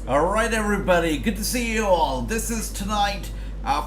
Alright, everybody, good to see you all. This is tonight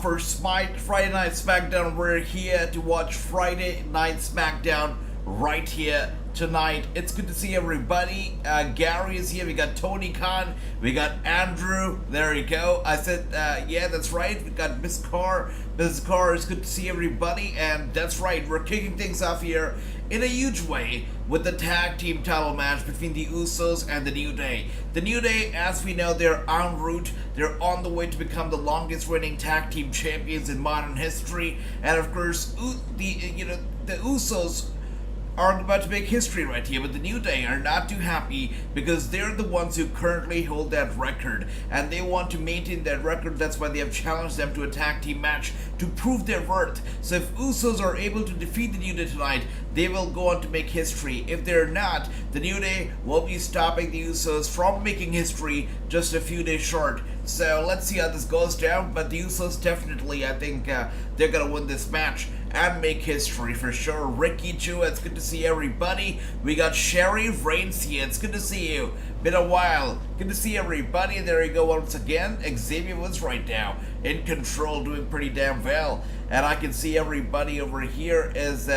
for Friday Night Smackdown. We're here to watch Friday Night Smackdown right here tonight. It's good to see everybody. Gary is here. We got Tony Khan. We got Andrew. There you go. I said, yeah, that's right. We got Miss Carr. Miss Carr, it's good to see everybody. And that's right, we're kicking things off here in a huge way with the tag team title match between the Usos and the New Day. The New Day, as we know, they're en route. They're on the way to become the longest reigning tag team champions in modern history. And of course, the Usos are about to make history right here, but the New Day are not too happy because they're the ones who currently hold that record, and they want to maintain that record. That's why they have challenged them to a tag team match to prove their worth. So if Usos are able to defeat the New Day tonight, they will go on to make history. If they're not, the New Day will be stopping the Usos from making history just a few days short. So let's see how this goes down, but the Usos definitely, I think, they're gonna win this match and make history for sure. Ricky Chu, it's good to see everybody. We got Sherry Reigns here, it's good to see you. Been a while. Good to see everybody. There you go once again. Xavier was right now in control, doing pretty damn well. And I can see everybody over here is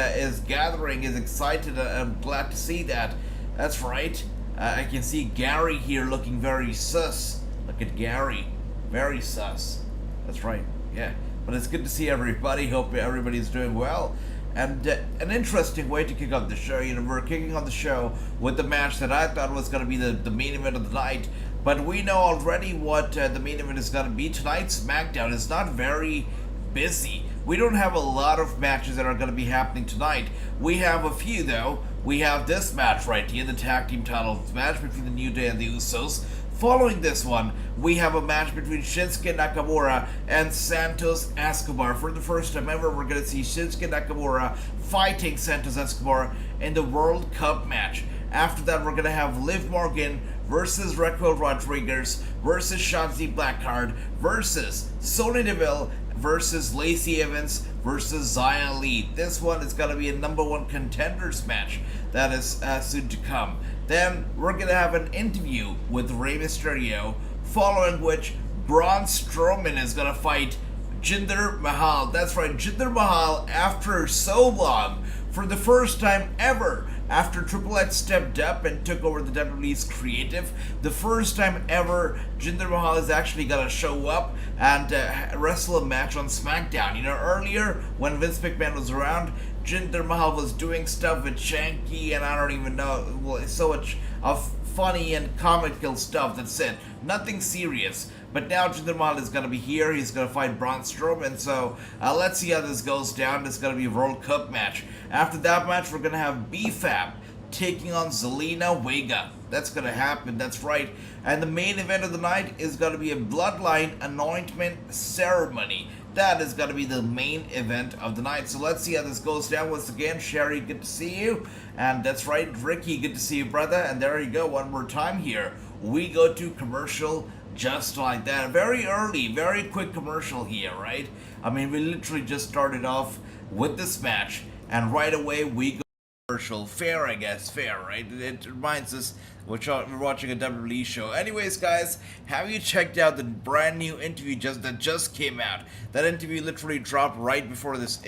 gathering, is excited. I'm glad to see that. That's right. I can see Gary here looking very sus. Look at Gary. Very sus. That's right. Yeah. But it's good to see everybody. Hope everybody's doing well. And an interesting way to kick off the show. You know, we're kicking off the show with the match that I thought was going to be the main event of the night. But we know already what the main event is going to be. Tonight's SmackDown is not very busy. We don't have a lot of matches that are going to be happening tonight. We have a few, though. We have this match right here, the tag team title match between the New Day and the Usos. Following this one, we have a match between Shinsuke Nakamura and Santos Escobar. For the first time ever, we're going to see Shinsuke Nakamura fighting Santos Escobar in the World Cup match. After that, we're going to have Liv Morgan versus Raquel Rodriguez versus Shotzi Blackheart versus Sonya Deville versus Lacey Evans versus Zion Lee. This one is going to be a #1 contenders match that is soon to come. Then we're going to have an interview with Rey Mysterio, following which Braun Strowman is going to fight Jinder Mahal. That's right, Jinder Mahal, after so long, for the first time ever, after Triple H stepped up and took over the WWE's creative, the first time ever Jinder Mahal is actually going to show up and wrestle a match on SmackDown. You know, earlier, when Vince McMahon was around, Jinder Mahal was doing stuff with Shanky, and I don't even know, well, so much of funny and comical stuff, that's it. Nothing serious. But now Jinder Mahal is going to be here. He's going to fight Braun Strowman. So let's see how this goes down. This is going to be a World Cup match. After that match, we're going to have B-Fab taking on Zelina Vega. That's going to happen. That's right. And the main event of the night is going to be a Bloodline anointment ceremony. That is going to be the main event of the night. So let's see how this goes down. Once again, Sherry, good to see you. And that's right, Ricky, good to see you, brother. And there you go, one more time here. We go to commercial just like that. Very early, very quick commercial here, right? I mean, we literally just started off with this match, and right away we go commercial. Fair, I guess. Fair, right? It reminds us we're watching a WWE show. Anyways, guys, have you checked out the brand new interview that just came out? That interview literally dropped right before this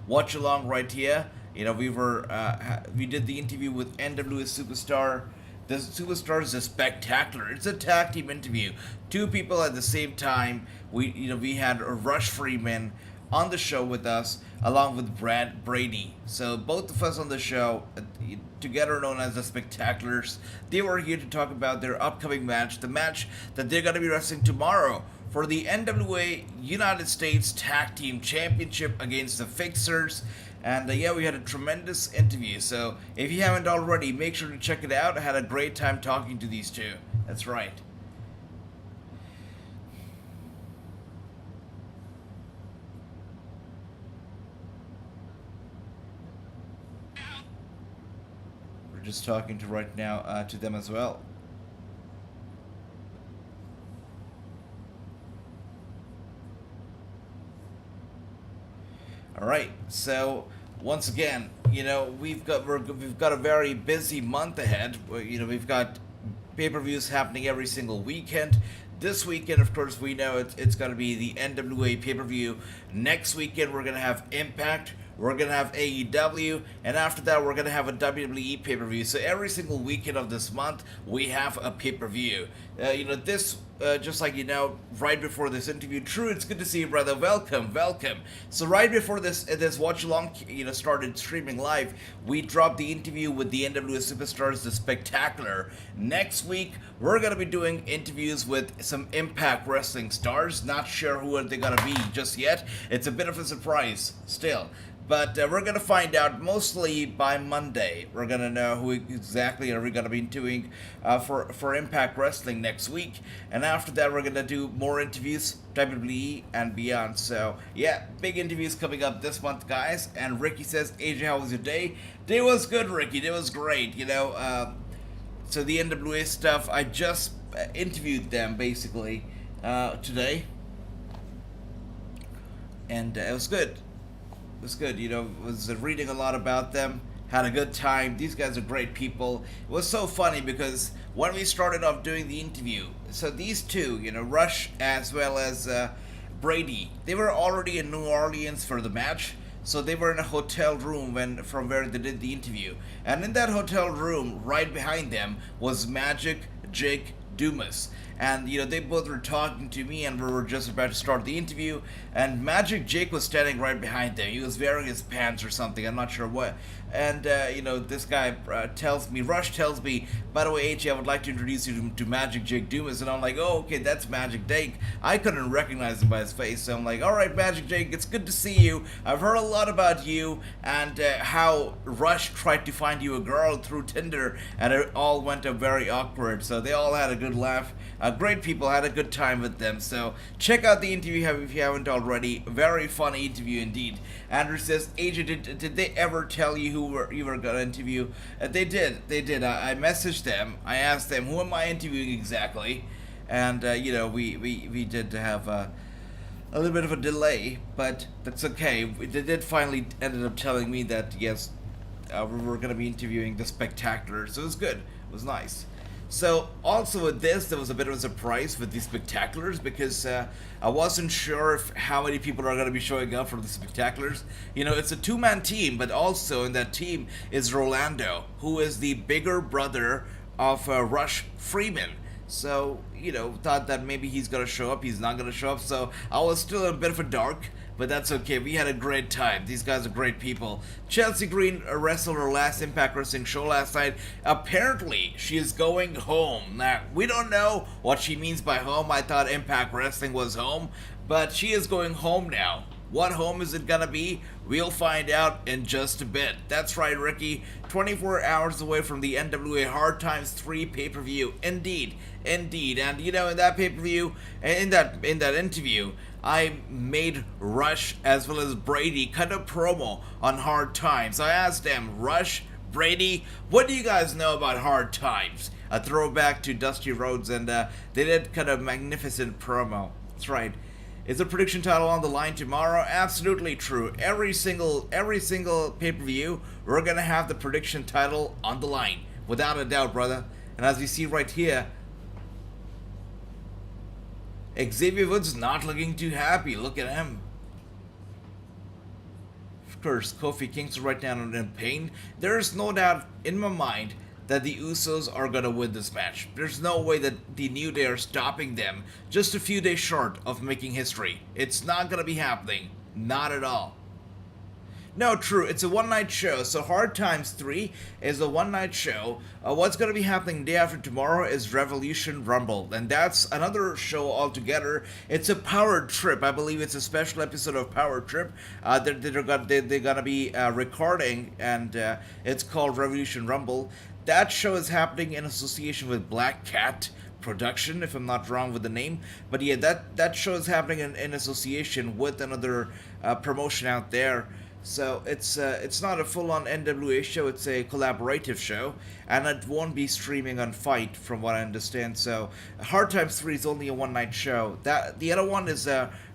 watch along right here. You know, we did the interview with NWA superstar. The Superstars is spectacular. It's a tag team interview. Two people at the same time. We had Rush Freeman on the show with us, along with Brad Brady. So both of us on the show, together known as the Spectaculars, they were here to talk about their upcoming match, the match that they're going to be wrestling tomorrow for the NWA United States Tag Team Championship against the Fixers. And yeah, we had a tremendous interview. So if you haven't already, make sure to check it out. I had a great time talking to these two. That's right. We're just talking to right now to them as well. All right, so once again, you know, we've got a very busy month ahead. You know, we've got pay-per-views happening every single weekend. This weekend, of course, we know it's going to be the NWA pay-per-view. Next weekend, we're going to have Impact. We're going to have AEW. And after that, we're going to have a WWE pay-per-view. So every single weekend of this month, we have a pay-per-view. Just like right before this interview, True, it's good to see you, brother. Welcome, welcome. So right before this watch along, started streaming live, we dropped the interview with the NWA superstars, the Spectacular. Next week, we're gonna be doing interviews with some Impact Wrestling stars. Not sure who they're gonna be just yet. It's a bit of a surprise still. But we're going to find out mostly by Monday. We're going to know who exactly are we going to be doing for Impact Wrestling next week. And after that, we're going to do more interviews, WWE and beyond. So, yeah, big interviews coming up this month, guys. And Ricky says, AJ, how was your day? Day was good, Ricky. Day was great, So the NWA stuff, I just interviewed them, basically, today. And it was good. It was good, was reading a lot about them, had a good time. These guys are great people. It was so funny because when we started off doing the interview, so these two, Rush as well as Brady, they were already in New Orleans for the match. So they were in a hotel room from where they did the interview. And in that hotel room, right behind them, was Magic Jake Dumas. And, they both were talking to me and we were just about to start the interview. And Magic Jake was standing right behind them. He was wearing his pants or something. I'm not sure what. And, this guy Rush tells me, by the way, AJ, I would like to introduce you to Magic Jake Dumas. And I'm like, oh, okay, that's Magic Jake. I couldn't recognize him by his face. So I'm like, all right, Magic Jake, it's good to see you. I've heard a lot about you and how Rush tried to find you a girl through Tinder. And it all went up very awkward. So they all had a good laugh. Great people, had a good time with them. So check out the interview if you haven't already. Very funny interview indeed. Andrew says, AJ, did they ever tell you who you were going to interview? They did. I messaged them. I asked them, who am I interviewing exactly? And, we did have a little bit of a delay, but that's okay. They did finally ended up telling me that, yes, we were going to be interviewing the Spectacular. So it was good. It was nice. So, also with this, there was a bit of a surprise with the Spectaculars because I wasn't sure how many people are going to be showing up for the Spectaculars. It's a two-man team, but also in that team is Rolando, who is the bigger brother of Rush Freeman. So, thought that maybe he's going to show up. He's not going to show up. So, I was still in a bit of a dark. But that's okay. We had a great time. These guys are great people. Chelsea Green wrestled her last Impact Wrestling show last night. Apparently, she is going home. Now, we don't know what she means by home. I thought Impact Wrestling was home. But she is going home now. What home is it gonna be? We'll find out in just a bit. That's right, Ricky. 24 hours away from the NWA Hard Times 3 pay-per-view. Indeed. And, in that pay-per-view, in that interview, I made Rush as well as Brady cut a promo on Hard Times. I asked them, Rush, Brady, what do you guys know about Hard Times? A throwback to Dusty Rhodes, and they did cut a magnificent promo. That's right. Is the prediction title on the line tomorrow? Absolutely true. Every single pay-per-view, we're gonna have the prediction title on the line, without a doubt, brother. And as you see right here, Xavier Woods not looking too happy. Look at him. Of course, Kofi Kingston right now in pain. There's no doubt in my mind that the Usos are going to win this match. There's no way that the New Day are stopping them just a few days short of making history. It's not going to be happening. Not at all. No, true. It's a one-night show. So Hard Times 3 is a one-night show. What's going to be happening day after tomorrow is Revolution Rumble. And that's another show altogether. It's a Power Trip. I believe it's a special episode of Power Trip. They're going to be recording, and it's called Revolution Rumble. That show is happening in association with Black Cat Production, if I'm not wrong with the name. But yeah, that show is happening in association with another promotion out there. So it's not a full-on NWA show, it's a collaborative show, and it won't be streaming on Fight from what I understand. So Hard Times 3 is only a one-night show. The other one is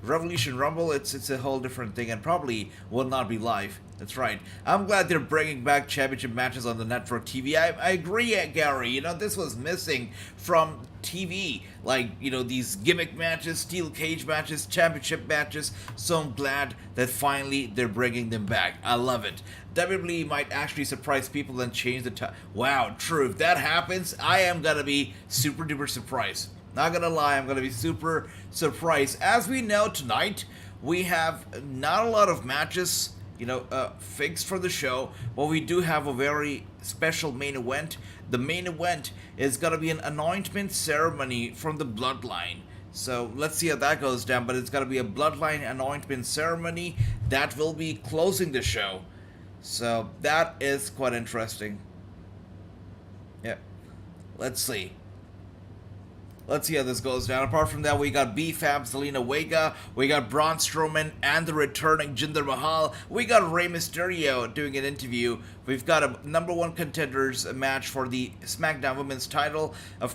Revolution Rumble. It's a whole different thing and probably will not be live. That's right. I'm glad they're bringing back championship matches on the network TV. I agree, Gary. This was missing from TV. Like, these gimmick matches, steel cage matches, championship matches. So I'm glad that finally they're bringing them back. I love it. WWE might actually surprise people and change the time. Wow, true. If that happens, I am gonna be super duper surprised. Not gonna lie, I'm gonna be super surprised. As we know, tonight, we have not a lot of matches fixed for the show, but we do have a very special main event. The main event is gonna be an anointment ceremony from the Bloodline. So let's see how that goes down, but it's gonna be a Bloodline anointment ceremony that will be closing the show. So that is quite interesting. Yeah. Let's see. Let's see how this goes down. Apart from that, we got B-Fab, Zelina Vega, we got Braun Strowman, and the returning Jinder Mahal. We got Rey Mysterio doing an interview. We've got a number one contenders match for the SmackDown Women's title.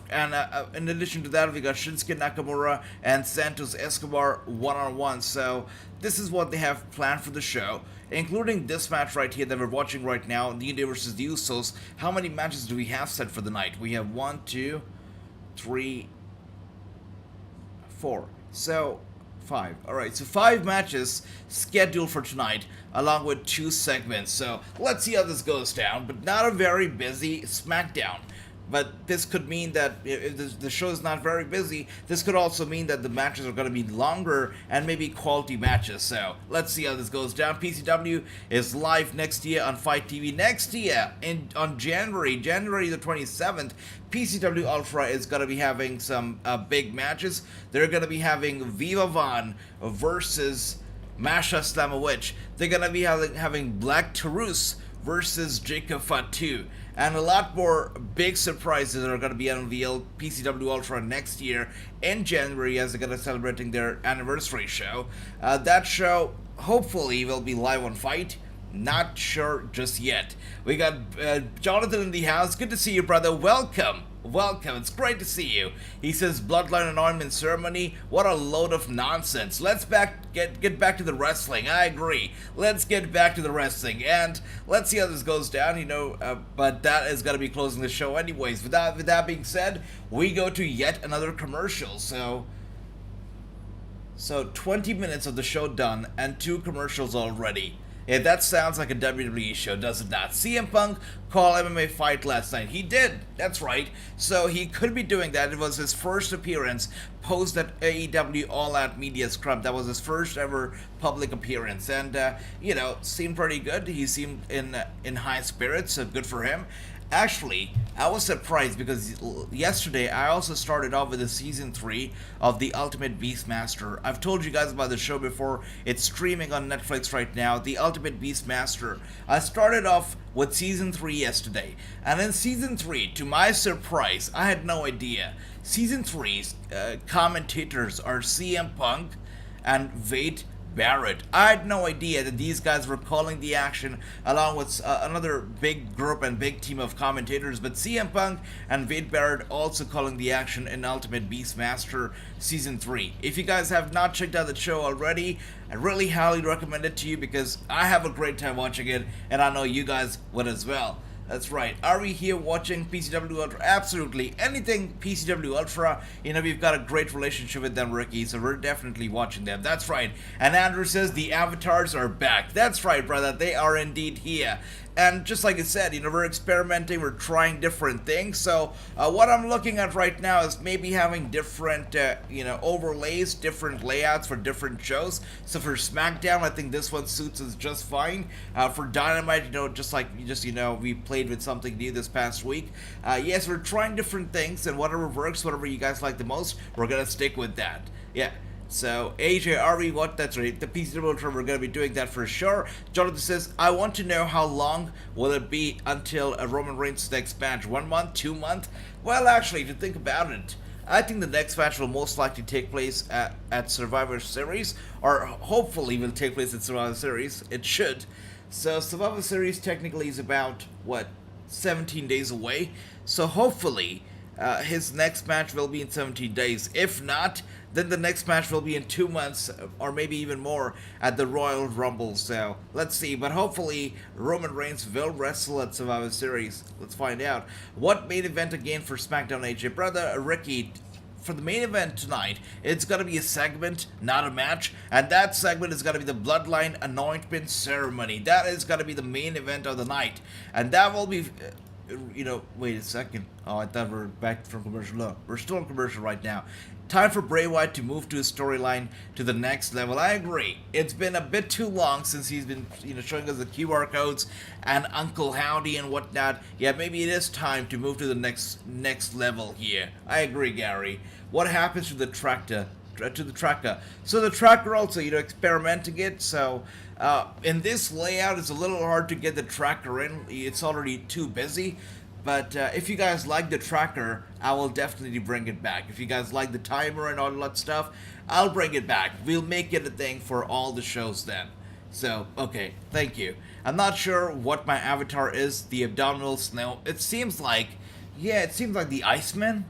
And in addition to that, we got Shinsuke Nakamura and Santos Escobar one-on-one. So this is what they have planned for the show, including this match right here that we're watching right now, New Day versus the Usos. How many matches do we have set for the night? We have 1, 2, 3, 4. So 5. Alright, so 5 matches scheduled for tonight, along with 2 segments. So let's see how this goes down, but not a very busy SmackDown. But this could mean that if the show is not very busy, this could also mean that the matches are going to be longer and maybe quality matches. So let's see how this goes down. PCW is live next year on Fight TV. Next year, on January the 27th, PCW Ultra is going to be having some big matches. They're going to be having Viva Von versus Masha Slamovich. They're going to be having Black Taurus versus Jacob Fatu. And a lot more big surprises are going to be unveiled PCW Ultra next year in January, as they're going to celebrating their anniversary show. That show hopefully will be live on Fight. Not sure just yet. We got Jonathan in the house. Good to see you, brother. Welcome. Welcome. It's great to see you. He says Bloodline anointment ceremony. What a load of nonsense. Let's get back to the wrestling. I agree. Let's get back to the wrestling, and let's see how this goes down. But that is gonna be closing the show anyways. With that being said, we go to yet another commercial. So 20 minutes of the show done and 2 commercials already. Yeah, that sounds like a WWE show, does it not? CM Punk called MMA Fight last night. He did. That's right. So he could be doing that. It was his first appearance post that AEW All Out Media Scrum. That was his first ever public appearance, and seemed pretty good. He seemed in high spirits. So good for him. Actually, I was surprised because yesterday I also started off with the season 3 of The Ultimate Beastmaster. I've told you guys about the show before. It's streaming on Netflix right now, The Ultimate Beastmaster. I started off with season 3 yesterday, and in season 3, to my surprise, I had no idea. Season 3's commentators are CM Punk and Wade Barrett. I had no idea that these guys were calling the action along with another big group and big team of commentators, but CM Punk and Wade Barrett also calling the action in Ultimate Beastmaster Season 3. If you guys have not checked out the show already, I really highly recommend it to you because I have a great time watching it, and I know you guys would as well. That's right. Are we here watching PCW Ultra? Absolutely. Anything PCW Ultra, we've got a great relationship with them, Ricky, so we're definitely watching them. That's right. And Andrew says the avatars are back. That's right, brother. They are indeed here. And just like I said, we're experimenting, we're trying different things. So what I'm looking at right now is maybe having different, overlays, different layouts for different shows. So for SmackDown, I think this one suits us just fine. For Dynamite, we played with something new this past week. Yes, we're trying different things, and whatever works, whatever you guys like the most, we're gonna stick with that. Yeah. So, AJ, that's right, the PCW Ultra, we're going to be doing that for sure. Jonathan says, I want to know how long will it be until Roman Reigns' next match? 1 month? 2 months? Well, actually, to think about it, I think the next match will most likely take place at Survivor Series, or hopefully will take place at Survivor Series. It should. So, Survivor Series technically is about, 17 days away? So, hopefully his next match will be in 17 days. If not, then the next match will be in 2 months, or maybe even more, at the Royal Rumble. So let's see. But hopefully, Roman Reigns will wrestle at Survivor Series. Let's find out. What main event again for SmackDown, AJ? Brother Ricky, for the main event tonight, it's gonna be a segment, not a match, and that segment is gonna be the Bloodline Anointment Ceremony. That is gonna be the main event of the night, and that will be, wait a second. Oh, I thought we're back from commercial. No, we're still on commercial right now. Time for Bray Wyatt to move to his storyline to the next level. I agree. It's been a bit too long since he's been, showing us the QR codes and Uncle Howdy and whatnot. Yeah, maybe it is time to move to the next level here. I agree, Gary. What happens to the tracker? So the tracker also, experimenting it. So in this layout, it's a little hard to get the tracker in. It's already too busy. But if you guys like the tracker, I will definitely bring it back. If you guys like the timer and all that stuff, I'll bring it back. We'll make it a thing for all the shows then. So, okay, thank you. I'm not sure what my avatar is. The abdominal snow. It seems like the Iceman,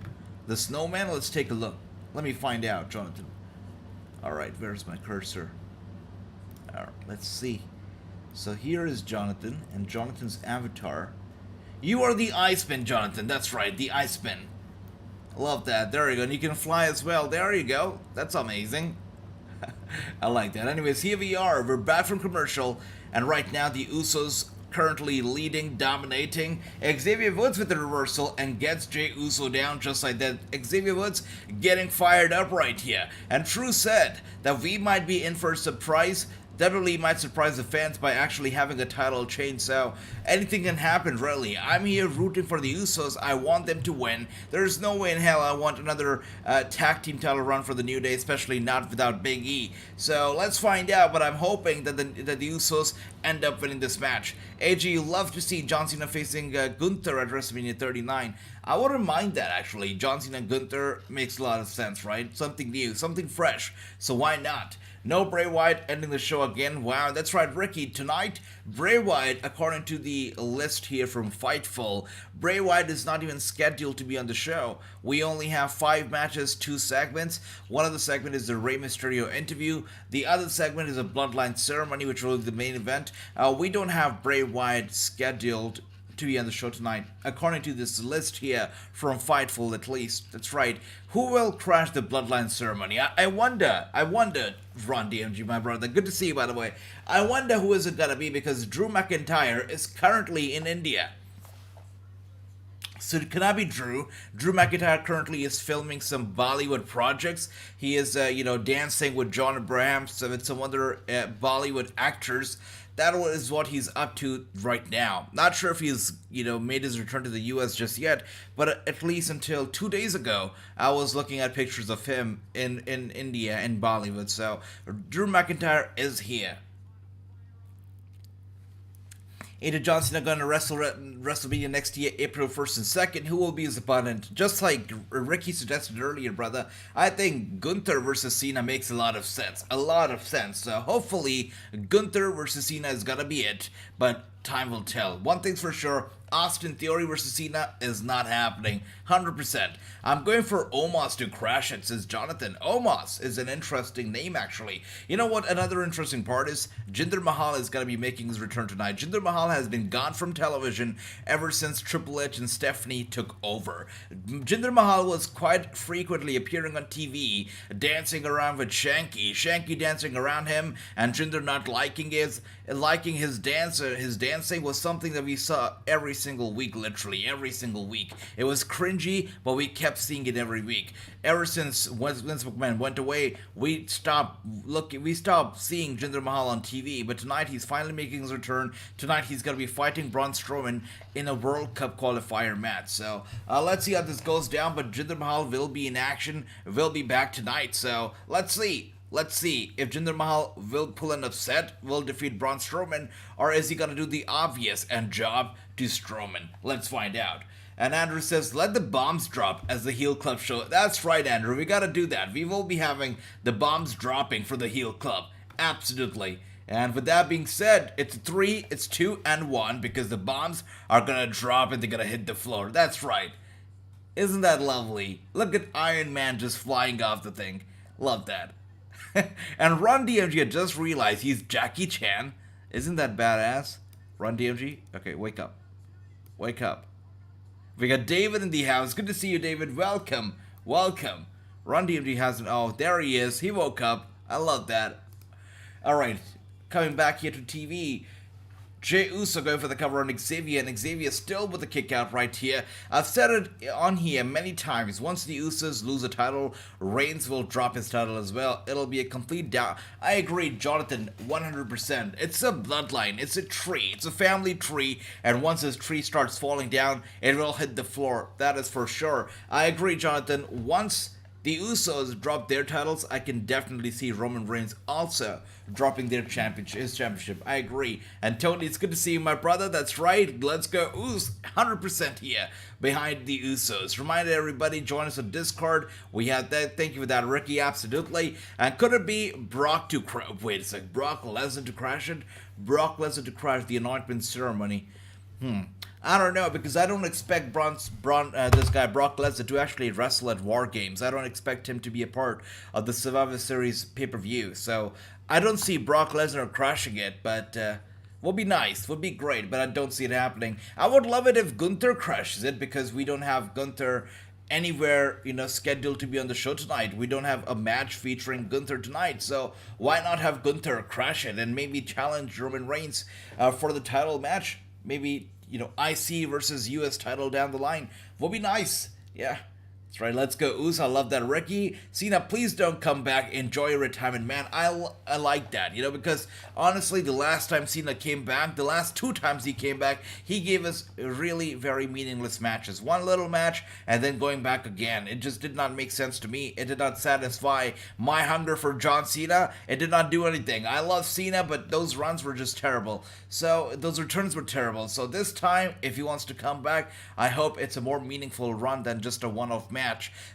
the Snowman. Let's take a look. Let me find out, Jonathan. Alright, where's my cursor? Alright, let's see. So here is Jonathan, and Jonathan's avatar. You are the Iceman, Jonathan. That's right, the Iceman. Love that. There you go. And you can fly as well. There you go. That's amazing. I like that. Anyways, here we are. We're back from commercial. And right now, the Usos currently leading, dominating. Xavier Woods with the reversal and gets Jey Uso down just like that. Xavier Woods getting fired up right here. And True said that we might be in for a surprise. WWE might surprise the fans by actually having a title change, so anything can happen, really. I'm here rooting for the Usos. I want them to win. There's no way in hell I want another tag team title run for the New Day, especially not without Big E. So let's find out, but I'm hoping that the Usos end up winning this match. AJ, you love to see John Cena facing Gunther at WrestleMania 39. I wouldn't mind that, actually. John Cena and Gunther makes a lot of sense, right? Something new, something fresh, so why not? No Bray Wyatt ending the show again. Wow, that's right, Ricky. Tonight, Bray Wyatt, according to the list here from Fightful, Bray Wyatt is not even scheduled to be on the show. We only have 5 matches, 2 segments. One of the segments is the Rey Mysterio interview. The other segment is a Bloodline ceremony, which will be the main event. We don't have Bray Wyatt scheduled to be on the show tonight, according to this list here from Fightful, at least. That's right. Who will crash the Bloodline ceremony? I wonder, Ron DMG, my brother. Good to see you, by the way. I wonder who is it gonna be, because Drew McIntyre is currently in India. So it cannot be Drew. Drew McIntyre currently is filming some Bollywood projects. He is, dancing with John Abraham, with some other Bollywood actors. That is what he's up to right now. Not sure if he's, made his return to the U.S. just yet, but at least until 2 days ago, I was looking at pictures of him in India, in Bollywood. So, Drew McIntyre is here. AJ John Cena going to wrestle WrestleMania next year, April 1st and 2nd. Who will be his opponent? Just like Ricky suggested earlier, brother, I think Gunther versus Cena makes a lot of sense. So hopefully, Gunther versus Cena is going to be it. But time will tell. One thing's for sure, Austin Theory versus Cena is not happening. 100%. I'm going for Omos to crash it, says Jonathan. Omos is an interesting name, actually. You know what another interesting part is? Jinder Mahal is going to be making his return tonight. Jinder Mahal has been gone from television ever since Triple H and Stephanie took over. Jinder Mahal was quite frequently appearing on TV, dancing around with Shanky dancing around him, and Jinder not liking his dancing was something that we saw every single week, literally every single week. It was cringy, but we kept seeing it every week. Ever since Vince McMahon went away, we stopped seeing Jinder Mahal on TV, but tonight he's finally making his return. Tonight he's going to be fighting Braun Strowman in a World Cup qualifier match. So let's see how this goes down, but Jinder Mahal will be in action, will be back tonight. So let's see. Let's see if Jinder Mahal will pull an upset, will defeat Braun Strowman, or is he going to do the obvious and job to Strowman? Let's find out. And Andrew says, let the bombs drop as the Heel Club show. That's right, Andrew. We got to do that. We will be having the bombs dropping for the Heel Club. Absolutely. And with that being said, it's 3, it's 2, and 1, because the bombs are going to drop and they're going to hit the floor. That's right. Isn't that lovely? Look at Iron Man just flying off the thing. Love that. And Run DMG, I just realized he's Jackie Chan. Isn't that badass? Run DMG? Okay, wake up. Wake up. We got David in the house. Good to see you, David. Welcome. Welcome. Run DMG hasn't. Oh, there he is. He woke up. I love that. Alright. Coming back here to TV. Jey Uso going for the cover on Xavier, and Xavier still with the kick out right here. I've said it on here many times. Once the Usos lose a title, Reigns will drop his title as well. It'll be a complete down. I agree, Jonathan, 100%. It's a bloodline. It's a tree. It's a family tree. And once this tree starts falling down, it will hit the floor. That is for sure. I agree, Jonathan. Once the Usos drop their titles, I can definitely see Roman Reigns also dropping his championship. I agree. And Tony, it's good to see you, my brother. That's right. Let's go Us 100% here behind the Usos. Remind everybody, join us on Discord. We have that. Thank you for that, Ricky. Absolutely. And could it be Brock to wait a sec. Brock Lesnar to crash it? Brock Lesnar to crash the anointment ceremony. I don't know, because I don't expect this guy Brock Lesnar to actually wrestle at War Games. I don't expect him to be a part of the Survivor Series pay-per-view. So I don't see Brock Lesnar crashing it, but would be nice, would be great, but I don't see it happening. I would love it if Gunther crashes it, because we don't have Gunther anywhere, scheduled to be on the show tonight. We don't have a match featuring Gunther tonight, so why not have Gunther crash it and maybe challenge Roman Reigns for the title match? Maybe IC versus US title down the line. Would be nice. Yeah. That's right. Let's go, Us. I love that. Ricky. Cena, please don't come back. Enjoy your retirement, man. I like that, because honestly, the last time Cena came back, the last 2 times he came back, he gave us really very meaningless matches. One little match, and then going back again. It just did not make sense to me. It did not satisfy my hunger for John Cena. It did not do anything. I love Cena, but those runs were just terrible. So, those returns were terrible. So, this time, if he wants to come back, I hope it's a more meaningful run than just a one-off match.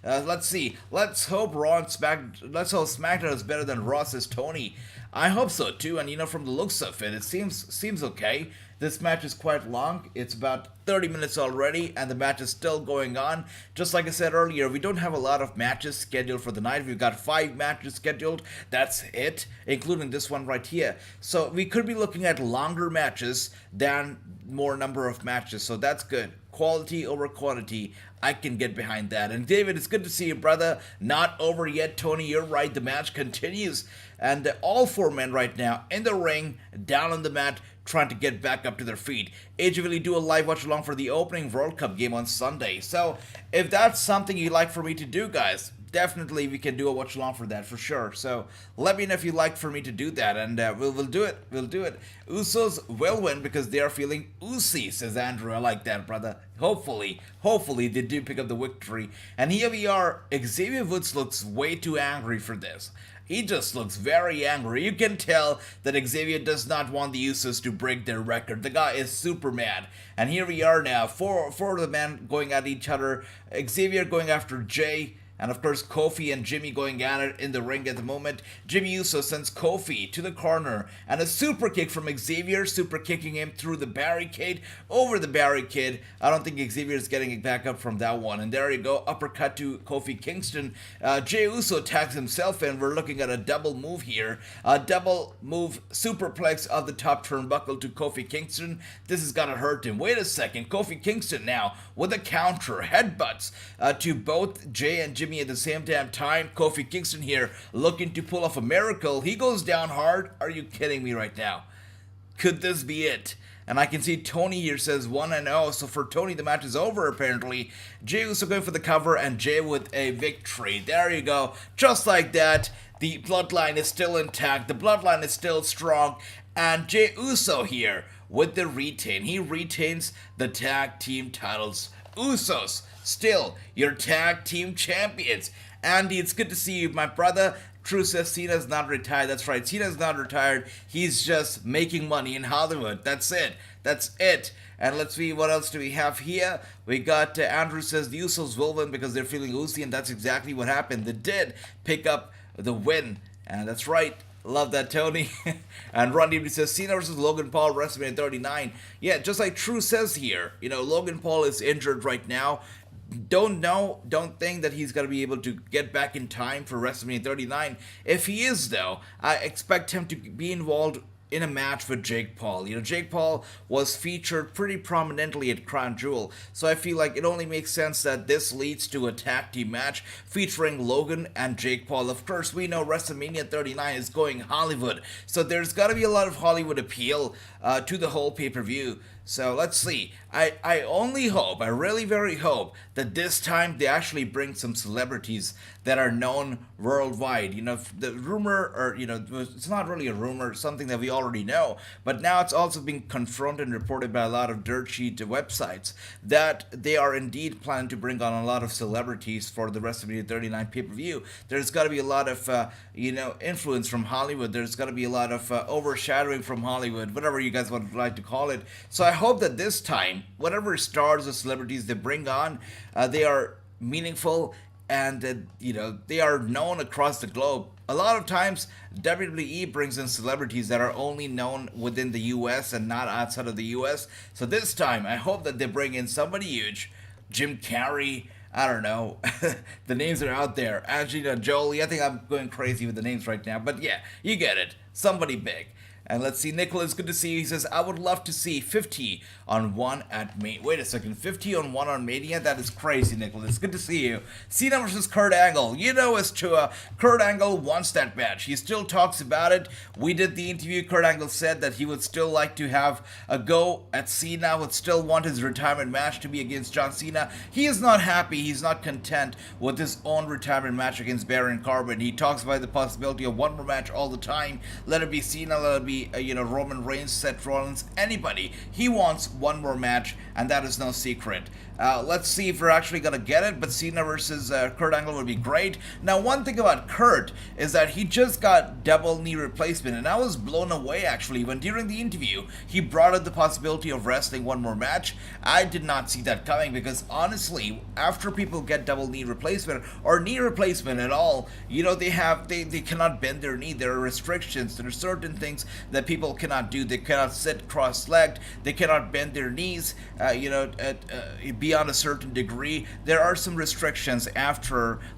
Let's see. Let's hope SmackDown is better than Raw, says Tony. I hope so too. And from the looks of it, it seems okay. This match is quite long. It's about 30 minutes already, and the match is still going on. Just like I said earlier, we don't have a lot of matches scheduled for the night. We've got 5 matches scheduled. That's it, including this one right here. So we could be looking at longer matches than more number of matches. So that's good. Quality over quantity. I can get behind that. And David, it's good to see you, brother. Not over yet, Tony. You're right. The match continues. And all 4 men right now in the ring, down on the mat, trying to get back up to their feet. AEW do a live watch along for the opening World Cup game on Sunday. So if that's something you'd like for me to do, guys, definitely we can do a watch along for that for sure. So let me know if you'd like for me to do that, and we'll do it. We'll do it. Usos will win because they are feeling Usy, says Andrew. I like that, brother. Hopefully they do pick up the victory. And here we are. Xavier Woods looks way too angry for this. He just looks very angry. You can tell that Xavier does not want the Usos to break their record. The guy is super mad. And here we are now. Four of the men going at each other. Xavier going after Jay. And of course, Kofi and Jimmy going at it in the ring at the moment. Jimmy Uso sends Kofi to the corner. And a super kick from Xavier, super kicking him through the barricade, over the barricade. I don't think Xavier is getting it back up from that one. And there you go, uppercut to Kofi Kingston. Jey Uso tags himself in. We're looking at a double move here. A double move superplex of the top turnbuckle to Kofi Kingston. This is gonna hurt him. Wait a second, Kofi Kingston now with a counter, headbutts to both Jay and Jimmy at the same damn time. Kofi Kingston here looking to pull off a miracle. He goes down hard. Are you kidding me right now? Could this be it? And I can see Tony here says 1-0. So for Tony, the match is over apparently. Jey Uso going for the cover and Jay with a victory. There you go. Just like that. The bloodline is still intact. The bloodline is still strong. And Jey Uso here with the retain. He retains the tag team titles. Usos, still your tag team champions. Andy, it's good to see you, my brother. True says Cena's not retired. That's right, Cena's not retired. He's just making money in Hollywood. That's it. That's it. And let's see, what else do we have here? We got Andrew says the Usos will win because they're feeling oozy, and that's exactly what happened. They did pick up the win. And that's right. Love that, Tony. And Ron DB says Cena versus Logan Paul, WrestleMania 39. Yeah, just like True says here, Logan Paul is injured right now. don't think that he's going to be able to get back in time for WrestleMania 39. If he is, though, I expect him to be involved in a match with Jake Paul. Jake Paul was featured pretty prominently at Crown Jewel, so I feel like it only makes sense that this leads to a tag team match featuring Logan and Jake Paul. Of course, we know WrestleMania 39 is going Hollywood, so there's got to be a lot of Hollywood appeal to the whole pay-per-view. So let's see. I only hope, I really very hope that this time they actually bring some celebrities that are known worldwide. The rumor, or, it's not really a rumor, something that we already know, but now it's also being confirmed and reported by a lot of dirt sheet websites that they are indeed planning to bring on a lot of celebrities for the WrestleMania 39 pay-per-view. There's got to be a lot of, influence from Hollywood. There's got to be a lot of overshadowing from Hollywood, whatever you guys would like to call it. So I hope that this time, whatever stars or celebrities they bring on, they are meaningful and they are known across the globe. A lot of times WWE brings in celebrities that are only known within the US and not outside of the US. So this time I hope that they bring in somebody huge. Jim Carrey, I don't know. The names are out there. Angelina Jolie. I think I'm going crazy with the names right now, but yeah, you get it. Somebody big. And let's see, Nicholas, good to see you. He says, I would love to see 50 on 1 at Mania. Wait a second, 50 on 1 on Mania? That is crazy, Nicholas. Good to see you. Cena versus Kurt Angle. As to Kurt Angle wants that match. He still talks about it. We did the interview. Kurt Angle said that he would still like to have a go at Cena, would still want his retirement match to be against John Cena. He is not happy. He's not content with his own retirement match against Baron Corbin. He talks about the possibility of one more match all the time. Let it be Cena, let it be Roman Reigns, Seth Rollins, anybody. He wants one more match, and that is no secret. Let's see if we're actually going to get it, but Cena versus Kurt Angle would be great. Now, one thing about Kurt is that he just got double knee replacement, and I was blown away, actually, when during the interview, he brought up the possibility of wrestling one more match. I did not see that coming, because honestly, after people get double knee replacement, or knee replacement at all, they cannot bend their knee. There are restrictions. There are certain things that people cannot do. They cannot sit cross-legged. They cannot bend their knees, beyond a certain degree. There are some restrictions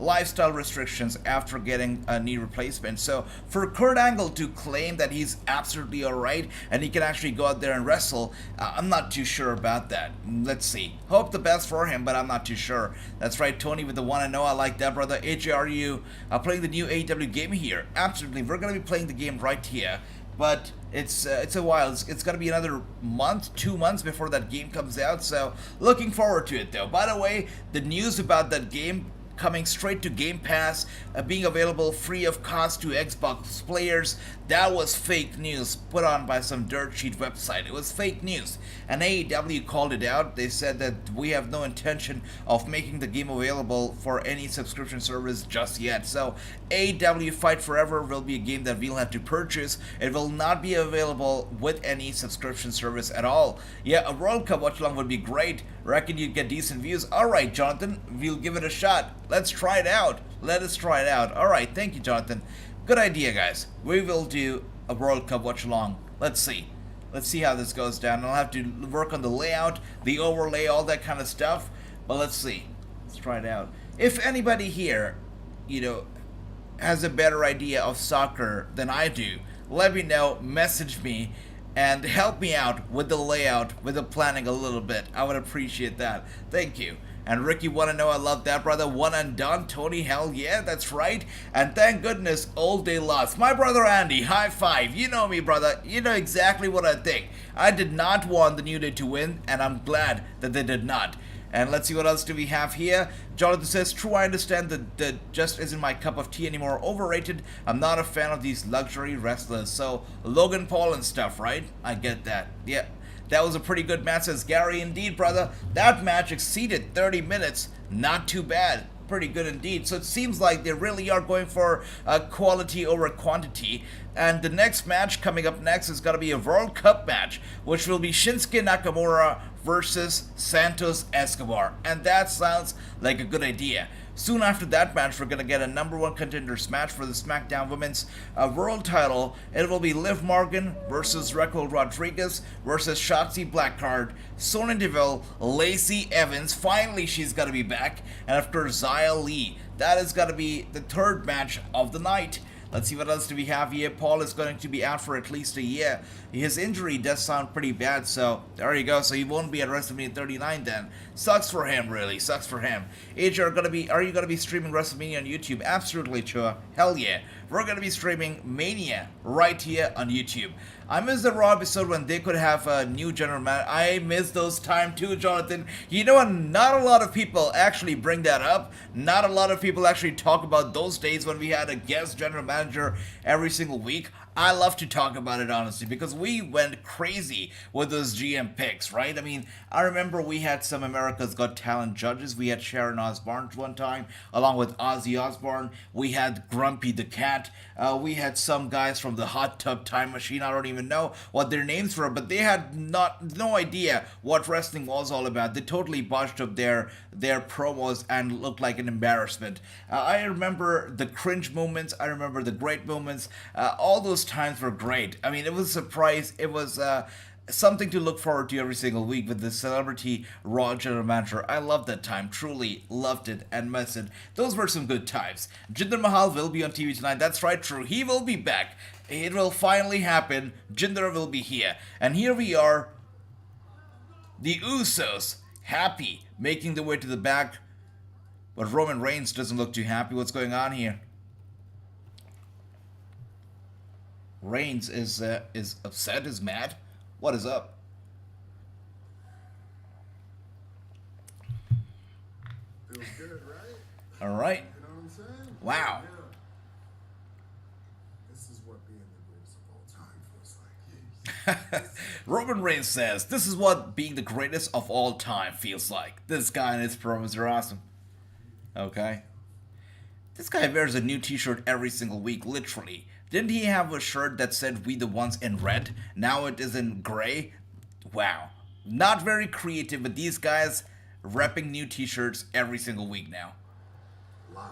lifestyle restrictions after getting a knee replacement. So for Kurt Angle to claim that he's absolutely alright and he can actually go out there and wrestle, I'm not too sure about that. Let's see. Hope the best for him, but I'm not too sure. That's right, Tony with the one and know. I like that, brother. AJRU playing the new AEW game here. Absolutely. We're going to be playing the game right here. But it's a while. It's going to be another month, 2 months before that game comes out. So looking forward to it, though. By the way, the news about that game coming straight to Game Pass, being available free of cost to Xbox players, that was fake news put on by some dirt sheet website. It was fake news, and AEW called it out. They said that we have no intention of making the game available for any subscription service just yet. So AEW Fight Forever will be a game that we'll have to purchase. It will not be available with any subscription service at all. Yeah, a World Cup watch along would be great. Reckon you'd get decent views. Alright, Jonathan, we'll give it a shot. Let's try it out. Let us try it out. Alright, thank you, Jonathan. Good idea, guys. We will do a World Cup watch along. Let's see. Let's see how this goes down. I'll have to work on the layout, the overlay, all that kind of stuff. But let's see. Let's try it out. If anybody here, has a better idea of soccer than I do, let me know, message me, and help me out with the layout, with the planning a little bit. I would appreciate that. Thank you. And Ricky, wanna know, I love that, brother. One and done. Tony, hell yeah, that's right. And thank goodness, Old Day lost. My brother Andy, high five. You know me, brother. You know exactly what I think. I did not want the New Day to win, and I'm glad that they did not. And let's see what else do we have here. Jonathan says, true, I understand that just isn't my cup of tea anymore. Overrated. I'm not a fan of these luxury wrestlers. So, Logan Paul and stuff, right? I get that. Yeah. That was a pretty good match, says Gary. Indeed, brother. That match exceeded 30 minutes. Not too bad. Pretty good indeed. So it seems like they really are going for quality over quantity. And the next match coming up next is going to be a World Cup match, which will be Shinsuke Nakamura versus Santos Escobar. And that sounds like a good idea. Soon after that match, we're going to get a number one contenders match for the SmackDown Women's World title. It will be Liv Morgan versus Raquel Rodriguez versus Shotzi Blackheart, Sonya Deville, Lacey Evans. Finally, she's going to be back. And of course, Xia Li. That is going to be the third match of the night. Let's see what else do we have here. Paul is going to be out for at least a year. His injury does sound pretty bad, so there you go. So he won't be at WrestleMania 39 then. Sucks for him, really. Sucks for him. AJ, are you gonna be streaming WrestleMania on YouTube? Absolutely, sure. Hell yeah. We're gonna be streaming Mania right here on YouTube. I missed the Raw episode when they could have a new general manager. I miss those time too, Jonathan. You know, not a lot of people actually bring that up. Not a lot of people actually talk about those days when we had a guest general manager every single week. I love to talk about it, honestly, because we went crazy with those GM picks, right? I mean, I remember we had some America's Got Talent judges. We had Sharon Osbourne one time, along with Ozzy Osbourne. We had Grumpy the Cat. We had some guys from the Hot Tub Time Machine. I don't even know what their names were, but they had no idea what wrestling was all about. They totally botched up their promos and looked like an embarrassment. I remember the cringe moments. I remember the great moments. All those times were great. I mean, it was a surprise. It was something to look forward to every single week with the Celebrity Raw General Manager. I loved that time. Truly loved it and missed it. Those were some good times. Jinder Mahal will be on TV tonight. That's right, true. He will be back. It will finally happen. Jinder will be here. And here we are. The Usos. Happy. Making their way to the back. But Roman Reigns doesn't look too happy. What's going on here? Reigns is upset, is mad. What is up? Feels good, right? All right. You know what I'm saying? Wow. Yeah. This is what being the greatest of all time feels like. Roman Reigns says, "This is what being the greatest of all time feels like." This guy and his promos are awesome. Okay. This guy wears a new t-shirt every single week, literally. Didn't he have a shirt that said "We the Ones" in red? Now it is in gray? Wow. Not very creative, but these guys repping new t-shirts every single week now. Live.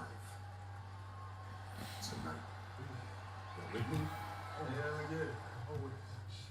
Tonight. You with me? Oh, yeah.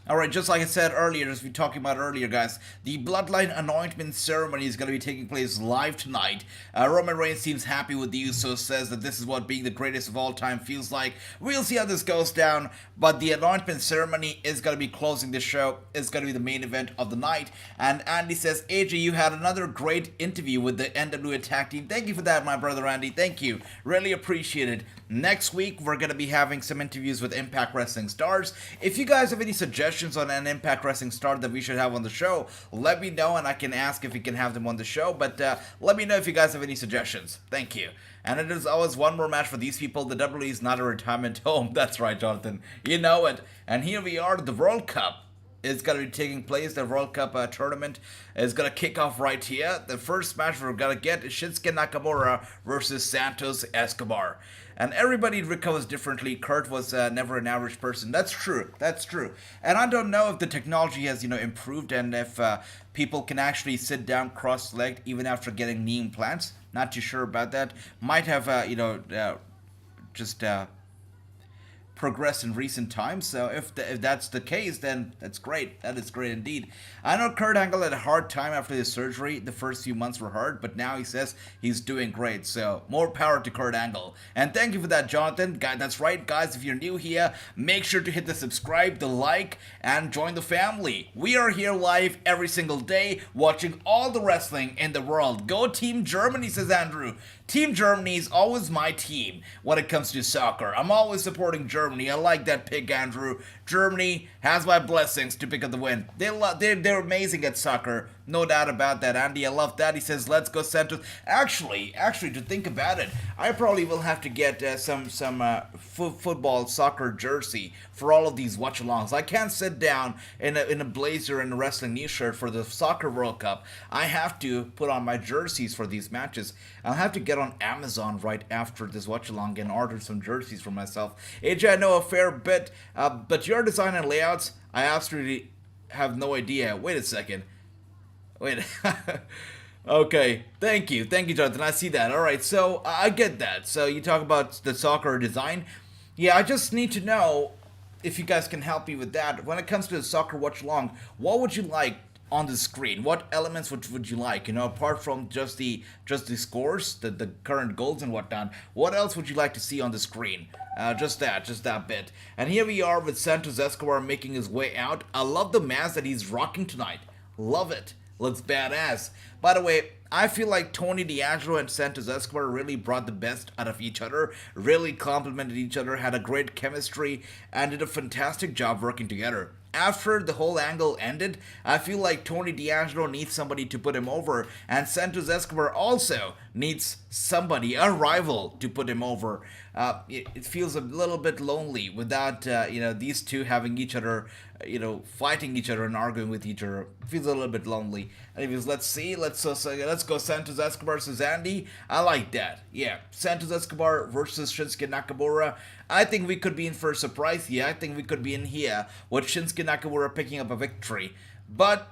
Alright, just like I said earlier, as we were talking about earlier, guys, the Bloodline Anointment Ceremony is going to be taking place live tonight. Roman Reigns seems happy with the Usos, says that this is what being the greatest of all time feels like. We'll see how this goes down, but the Anointment Ceremony is going to be closing the show. It's going to be the main event of the night. And Andy says, AJ, you had another great interview with the NWA Tag Team. Thank you for that, my brother Andy. Thank you. Really appreciate it. Next week, we're going to be having some interviews with Impact Wrestling stars. If you guys have any suggestions on an Impact Wrestling star that we should have on the show, let me know and I can ask if we can have them on the show. But let me know if you guys have any suggestions. Thank you. And it is always one more match for these people. The WWE is not a retirement home. That's right, Jonathan. You know it. And here we are, the World Cup is going to be taking place. The World Cup tournament is going to kick off right here. The first match we're going to get is Shinsuke Nakamura versus Santos Escobar. And everybody recovers differently. Kurt was never an average person. That's true. That's true. And I don't know if the technology has, improved and if people can actually sit down cross-legged even after getting knee implants. Not too sure about that. Might have, just progressed in recent times. So if that's the case, then that's great. That is great indeed. I know Kurt Angle had a hard time after his surgery. The first few months were hard, but now he says he's doing great. So more power to Kurt Angle. And thank you for that, Jonathan. That's right, guys. If you're new here, make sure to hit the subscribe, the like, and join the family. We are here live every single day, watching all the wrestling in the world. Go Team Germany, says Andrew. Team Germany is always my team when it comes to soccer. I'm always supporting Germany. I like that pick, Andrew. Germany has my blessings to pick up the win. They're amazing at soccer. No doubt about that, Andy. I love that. He says, let's go Santos. Actually, to think about it, I probably will have to get some football, soccer jersey for all of these watch-alongs. I can't sit down in a blazer and a wrestling news shirt for the Soccer World Cup. I have to put on my jerseys for these matches. I'll have to get on Amazon right after this watch-along and order some jerseys for myself. AJ, I know a fair bit, but your design and layouts, I absolutely have no idea. Wait a second. Wait. Okay, thank you, Jonathan. I see that. All right, so I get that. So you talk about the soccer design. Yeah, I just need to know if you guys can help me with that. When it comes to the soccer watch along, what would you like on the screen? What elements would you like? You know, apart from just the scores, the current goals and whatnot. What else would you like to see on the screen? Just that bit. And here we are with Santos Escobar making his way out. I love the mask that he's rocking tonight. Love it. Looks badass. By the way, I feel like Tony D'Angelo and Santos Escobar really brought the best out of each other, really complimented each other, had a great chemistry, and did a fantastic job working together. After the whole angle ended, I feel like Tony D'Angelo needs somebody to put him over, and Santos Escobar also needs somebody, a rival, to put him over. It feels a little bit lonely without these two having each other, fighting each other and arguing with each other. It feels a little bit lonely. Anyways, let's go Santos Escobar versus Andy. I like that. Yeah, Santos Escobar versus Shinsuke Nakamura. I think we could be in for a surprise. Yeah, I think we could be in here with Shinsuke Nakamura picking up a victory. But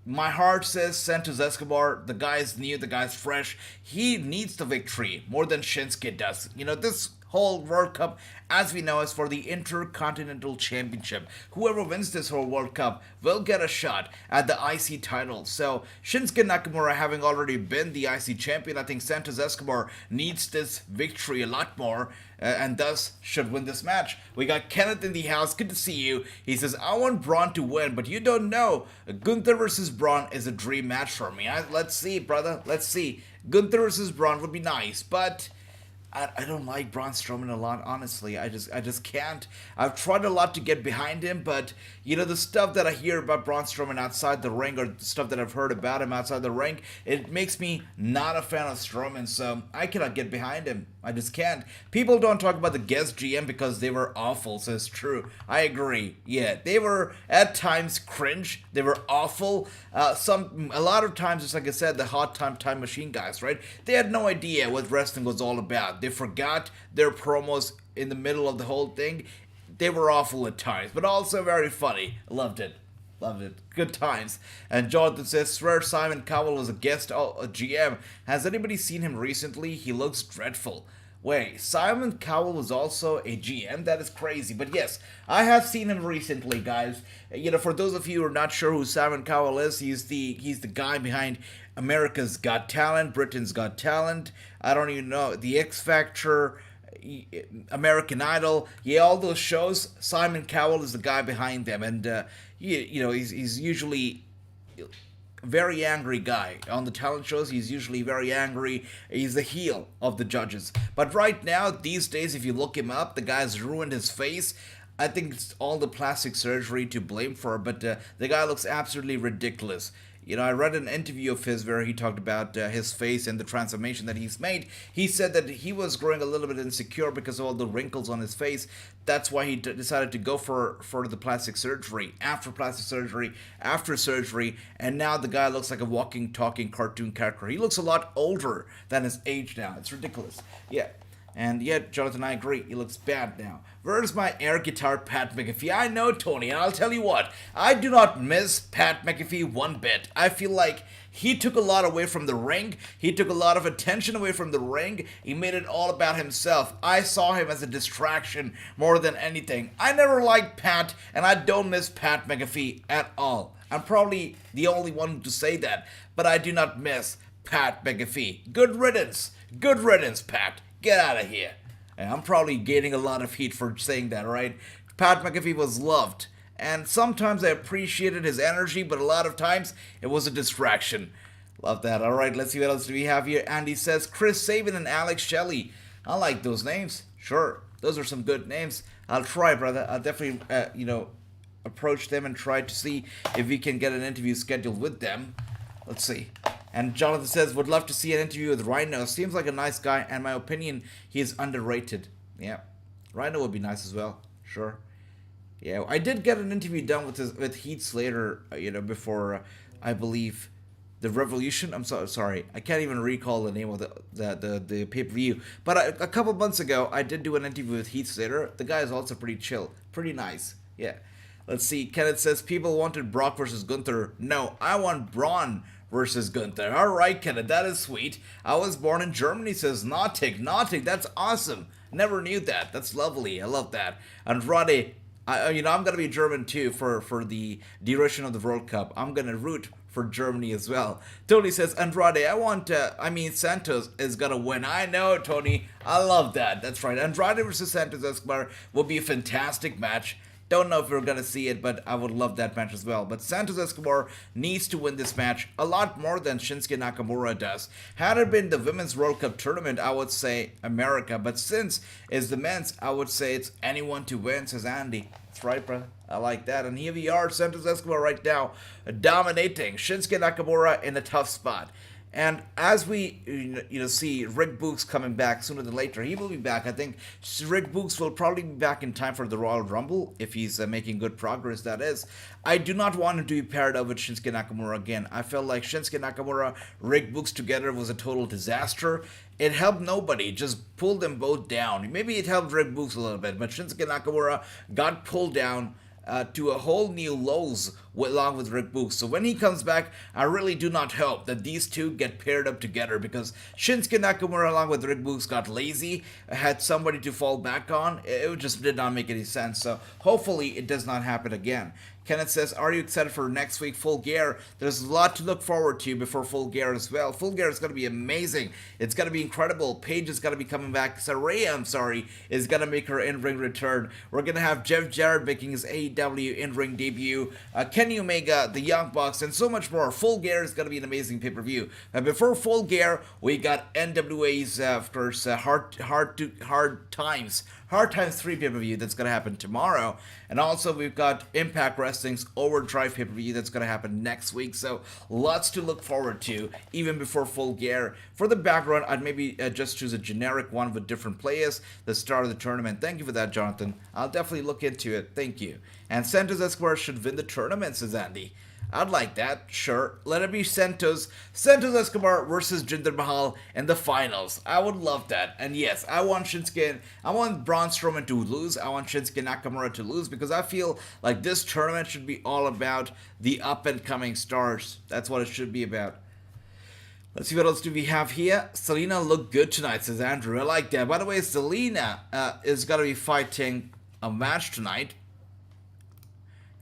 my heart says Santos Escobar, the guy's new, the guy's fresh. He needs the victory more than Shinsuke does. This whole World Cup, as we know, is for the Intercontinental Championship. Whoever wins this whole World Cup will get a shot at the IC title. So, Shinsuke Nakamura having already been the IC champion, I think Santos Escobar needs this victory a lot more, and thus should win this match. We got Kenneth in the house. Good to see you. He says, I want Braun to win, but you don't know. Gunther versus Braun is a dream match for me. Let's see, brother. Let's see. Gunther versus Braun would be nice, but I don't like Braun Strowman a lot, honestly. I just can't. I've tried a lot to get behind him, but the stuff that I hear about Braun Strowman outside the ring, or the stuff that I've heard about him outside the ring, it makes me not a fan of Strowman, so I cannot get behind him. I just can't. People don't talk about the guest GM because they were awful, so it's true. I agree. Yeah, they were at times cringe. They were awful. A lot of times, just like I said, the Hot Time Machine guys, right? They had no idea what wrestling was all about. They forgot their promos in the middle of the whole thing. They were awful at times, but also very funny. Loved it. Loved it. Good times. And Jonathan says, swear Simon Cowell was a guest a GM. Has anybody seen him recently? He looks dreadful. Wait, Simon Cowell was also a GM? That is crazy. But yes, I have seen him recently, guys. For those of you who are not sure who Simon Cowell is, he's the guy behind America's Got Talent, Britain's Got Talent. I don't even know, The X Factor, American Idol. Yeah, all those shows. Simon Cowell is the guy behind them, and he's usually very angry guy. On the talent shows, he's usually very angry. He's the heel of the judges. But right now, these days, if you look him up, the guy's ruined his face. I think it's all the plastic surgery to blame for, but the guy looks absolutely ridiculous. I read an interview of his where he talked about his face and the transformation that he's made. He said that he was growing a little bit insecure because of all the wrinkles on his face. That's why he decided to go for the plastic surgery, after surgery, and now the guy looks like a walking, talking cartoon character. He looks a lot older than his age now. It's ridiculous. Yeah. And yet, Jonathan, I agree, he looks bad now. Where's my air guitar, Pat McAfee? I know, Tony, and I'll tell you what, I do not miss Pat McAfee one bit. I feel like he took a lot away from the ring. He took a lot of attention away from the ring. He made it all about himself. I saw him as a distraction more than anything. I never liked Pat, and I don't miss Pat McAfee at all. I'm probably the only one to say that, but I do not miss Pat McAfee. Good riddance, Pat. Get out of here. And I'm probably gaining a lot of heat for saying that, right? Pat McAfee was loved. And sometimes I appreciated his energy, but a lot of times it was a distraction. Love that. All right, let's see what else do we have here. Andy says, Chris Sabin and Alex Shelley. I like those names. Sure. Those are some good names. I'll try, brother. I'll definitely, approach them and try to see if we can get an interview scheduled with them. Let's see. And Jonathan says, would love to see an interview with Rhino. Seems like a nice guy, and in my opinion, he is underrated. Yeah. Rhino would be nice as well. Sure. Yeah, I did get an interview done with Heath Slater, before, I believe, the Revolution. I'm sorry. I can't even recall the name of the pay-per-view. But a couple months ago, I did do an interview with Heath Slater. The guy is also pretty chill. Pretty nice. Yeah. Let's see. Kenneth says, people wanted Brock versus Gunther. No, I want Braun versus Gunther. Alright, Kenneth, that is sweet. I was born in Germany, says Nautic. That's awesome. Never knew that. That's lovely. I love that. Andrade, I'm gonna be German too for the duration of the World Cup. I'm gonna root for Germany as well. Tony says, Andrade, Santos is gonna win. I know, Tony. I love that. That's right. Andrade versus Santos Escobar will be a fantastic match. Don't know if we're gonna see it, but I would love that match as well. But Santos Escobar needs to win this match a lot more than Shinsuke Nakamura does. Had it been the Women's World Cup tournament, I would say America. But since it's the men's, I would say it's anyone to win, says Andy. That's right, bro. I like that. And here we are, Santos Escobar right now, dominating Shinsuke Nakamura in a tough spot. And as we see Rick Books coming back sooner than later, he will be back. I think Rick Books will probably be back in time for the Royal Rumble if he's making good progress, that is. I do not want him to be paired up with Shinsuke Nakamura again. I felt like Shinsuke Nakamura, Rick Books together was a total disaster. It helped nobody. It just pulled them both down. Maybe it helped Rick Books a little bit, but Shinsuke Nakamura got pulled down to a whole new lows along with Rick Books. So when he comes back, I really do not hope that these two get paired up together, because Shinsuke Nakamura along with Rick Books got lazy, had somebody to fall back on. It just did not make any sense. So hopefully it does not happen again. Kenneth says, are you excited for next week, Full Gear? There's a lot to look forward to before Full Gear as well. Full Gear is going to be amazing. It's going to be incredible. Paige is going to be coming back. Saraya, is going to make her in-ring return. We're going to have Jeff Jarrett making his AEW in-ring debut. Kenny Omega, the Young Bucks, and so much more. Full Gear is going to be an amazing pay-per-view. Before Full Gear, we got NWA's, of course, Hard Times 3 pay-per-view that's going to happen tomorrow. And also we've got Impact Wrestling's Overdrive pay-per-view that's going to happen next week. So lots to look forward to even before Full Gear. For the background, I'd maybe just choose a generic one with different players, the start of the tournament. Thank you for that, Jonathan. I'll definitely look into it. Thank you. And Santos Escobar should win the tournament, says Andy. I'd like that, sure. Let it be Santos Escobar versus Jinder Mahal in the finals. I would love that. And yes, I want Braun Strowman to lose. I want Shinsuke Nakamura to lose, because I feel like this tournament should be all about the up-and-coming stars. That's what it should be about. Let's see what else do we have here. Selena looked good tonight, says Andrew. I like that. By the way, Selena is going to be fighting a match tonight.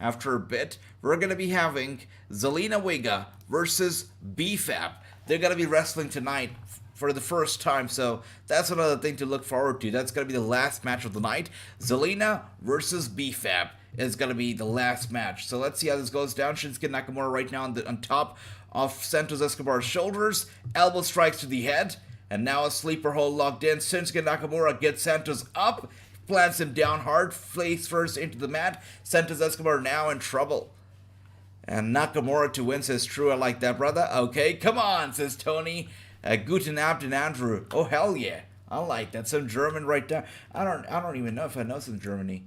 After a bit, we're going to be having Zelina Vega versus BFAB. They're going to be wrestling tonight for the first time, so that's another thing to look forward to. That's going to be the last match of the night. Zelina versus BFAB is going to be the last match. So let's see how this goes down. Shinsuke Nakamura right now on top of Santos Escobar's shoulders. Elbow strikes to the head, and now a sleeper hold locked in. Shinsuke Nakamura gets Santos up, plants him down hard, face first into the mat. Santos Escobar now in trouble. And Nakamura to win, says True. I like that, brother. Okay, come on, says Tony. Guten Abend, Andrew. Oh, hell yeah. I like that. Some German right there. I don't even know if I know some Germany.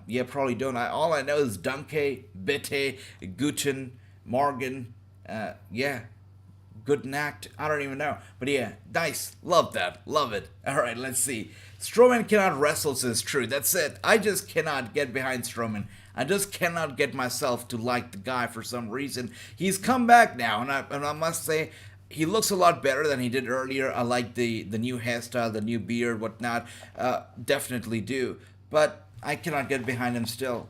Yeah, probably don't. All I know is Danke, Bitte, Guten, Morgen. Yeah. Good Nacht. I don't even know. But yeah, nice. Love that. Love it. Alright, let's see. Strowman cannot wrestle, says True. That's it. I just cannot get behind Strowman. I just cannot get myself to like the guy for some reason. He's come back now, and I must say, he looks a lot better than he did earlier. I like the new hairstyle, the new beard, whatnot. Definitely do. But I cannot get behind him still.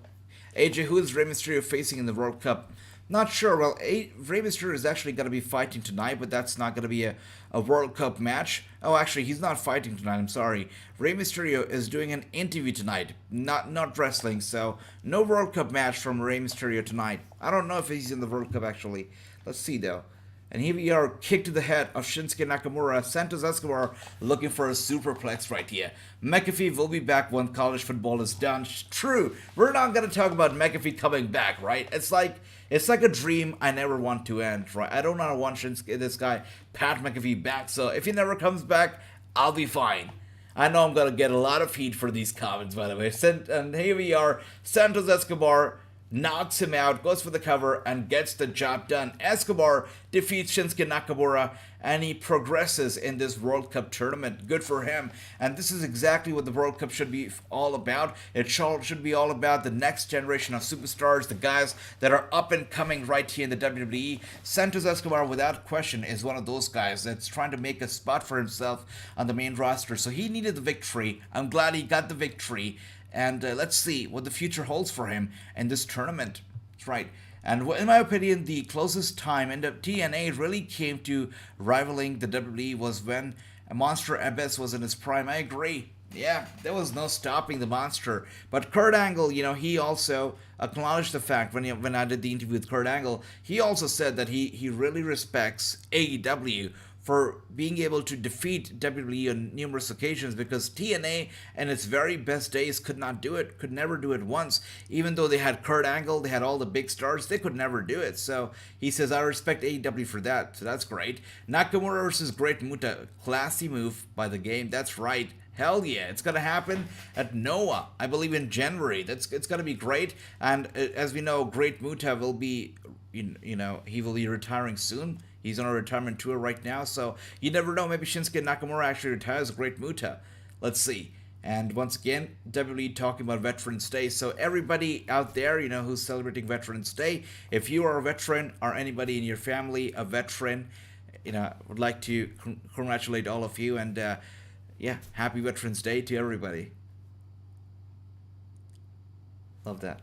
AJ, who is Rey Mysterio facing in the World Cup? Not sure. Well, Rey Mysterio is actually going to be fighting tonight, but that's not going to be a World Cup match. Oh, actually, he's not fighting tonight. I'm sorry. Rey Mysterio is doing an interview tonight, not wrestling. So no World Cup match from Rey Mysterio tonight. I don't know if he's in the World Cup, actually. Let's see, though. And here we are, kick to the head of Shinsuke Nakamura. Santos Escobar looking for a superplex right here. McAfee will be back when college football is done. True, we're not going to talk about McAfee coming back, right? It's like a dream I never want to end, right? I don't want this guy, Pat McAfee, back. So if he never comes back, I'll be fine. I know I'm going to get a lot of heat for these comments, by the way. And here we are, Santos Escobar knocks him out, goes for the cover, and gets the job done. Escobar defeats Shinsuke Nakamura, and he progresses in this World Cup tournament. Good for him. And this is exactly what the World Cup should be all about. It should be all about the next generation of superstars, the guys that are up and coming right here in the WWE. Santos Escobar, without question, is one of those guys that's trying to make a spot for himself on the main roster. So he needed the victory. I'm glad he got the victory. And let's see what the future holds for him in this tournament. That's right. And in my opinion, the closest time in the TNA really came to rivaling the WWE was when Monster Abyss was in his prime. I agree. Yeah, there was no stopping the monster. But Kurt Angle, he also acknowledged the fact when I did the interview with Kurt Angle, he also said that he really respects AEW for being able to defeat WWE on numerous occasions, because TNA in its very best days could not do it, could never do it once. Even though they had Kurt Angle, they had all the big stars, they could never do it. So he says, I respect AEW for that. So that's great. Nakamura versus Great Muta, classy move by the game. That's right. Hell yeah, it's gonna happen at Noah, I believe in January. It's gonna be great. And as we know, Great Muta will be, he will be retiring soon. He's on a retirement tour right now, so you never know. Maybe Shinsuke Nakamura actually retires Great Muta. Let's see. And once again, WWE talking about Veterans Day. So everybody out there, who's celebrating Veterans Day, if you are a veteran or anybody in your family a veteran, would like to congratulate all of you. And happy Veterans Day to everybody. Love that.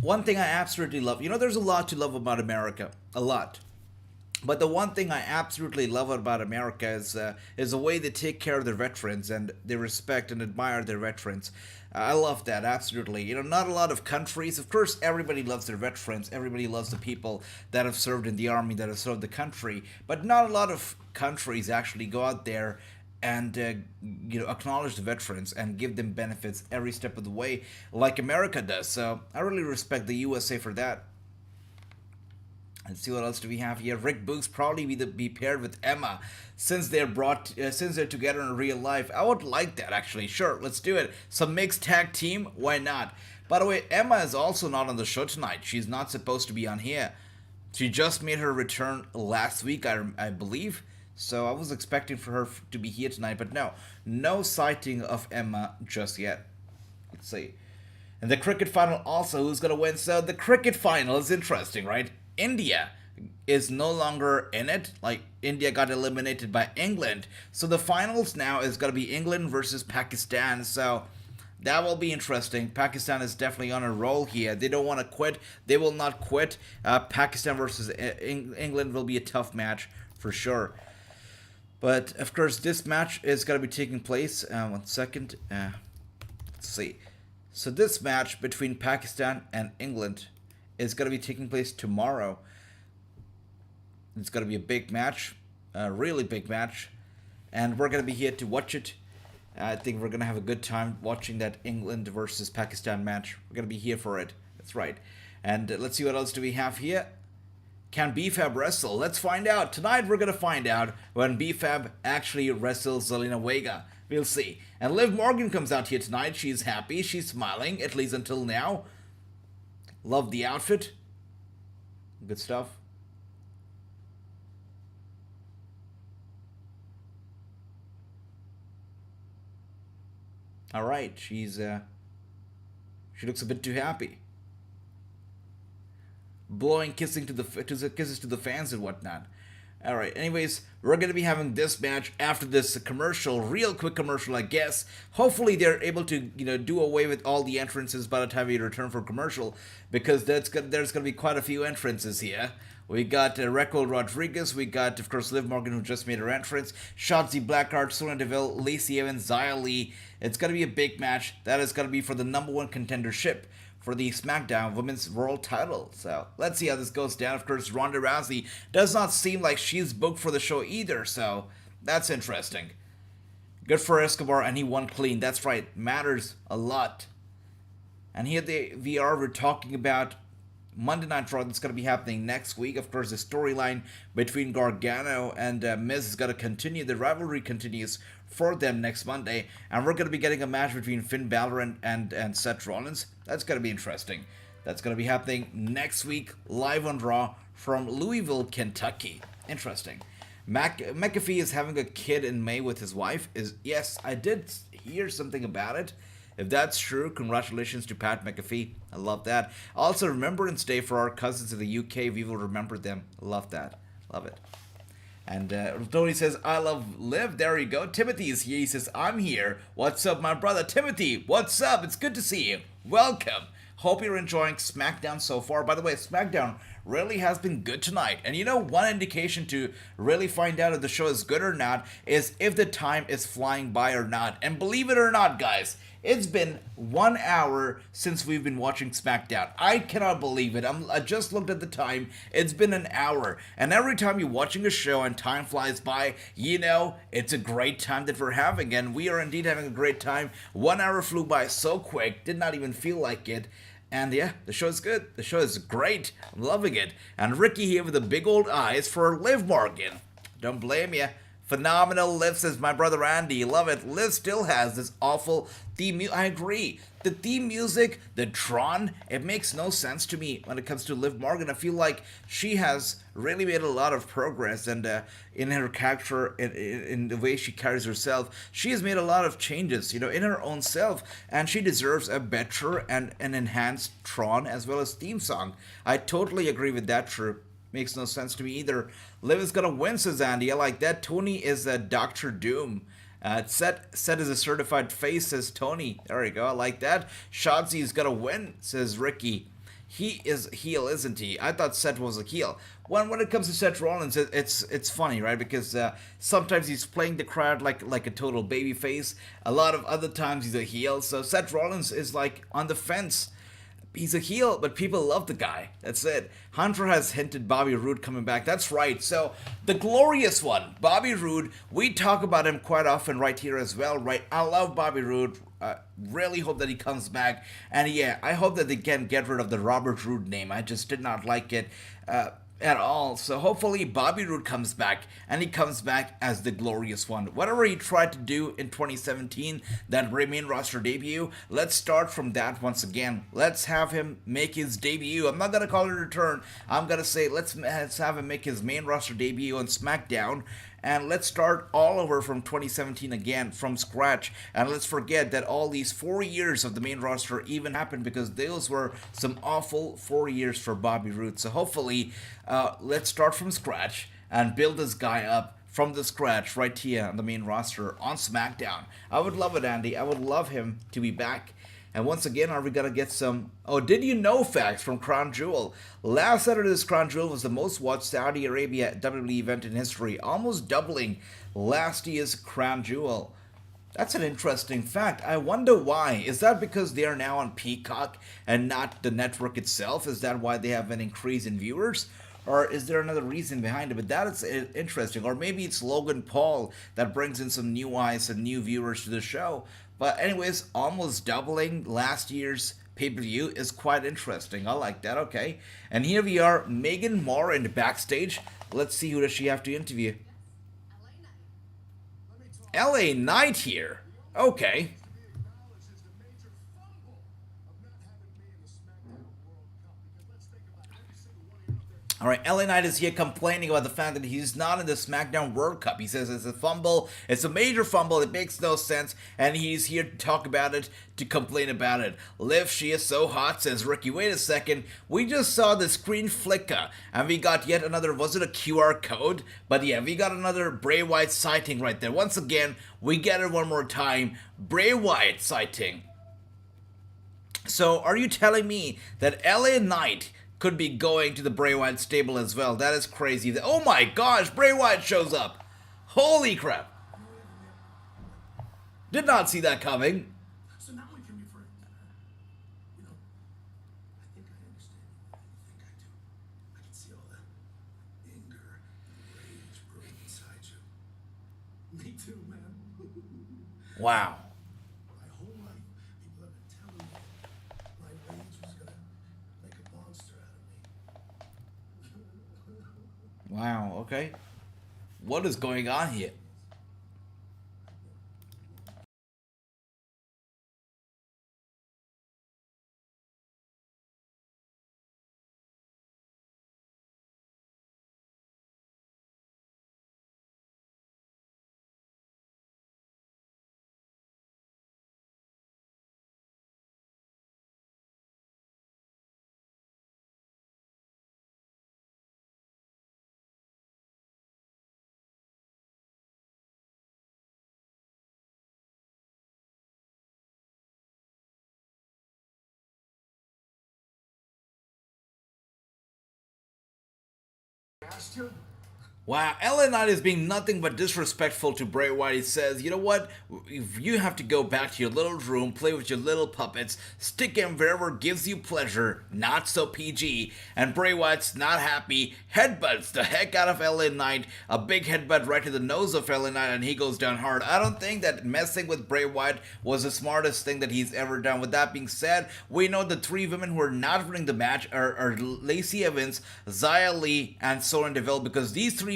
One thing I absolutely love, there's a lot to love about America, a lot. But the one thing I absolutely love about America is the way they take care of their veterans, and they respect and admire their veterans. I love that, absolutely. Not a lot of countries, of course, everybody loves their veterans, everybody loves the people that have served in the army, that have served the country, but not a lot of countries actually go out there and acknowledge the veterans and give them benefits every step of the way like America does. So I really respect the USA for that. Let's see what else do we have here. Rick Boogs probably be paired with Emma since they're together in real life. I would like that, actually. Sure, let's do it. Some mixed tag team, why not? By the way, Emma is also not on the show tonight. She's not supposed to be on here. She just made her return last week, I believe. So I was expecting for her to be here tonight, but no sighting of Emma just yet. Let's see. And the cricket final also, who's going to win? So the cricket final is interesting, right? India is no longer in it. Like, India got eliminated by England. So the finals now is going to be England versus Pakistan. So that will be interesting. Pakistan is definitely on a roll here. They don't want to quit. They will not quit. Pakistan versus England will be a tough match for sure. But, of course, this match is going to be taking place. 1 second. Let's see. So this match between Pakistan and England is going to be taking place tomorrow. It's going to be a big match. A really big match. And we're going to be here to watch it. I think we're going to have a good time watching that England versus Pakistan match. We're going to be here for it. That's right. And let's see what else do we have here. Can B-Fab wrestle? Let's find out. Tonight we're going to find out when B-Fab actually wrestles Zelina Vega. We'll see. And Liv Morgan comes out here tonight. She's happy. She's smiling, at least until now. Love the outfit. Good stuff. All right. She looks a bit too happy. Blowing kisses to the fans and whatnot. All right. Anyways, we're gonna be having this match after this commercial, real quick commercial, I guess. Hopefully, they're able to do away with all the entrances by the time we return for commercial, because there's gonna be quite a few entrances here. We got Raquel Rodriguez. We got, of course, Liv Morgan, who just made her entrance. Shotzi Blackheart, Sonya Deville, Lacey Evans, Xia Li. It's gonna be a big match. That is gonna be for the #1 contendership for the SmackDown Women's World Title. So let's see how this goes down. Of course, Ronda Rousey does not seem like she's booked for the show either, so that's interesting. Good for Escobar, and he won clean. That's right, matters a lot. And here at the VR, we're talking about Monday Night Raw that's going to be happening next week. Of course, the storyline between Gargano and Miz is going to continue. The rivalry continues for them next Monday. And we're going to be getting a match between Finn Balor and Seth Rollins. That's going to be interesting. That's going to be happening next week live on Raw from Louisville, Kentucky. Interesting. McAfee is having a kid in May with his wife. Yes, I did hear something about it. If that's true, congratulations to Pat McAfee. I love that. Also, Remembrance Day for our cousins in the UK. We will remember them. Love that. Love it. And Tony says, I love Liv. There you go. Timothy is here. He says, I'm here. What's up, my brother? Timothy, what's up? It's good to see you. Welcome. Hope you're enjoying SmackDown so far. By the way, SmackDown really has been good tonight. And you know, one indication to really find out if the show is good or not is if the time is flying by or not. And believe it or not, guys, it's been 1 hour since we've been watching SmackDown. I cannot believe it. I just looked at the time. It's been an hour. And every time you're watching a show and time flies by, you know, it's a great time that we're having. And we are indeed having a great time. 1 hour flew by so quick. Did not even feel like it. And yeah, the show is good. The show is great. I'm loving it. And Ricky here with the big old eyes for Liv Morgan. Don't blame you. Phenomenal Liv, says my brother Andy. Love it. Liv still has this awful theme music. I agree. The theme music, the Tron, it makes no sense to me when it comes to Liv Morgan. I feel like she has really made a lot of progress, and in her character, in the way she carries herself, she has made a lot of changes, you know, in her own self, and she deserves a better and an enhanced Tron as well as theme song. I totally agree with that, True. Makes no sense to me either. Liv is gonna win, says Andy. I like that. Tony is a Dr. Doom. Seth is a certified face, says Tony. There you go. I like that. Shotzi is gonna win, says Ricky. He is heel, isn't he? I thought Seth was a heel. When it comes to Seth Rollins, it's funny, right? Because sometimes he's playing the crowd like a total baby face. A lot of other times he's a heel. So Seth Rollins is like on the fence. He's a heel, but people love the guy. That's it. Hunter has hinted Bobby Roode coming back. That's right. So, the glorious one, Bobby Roode, we talk about him quite often right here as well, right? I love Bobby Roode. Really hope that he comes back. And yeah, I hope that they can get rid of the Robert Roode name. I just did not like it at all. So hopefully Bobby Roode comes back, and he comes back as the glorious one. Whatever he tried to do in 2017, that main roster debut, let's start from that once again. Let's have him make his debut. I'm not going to call it a return. I'm going to say let's have him make his main roster debut on SmackDown. And let's start all over from 2017 again, from scratch. And let's forget that all these 4 years of the main roster even happened, because those were some awful 4 years for Bobby Roode. So hopefully, let's start from scratch and build this guy up from the scratch right here on the main roster on SmackDown. I would love it, Andy. I would love him to be back. And once again, are we going to get some... Oh, did you know facts from Crown Jewel? Last Saturday's Crown Jewel was the most watched Saudi Arabia WWE event in history, almost doubling last year's Crown Jewel. That's an interesting fact. I wonder why. Is that because they are now on Peacock and not the network itself? Is that why they have an increase in viewers? Or is there another reason behind it? But that is interesting. Or maybe it's Logan Paul that brings in some new eyes and new viewers to the show. But anyways, almost doubling last year's pay-per-view is quite interesting. I like that, okay. And here we are, Megan Moore in the backstage. Let's see who does she have to interview. LA Knight here. Okay. Alright, LA Knight is here complaining about the fact that he's not in the SmackDown World Cup. He says it's a fumble, it's a major fumble, it makes no sense, and he's here to talk about it, to complain about it. Liv, she is so hot, says Ricky. Wait a second, we just saw the screen flicker, and we got yet another, was it a QR code? But yeah, we got another Bray Wyatt sighting right there. Once again, we get it one more time, Bray Wyatt sighting. So, are you telling me that LA Knight could be going to the Bray Wyatt stable as well? That is crazy. Oh my gosh, Bray Wyatt shows up. Holy crap. Did not see that coming. So now we can be friends. You know, I think I understand you. I think I do. I can see all that anger and rage brewing inside you. Me too, man. Wow. My whole life, people have been telling me my rage was gonna make a monster out of me. Wow, okay. What is going on here? Asked you? Wow, LA Knight is being nothing but disrespectful to Bray Wyatt. He says, you know what? If you have to go back to your little room, play with your little puppets, stick him wherever gives you pleasure, not so PG. And Bray Wyatt's not happy, headbutts the heck out of LA Knight, a big headbutt right to the nose of LA Knight, and he goes down hard. I don't think that messing with Bray Wyatt was the smartest thing that he's ever done. With that being said, we know the three women who are not winning the match are Lacey Evans, Xia Li, and Soren Deville, because these three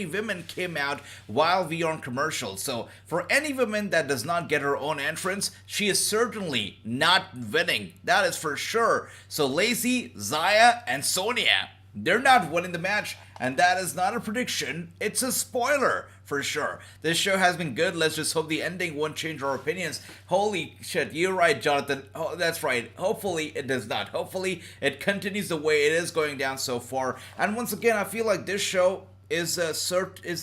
women came out while we are on commercial. So for any woman that does not get her own entrance, she is certainly not winning. That is for sure. So Lacey, Xia, and Sonya, they're not winning the match, and that is not a prediction. It's a spoiler for sure. This show has been good. Let's just hope the ending won't change our opinions. Holy shit, you're right, Jonathan. Oh, that's right. Hopefully it does not. Hopefully it continues the way it is going down so far. And once again, I feel like this show is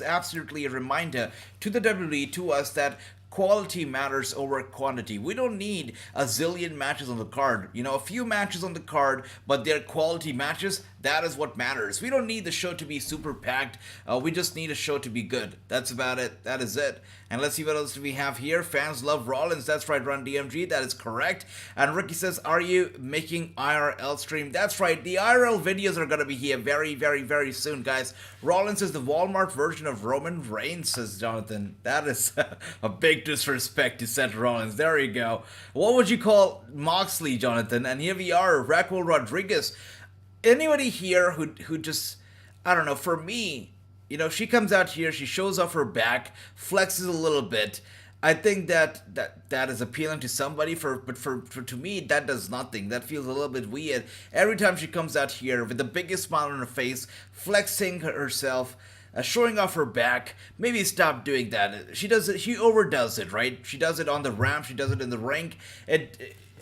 absolutely a reminder to the WWE, to us, that quality matters over quantity. We don't need a zillion matches on the card. You know, a few matches on the card, but they're quality matches. That is what matters. We don't need the show to be super packed. We just need a show to be good. That's about it. That is it. And let's see what else do we have here. Fans love Rollins. That's right, Run DMG. That is correct. And Ricky says, are you making IRL stream? That's right. The IRL videos are going to be here very, very, very soon, guys. Rollins is the Walmart version of Roman Reigns, says Jonathan. That is a big disrespect to Seth Rollins. There you go. What would you call Moxley, Jonathan? And here we are, Raquel Rodriguez. Anybody here who just, I don't know, for me, you know, she comes out here, she shows off her back, flexes a little bit. I think that is appealing to somebody, but to me, that does nothing. That feels a little bit weird. Every time she comes out here with the biggest smile on her face, flexing herself, showing off her back, maybe stop doing that. She overdoes it, right? She does it on the ramp, she does it in the ring.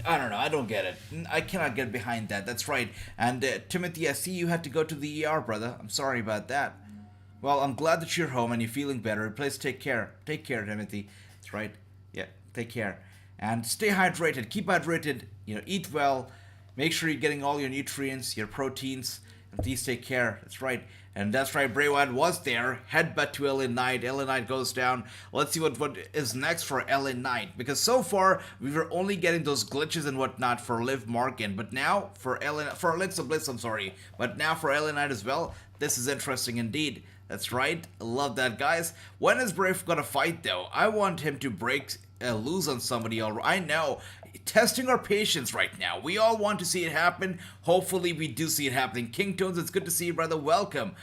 I don't know. I don't get it. I cannot get behind that. That's right. And Timothy, I see you had to go to the ER, brother. I'm sorry about that. Well, I'm glad that you're home and you're feeling better. Please take care. Take care, Timothy. That's right. Yeah, take care. And stay hydrated. Keep hydrated. You know, eat well. Make sure you're getting all your nutrients, your proteins. And please take care. That's right. And that's right, Bray Wyatt was there. Headbutt to LA Knight. LA Knight goes down. Let's see what is next for LA Knight. Because so far, we were only getting those glitches and whatnot for Liv Morgan. But now, for Alexa Bliss, I'm sorry. But now for LA Knight as well, this is interesting indeed. That's right. I love that, guys. When is Bray gonna fight, though? I want him to break loose on somebody. I know. Testing our patience right now. We all want to see it happen. Hopefully we do see it happening. King Tones, it's good to see you, brother. Welcome.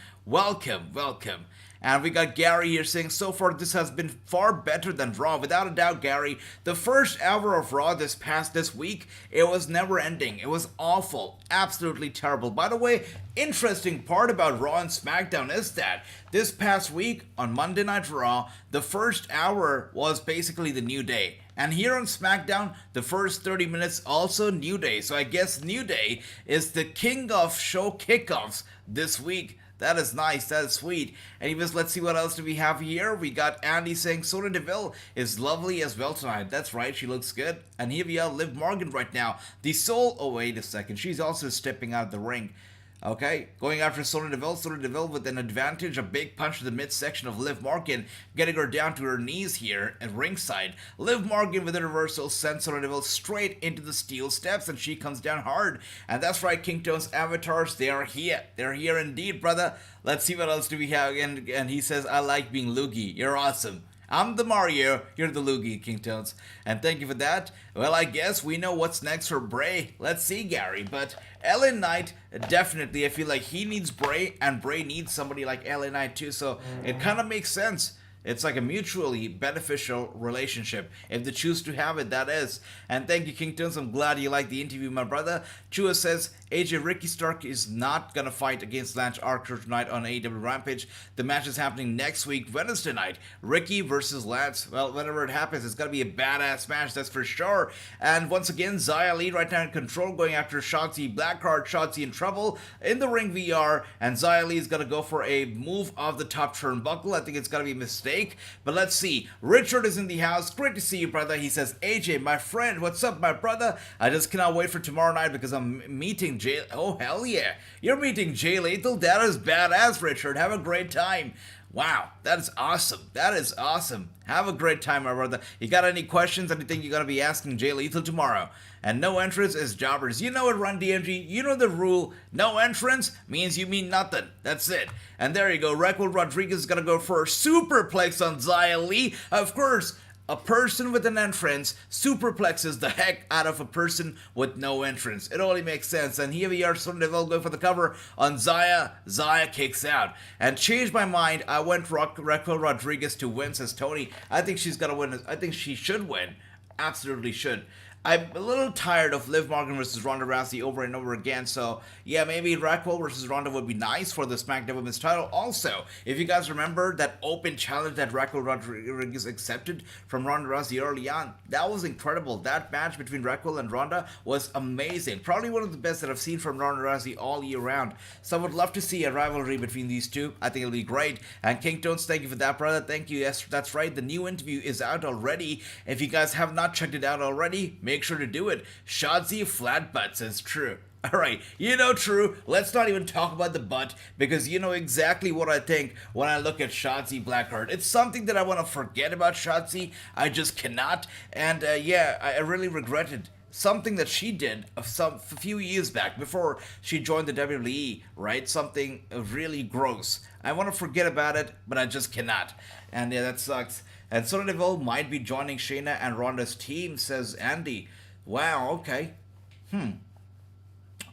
And we got Gary here saying, so far this has been far better than Raw. Without a doubt, Gary. The first hour of Raw this week, it was never ending. It was awful. Absolutely terrible. By the way, interesting part about Raw and SmackDown is that this past week on Monday Night Raw, the first hour was basically the New Day. And here on SmackDown, the first 30 minutes also New Day. So I guess New Day is the king of show kickoffs this week. That is nice. That is sweet. Anyways, let's see what else do we have here. We got Andy saying Sonya Deville is lovely as well tonight. That's right. She looks good. And here we are, Liv Morgan right now. The Soul. Oh, wait a second. She's also stepping out of the ring. Okay, going after Sonya Deville with an advantage, a big punch to the midsection of Liv Morgan, getting her down to her knees here at ringside. Liv Morgan with a reversal sends Sonya Deville straight into the steel steps, and she comes down hard. And that's right, King Tone's avatars, they are here. They're here indeed, brother. Let's see what else do we have. And he says, I like being loogie. You're awesome. I'm the Mario, you're the Luigi, King Tones. And thank you for that. Well, I guess we know what's next for Bray. Let's see, Gary. But LA Knight, definitely, I feel like he needs Bray, and Bray needs somebody like LA Knight too, so it kind of makes sense. It's like a mutually beneficial relationship, if they choose to have it, that is. And thank you, King Tones. I'm glad you liked the interview, my brother. Chua says, AJ Ricky Stark is not going to fight against Lance Archer tonight on AEW Rampage. The match is happening next week, Wednesday night. Ricky versus Lance. Well, whenever it happens, it's going to be a badass match, that's for sure. And once again, Xia Li right now in control, going after Shotzi Blackheart. Shotzi in trouble in the ring VR, and Xia Li is going to go for a move off the top turnbuckle. I think it's going to be a mistake, but let's see. Richard is in the house. Great to see you, brother. He says, AJ, my friend, what's up, my brother? I just cannot wait for tomorrow night because I'm meeting Jay. Oh, hell yeah. You're meeting Jay Lethal? That is badass, Richard. Have a great time. Wow, that is awesome. That is awesome. Have a great time, my brother. You got any questions, anything you're going to be asking Jay Lethal tomorrow? And no entrance is jobbers. You know it, Run DMG. You know the rule. No entrance means you mean nothing. That's it. And there you go. Raquel Rodriguez is going to go for a superplex on Xia Li. Of course, a person with an entrance superplexes the heck out of a person with no entrance. It only makes sense. And here we are, Sonya Deville going for the cover on Xia. Xia kicks out. And changed my mind. I went Raquel Rodriguez to win, says Tony. I think she's going to win. I think she should win. Absolutely should. I'm a little tired of Liv Morgan versus Ronda Rousey over and over again, so yeah, maybe Raquel versus Ronda would be nice for the SmackDown Women's title. Also, if you guys remember that open challenge that Raquel Rodriguez accepted from Ronda Rousey early on, that was incredible. That match between Raquel and Ronda was amazing. Probably one of the best that I've seen from Ronda Rousey all year round. So I would love to see a rivalry between these two. I think it'll be great. And King Tones, thank you for that, brother. Thank you. Yes, that's right. The new interview is out already. If you guys have not checked it out already, make sure to do it. Shotzi flat butt says true. Alright, you know true. Let's not even talk about the butt, because you know exactly what I think when I look at Shotzi Blackheart. It's something that I want to forget about Shotzi. I just cannot. And yeah, I really regretted something that she did a few years back before she joined the WWE, right? Something really gross. I want to forget about it, but I just cannot. And yeah, that sucks. And Sonya Deville might be joining Shayna and Ronda's team, says Andy. Wow, okay.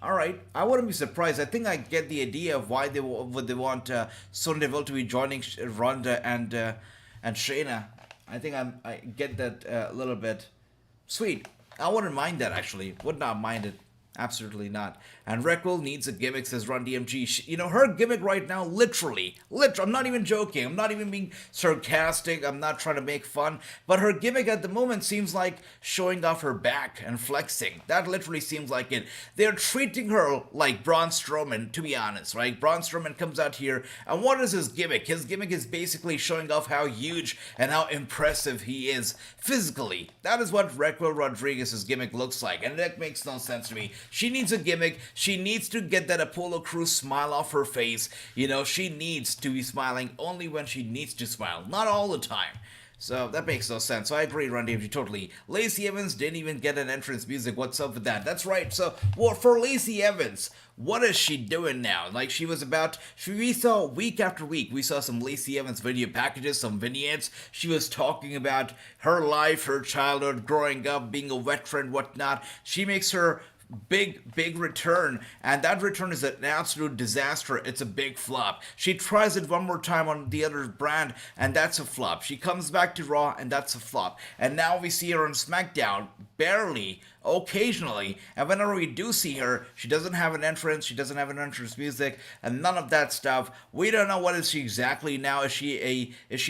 Alright, I wouldn't be surprised. I think I get the idea of why they would want Sonya Deville to be joining Ronda and Shayna. I think I get that a little bit. Sweet. I wouldn't mind that, actually. Would not mind it. Absolutely not. And Raquel needs a gimmick, says Run DMG. You know, her gimmick right now, literally, I'm not even joking. I'm not even being sarcastic. I'm not trying to make fun. But her gimmick at the moment seems like showing off her back and flexing. That literally seems like it. They're treating her like Braun Strowman, to be honest, right? Braun Strowman comes out here, and what is his gimmick? His gimmick is basically showing off how huge and how impressive he is physically. That is what Raquel Rodriguez's gimmick looks like, and that makes no sense to me. She needs a gimmick. She needs to get that Apollo Crews smile off her face. You know, she needs to be smiling only when she needs to smile, not all the time. So that makes no sense. So I agree, Run DMG, totally. Lacey Evans didn't even get an entrance music. What's up with that? That's right. So, well, for Lacey Evans, what is she doing now? Like, we saw week after week, we saw some Lacey Evans video packages, some vignettes. She was talking about her life, her childhood, growing up, being a veteran, whatnot. She makes her big return, and that return is an absolute disaster. It's a big flop. She tries it one more time on the other brand, and that's a flop. She comes back to Raw, and that's a flop. And now we see her on SmackDown, barely, occasionally, and whenever we do see her, she doesn't have an entrance, she doesn't have an entrance music, and none of that stuff. We don't know what is she exactly now. Is she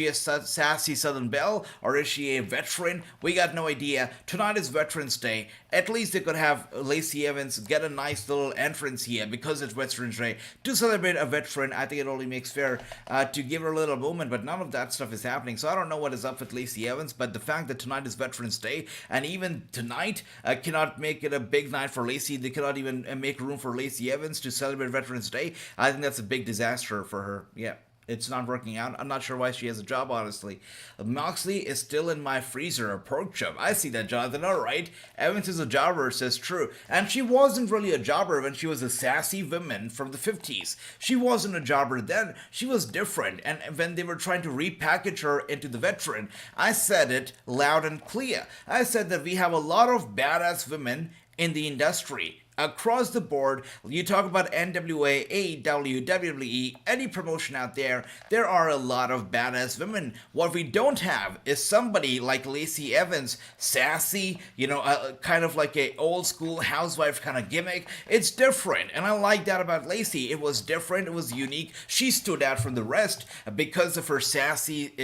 a sassy Southern Belle, or is she a veteran? We got no idea. Tonight is Veterans Day. At least they could have Lacey Evans get a nice little entrance here because it's Veterans Day to celebrate a veteran. I think it only makes fair to give her a little moment, but none of that stuff is happening. So I don't know what is up with Lacey Evans, but the fact that tonight is Veterans Day, and even tonight cannot make it a big night for Lacey. They cannot even make room for Lacey Evans to celebrate Veterans Day. I think that's a big disaster for her. Yeah. it's not working out. I'm not sure why she has a job, honestly. Moxley is still in my freezer, a pork chop. I see that, Jonathan. All right. Evans is a jobber, says true. And she wasn't really a jobber when she was a sassy woman from the 50s. She wasn't a jobber then. She was different. And when they were trying to repackage her into the veteran, I said it loud and clear. I said that we have a lot of badass women in the industry. Across the board, you talk about NWA, AEW, WWE, any promotion out there, there are a lot of badass women. What we don't have is somebody like Lacey Evans, sassy, kind of like a old school housewife kind of gimmick. It's different, and I like that about Lacey. It was different, it was unique. She stood out from the rest because of her sassy,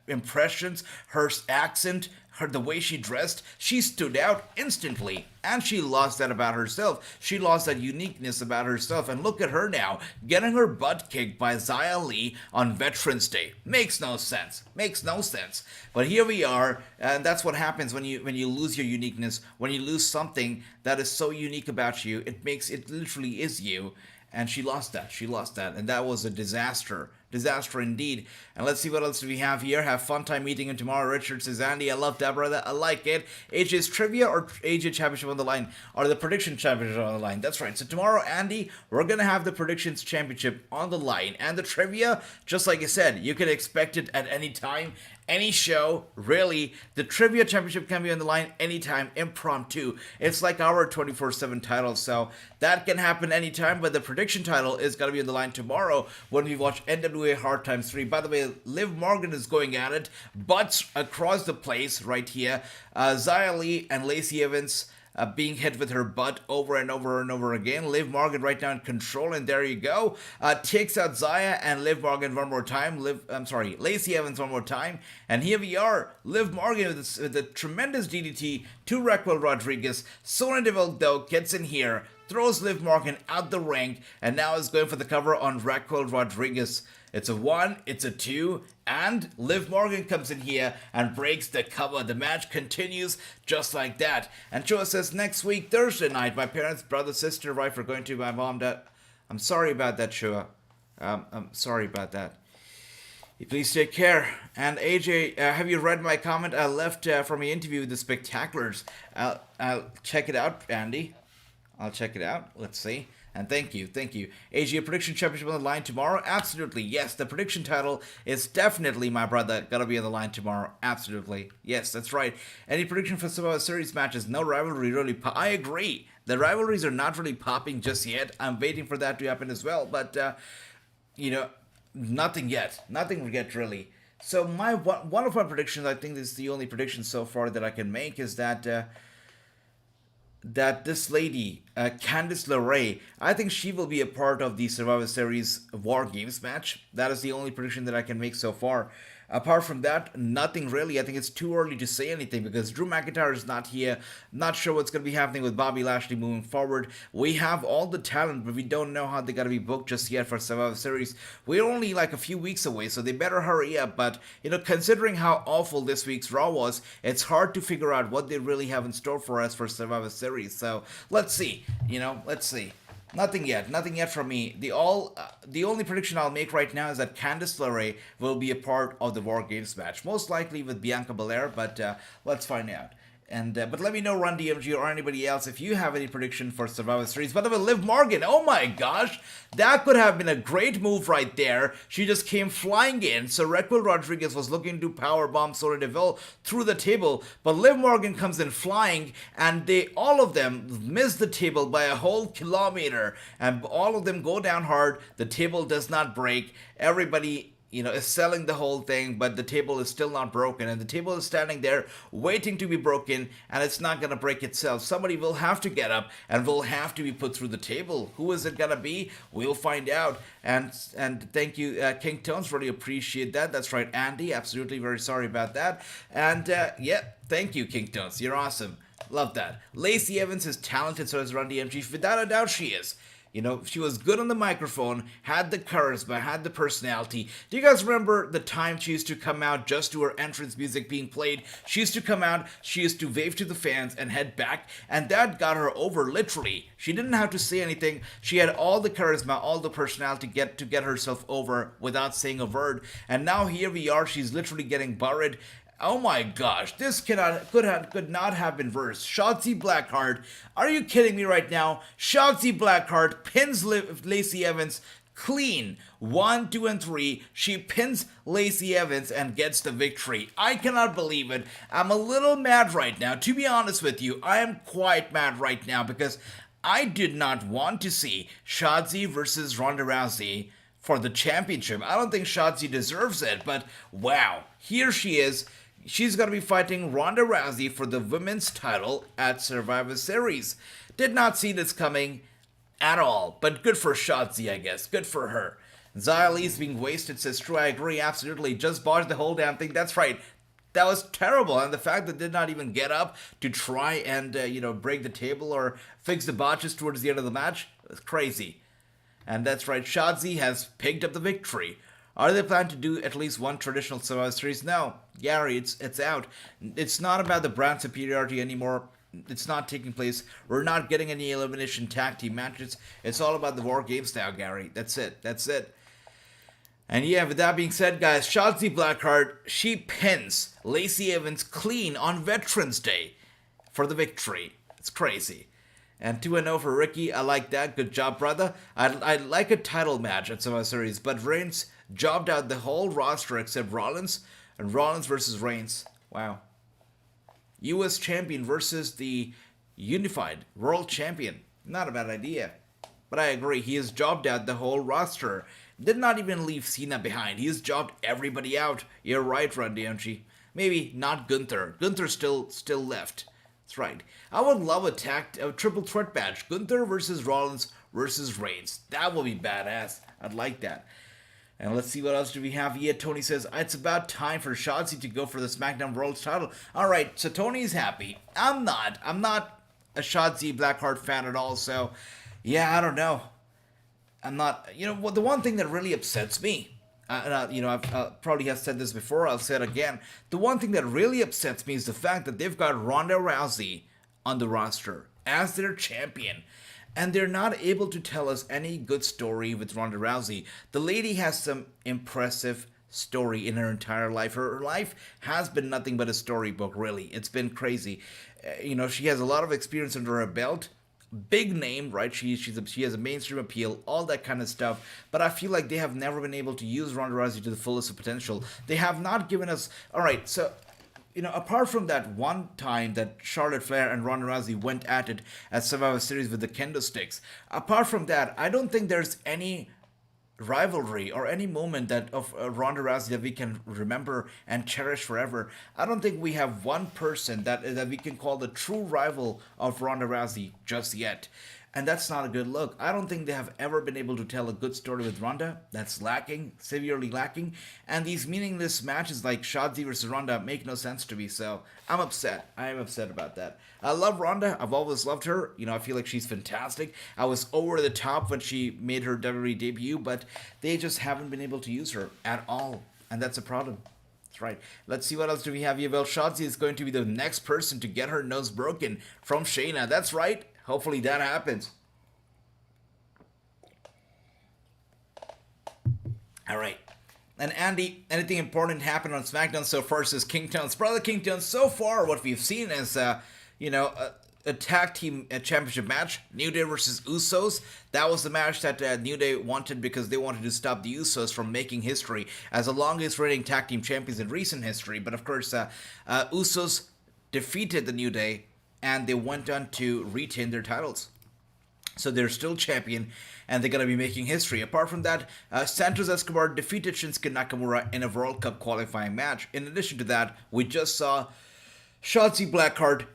impressions, her accent, the way she dressed. She stood out instantly, and she lost that about herself. She lost that uniqueness about herself, and look at her now, getting her butt kicked by Xia Li on Veterans Day. Makes no sense. Makes no sense. But here we are, and that's what happens when you lose your uniqueness, when you lose something that is so unique about you. It literally is you. And she lost that. She lost that. And that was a disaster. Disaster indeed. And let's see what else we have here. Have fun time meeting him tomorrow. Richard says, Andy, I love that, brother. I like it. AJ's trivia or AJ championship on the line? Or the prediction championship on the line? That's right. So tomorrow, Andy, we're going to have the predictions championship on the line. And the trivia, just like I said, you can expect it at any time. Any show, really. The trivia championship can be on the line anytime, impromptu. It's like our 24/7 title, so that can happen anytime, but the prediction title is going to be on the line tomorrow when we watch NWA Hard Times 3. By the way, Liv Morgan is going at it, butts across the place right here. Xia Li and Lacey Evans being hit with her butt over and over and over again. Liv Morgan right now in control, and there you go. Takes out Xia and Liv Morgan one more time. Lacey Evans one more time. And here we are. Liv Morgan with a tremendous DDT to Raquel Rodriguez. Sonya Deville, though, gets in here, throws Liv Morgan out the ring, and now is going for the cover on Raquel Rodriguez. It's a 1, it's a 2, and Liv Morgan comes in here and breaks the cover. The match continues just like that. And Chua says, next week, Thursday night, my parents, brother, sister, wife are going to my mom, dad. I'm sorry about that, Chua. I'm sorry about that. Please take care. And AJ, have you read my comment I left from my interview with the Spectaculars? I'll check it out, Andy. I'll check it out. Let's see. And thank you. AG, a prediction championship on the line tomorrow? Absolutely, yes. The prediction title is definitely, my brother, gotta be on the line tomorrow. Absolutely. Yes, that's right. Any prediction for Survivor Series matches? No rivalry really. I agree. The rivalries are not really popping just yet. I'm waiting for that to happen as well. But, nothing yet. Nothing yet, really. So one of my predictions, I think this is the only prediction so far that I can make, is that this lady, Candice LeRae, I think she will be a part of the Survivor Series War Games match. That is the only prediction that I can make so far. Apart from that, nothing really. I think it's too early to say anything because Drew McIntyre is not here. Not sure what's going to be happening with Bobby Lashley moving forward. We have all the talent, but we don't know how they're going to be booked just yet for Survivor Series. We're only like a few weeks away, so they better hurry up. But, considering how awful this week's Raw was, it's hard to figure out what they really have in store for us for Survivor Series. So, let's see. Let's see. Nothing yet from me. The only prediction I'll make right now is that Candice LeRae will be a part of the War Games match. Most likely with Bianca Belair, but let's find out. And but let me know, Run DMG or anybody else, if you have any prediction for Survivor Series. By the way, Liv Morgan, oh my gosh, that could have been a great move right there. She just came flying in, so Raquel Rodriguez was looking to powerbomb Sonya Deville through the table, but Liv Morgan comes in flying, and all of them miss the table by a whole kilometer, and all of them go down hard. The table does not break. Everybody is selling the whole thing, but the table is still not broken, and the table is standing there waiting to be broken, and it's not going to break itself. Somebody will have to get up and will have to be put through the table. Who is it going to be? We'll find out. And thank you, King Tones, really appreciate that. That's right, Andy, absolutely very sorry about that. And yeah, thank you, King Tones, you're awesome. Love that. Lacey Evans is talented, so is Run DMG. Without a doubt she is. You know, she was good on the microphone, had the charisma, had the personality. Do you guys remember the time she used to come out just to her entrance music being played? She used to come out, she used to wave to the fans and head back, and that got her over literally. She didn't have to say anything. She had all the charisma, all the personality to get herself over without saying a word. And now here we are, she's literally getting buried. Oh my gosh, this could not have been worse. Shotzi Blackheart, are you kidding me right now? Shotzi Blackheart pins Lacey Evans clean. 1, 2, and 3. She pins Lacey Evans and gets the victory. I cannot believe it. I'm a little mad right now. To be honest with you, I am quite mad right now because I did not want to see Shotzi versus Ronda Rousey for the championship. I don't think Shotzi deserves it, but wow, here she is. She's going to be fighting Ronda Rousey for the women's title at Survivor Series. Did not see this coming at all, but good for Shotzi, I guess. Good for her. Xia Li's being wasted, says True. I agree, absolutely. Just botched the whole damn thing. That's right. That was terrible, and the fact that they did not even get up to try and, break the table or fix the botches towards the end of the match was crazy. And that's right, Shotzi has picked up the victory. Are they planning to do at least one traditional Survivor Series? No, Gary, it's out. It's not about the brand superiority anymore. It's not taking place. We're not getting any elimination tag team matches. It's all about the War Games now, Gary. That's it. And yeah, with that being said, guys, Shotzi Blackheart, she pins Lacey Evans clean on Veterans Day for the victory. It's crazy. And 2-0 for Ricky. I like that. Good job, brother. I'd like a title match at Survivor Series, but Reigns jobbed out the whole roster except Rollins, and Rollins versus Reigns. Wow. U.S. champion versus the unified world champion. Not a bad idea. But I agree, he has jobbed out the whole roster. Did not even leave Cena behind. He has jobbed everybody out. You're right, Randy Anchi. Maybe not Gunther. Gunther still left. That's right. I would love a triple threat match. Gunther versus Rollins versus Reigns. That would be badass. I'd like that. And let's see what else do we have here. Tony says, it's about time for Shotzi to go for the SmackDown World title. Alright, so Tony's happy. I'm not a Shotzi Blackheart fan at all, so yeah, I don't know. I'm not, the one thing that really upsets me, I've probably have said this before, I'll say it again. The one thing that really upsets me is the fact that they've got Ronda Rousey on the roster as their champion. And they're not able to tell us any good story with Ronda Rousey. The lady has some impressive story in her entire life. Her life has been nothing but a storybook, really. It's been crazy. She has a lot of experience under her belt. Big name, right? She has a mainstream appeal, all that kind of stuff. But I feel like they have never been able to use Ronda Rousey to the fullest of potential. They have not given us... Alright, so... apart from that one time that Charlotte Flair and Ronda Rousey went at it at Survivor Series with the kendo sticks, apart from that, I don't think there's any rivalry or any moment that of Ronda Rousey that we can remember and cherish forever. I don't think we have one person that we can call the true rival of Ronda Rousey just yet. And that's not a good look. I don't think they have ever been able to tell a good story with Ronda. That's lacking, severely lacking. And these meaningless matches like Shotzi versus Ronda make no sense to me. So I'm upset. I am upset about that. I love Ronda. I've always loved her. I feel like she's fantastic. I was over the top when she made her WWE debut, but they just haven't been able to use her at all. And that's a problem. That's right. Let's see what else do we have here. Well, Shotzi is going to be the next person to get her nose broken from Shayna. That's right. Hopefully that happens. All right. And Andy, anything important happened on SmackDown so far, says Kingtown's brother Kingtown. So far, what we've seen is, a tag team championship match. New Day versus Usos. That was the match that New Day wanted because they wanted to stop the Usos from making history as the longest reigning tag team champions in recent history. But of course, Usos defeated the New Day and they went on to retain their titles. So they're still champion, and they're going to be making history. Apart from that, Santos Escobar defeated Shinsuke Nakamura in a World Cup qualifying match. In addition to that, we just saw Shotzi Blackheart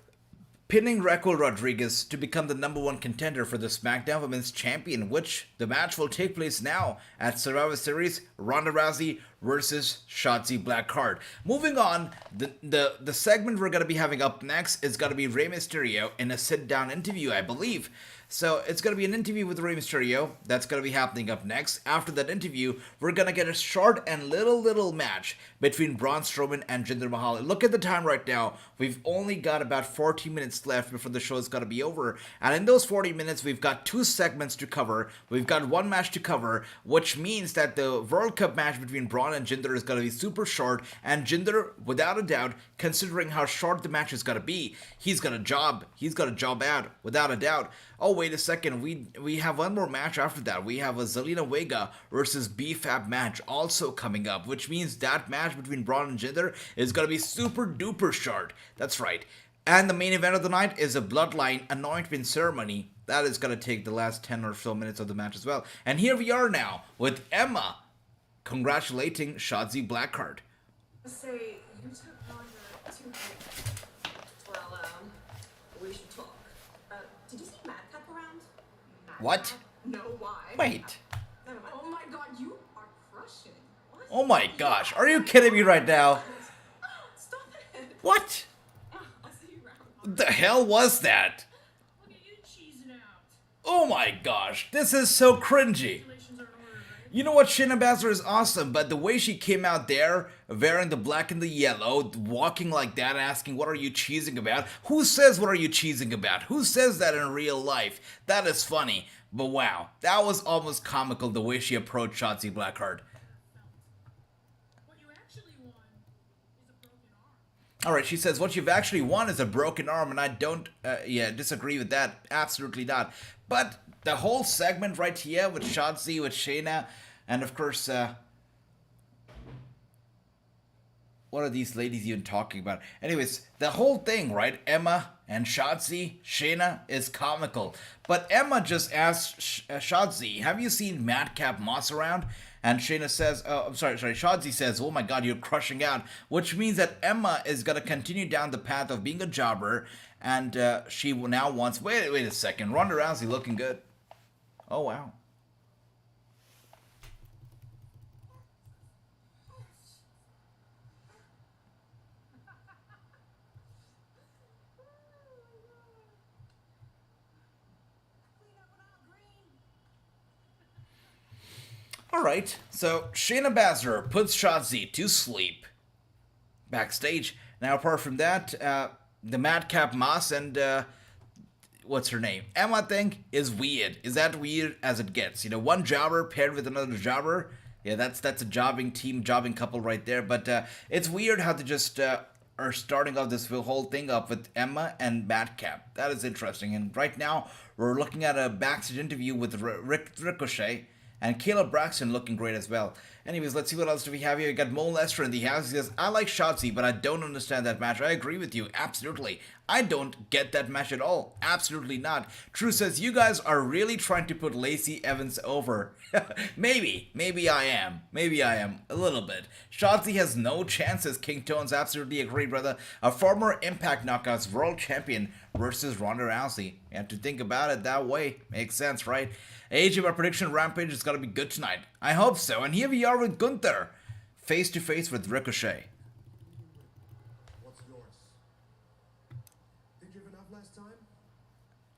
pinning Raquel Rodriguez to become the #1 contender for the SmackDown Women's Champion, which the match will take place now at Survivor Series. Ronda Rousey versus Shotzi Blackheart. Moving on, the segment we're going to be having up next is going to be Rey Mysterio in a sit-down interview, I believe. So it's going to be an interview with Rey Mysterio. That's going to be happening up next. After that interview, we're going to get a short and little match between Braun Strowman and Jinder Mahal. Look at the time right now. We've only got about 40 minutes left before the show is going to be over. And in those 40 minutes, we've got 2 segments to cover. We've got 1 match to cover, which means that the World Cup match between Braun and Jinder is going to be super short. And Jinder, without a doubt, considering how short the match is going to be, he's got a job. He's got a job out, without a doubt. Oh, wait a second, we have one more match after that. We have a Zelina Vega versus B-Fab match also coming up, which means that match between Braun and Jinder is going to be super duper short. That's right. And the main event of the night is a Bloodline anointment ceremony. That is going to take the last 10 or so minutes of the match as well. And here we are now with Emma congratulating Shotzi Blackheart. Say, you took longer to hit. Well, we should talk. Did you see Madcap around? What? No, why? Wait. Oh my god, you are crushing. What? Oh my gosh, are you kidding me right now? Stop it. What? I'll see you around. The hell was that? Look at you cheesing out. Oh my gosh, this is so cringy. Congratulations are in order, right? You know what, Shayna Baszler is awesome, but the way she came out there, wearing the black and the yellow, walking like that, asking, what are you cheesing about? Who says, what are you cheesing about? Who says that in real life? That is funny, but wow, that was almost comical the way she approached Shotzi Blackheart. What you actually won is a broken arm. Alright, she says, what you've actually won is a broken arm, and I don't, disagree with that. Absolutely not. But the whole segment right here with Shotzi, with Shayna, and of course, what are these ladies even talking about? Anyways, the whole thing, right? Emma and Shotzi, Shayna, is comical. But Emma just asked Shotzi, have you seen Madcap Moss around? And Shayna says, Shotzi says, oh my god, you're crushing out. Which means that Emma is going to continue down the path of being a jobber. And she now wants, wait a second, Ronda Rousey looking good. Oh wow. Alright, so Shayna Baszler puts Shotzi to sleep backstage. Now, apart from that, the Madcap Moss and, what's her name? Emma thing is weird. Is that weird as it gets? You know, one jobber paired with another jobber. Yeah, that's a jobbing team, jobbing couple right there. But it's weird how they just are starting off this whole thing up with Emma and Madcap. That is interesting. And right now, we're looking at a backstage interview with Ricochet. And Caleb Braxton looking great as well. Anyways, let's see what else do we have here. We got Mo Lester in the house. He says, I like Shotzi, but I don't understand that match. I agree with you. Absolutely. I don't get that match at all. Absolutely not. True says, you guys are really trying to put Lacey Evans over. Maybe I am. A little bit. Shotzi has no chances. King Tones absolutely agree, brother. A former Impact Knockouts World Champion versus Ronda Rousey. You have to think about it that way. Makes sense, right? AEW prediction Rampage is going to be good tonight. I hope so. And here we are with Gunther, face to face with Ricochet. What's yours? Did you have enough last time?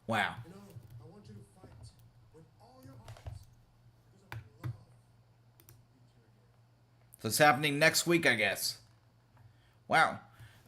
Wow. You know, I want you to fight with all your heart because I love you. So it's happening next week, I guess. Wow.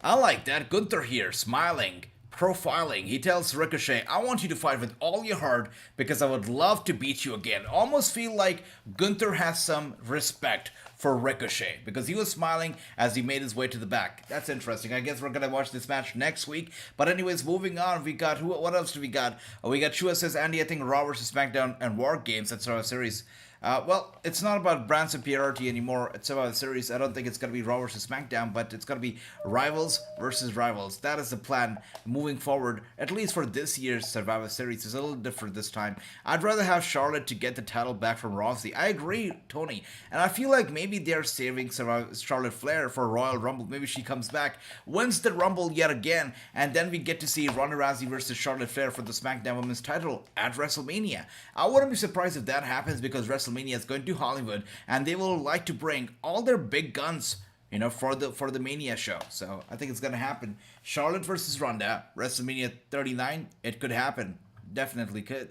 I like that. Gunther here, smiling. Profiling. He tells Ricochet, I want you to fight with all your heart because I would love to beat you again. Almost feel like Gunther has some respect for Ricochet because he was smiling as he made his way to the back. That's interesting. I guess we're going to watch this match next week. But anyways, moving on, we got, what else do we got? We got Chua says, Andy, I think Raw vs. SmackDown and War Games, that's our series. Well, it's not about brand superiority anymore. It's about a series. I don't think it's going to be Raw vs. SmackDown, but it's going to be rivals versus rivals. That is the plan moving forward, at least for this year's Survivor Series. It's a little different this time. I'd rather have Charlotte to get the title back from Rousey. I agree, Tony. And I feel like maybe they're saving Charlotte Flair for Royal Rumble. Maybe she comes back, wins the Rumble yet again, and then we get to see Ronda Rousey versus Charlotte Flair for the SmackDown Women's title at WrestleMania. I wouldn't be surprised if that happens because WrestleMania WrestleMania is going to Hollywood, and they will like to bring all their big guns, for the Mania show. So I think it's gonna happen. Charlotte versus Ronda, WrestleMania 39. It could happen. Definitely could.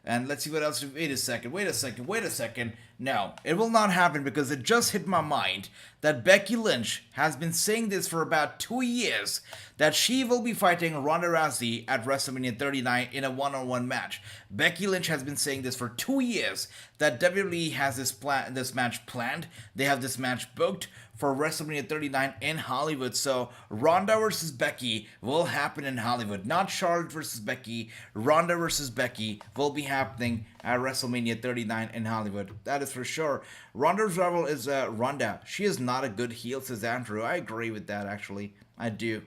And let's see what else. Wait a second. No, it will not happen because it just hit my mind that Becky Lynch has been saying this for about 2 years, that she will be fighting Ronda Rousey at WrestleMania 39 in a one-on-one match. Becky Lynch has been saying this for 2 years, that WWE has this match planned. They have this match booked for WrestleMania 39 in Hollywood. So Ronda versus Becky will happen in Hollywood. Not Charlotte versus Becky. Ronda versus Becky will be happening at WrestleMania 39 in Hollywood. That is for sure. Ronda's rival is Ronda. She is not a good heel, says Andrew. I agree with that, actually. I do.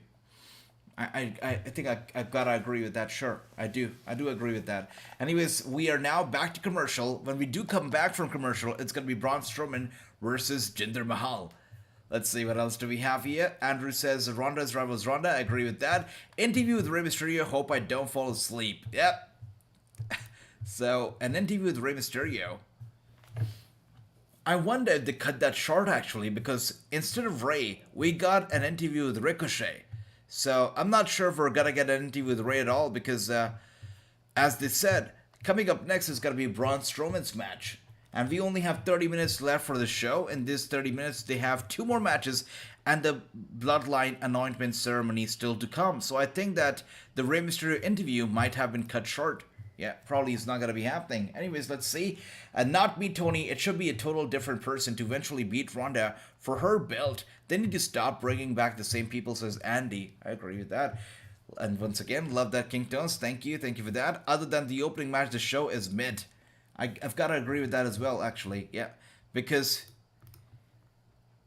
I think I gotta agree with that. Sure, I do agree with that. Anyways, we are now back to commercial. When we do come back from commercial, it's gonna be Braun Strowman versus Jinder Mahal. Let's see, what else do we have here? Andrew says Ronda's rival is Ronda. I agree with that. Interview with Rey Mysterio. Hope I don't fall asleep. Yep. So, an interview with Rey Mysterio. I wonder if they cut that short, actually, because instead of Rey, we got an interview with Ricochet. So, I'm not sure if we're gonna get an interview with Rey at all, because, as they said, coming up next is gonna be Braun Strowman's match. And we only have 30 minutes left for the show. In this 30 minutes, they have 2 more matches and the Bloodline anointment ceremony still to come. So I think that the Rey Mysterio interview might have been cut short. Yeah, probably it's not going to be happening. Anyways, let's see. Not beat Tony. It should be a total different person to eventually beat Ronda for her belt. They need to stop bringing back the same people, says Andy. I agree with that. And once again, love that, King Tones. Thank you for that. Other than the opening match, the show is mid. I've got to agree with that as well, actually. Yeah, because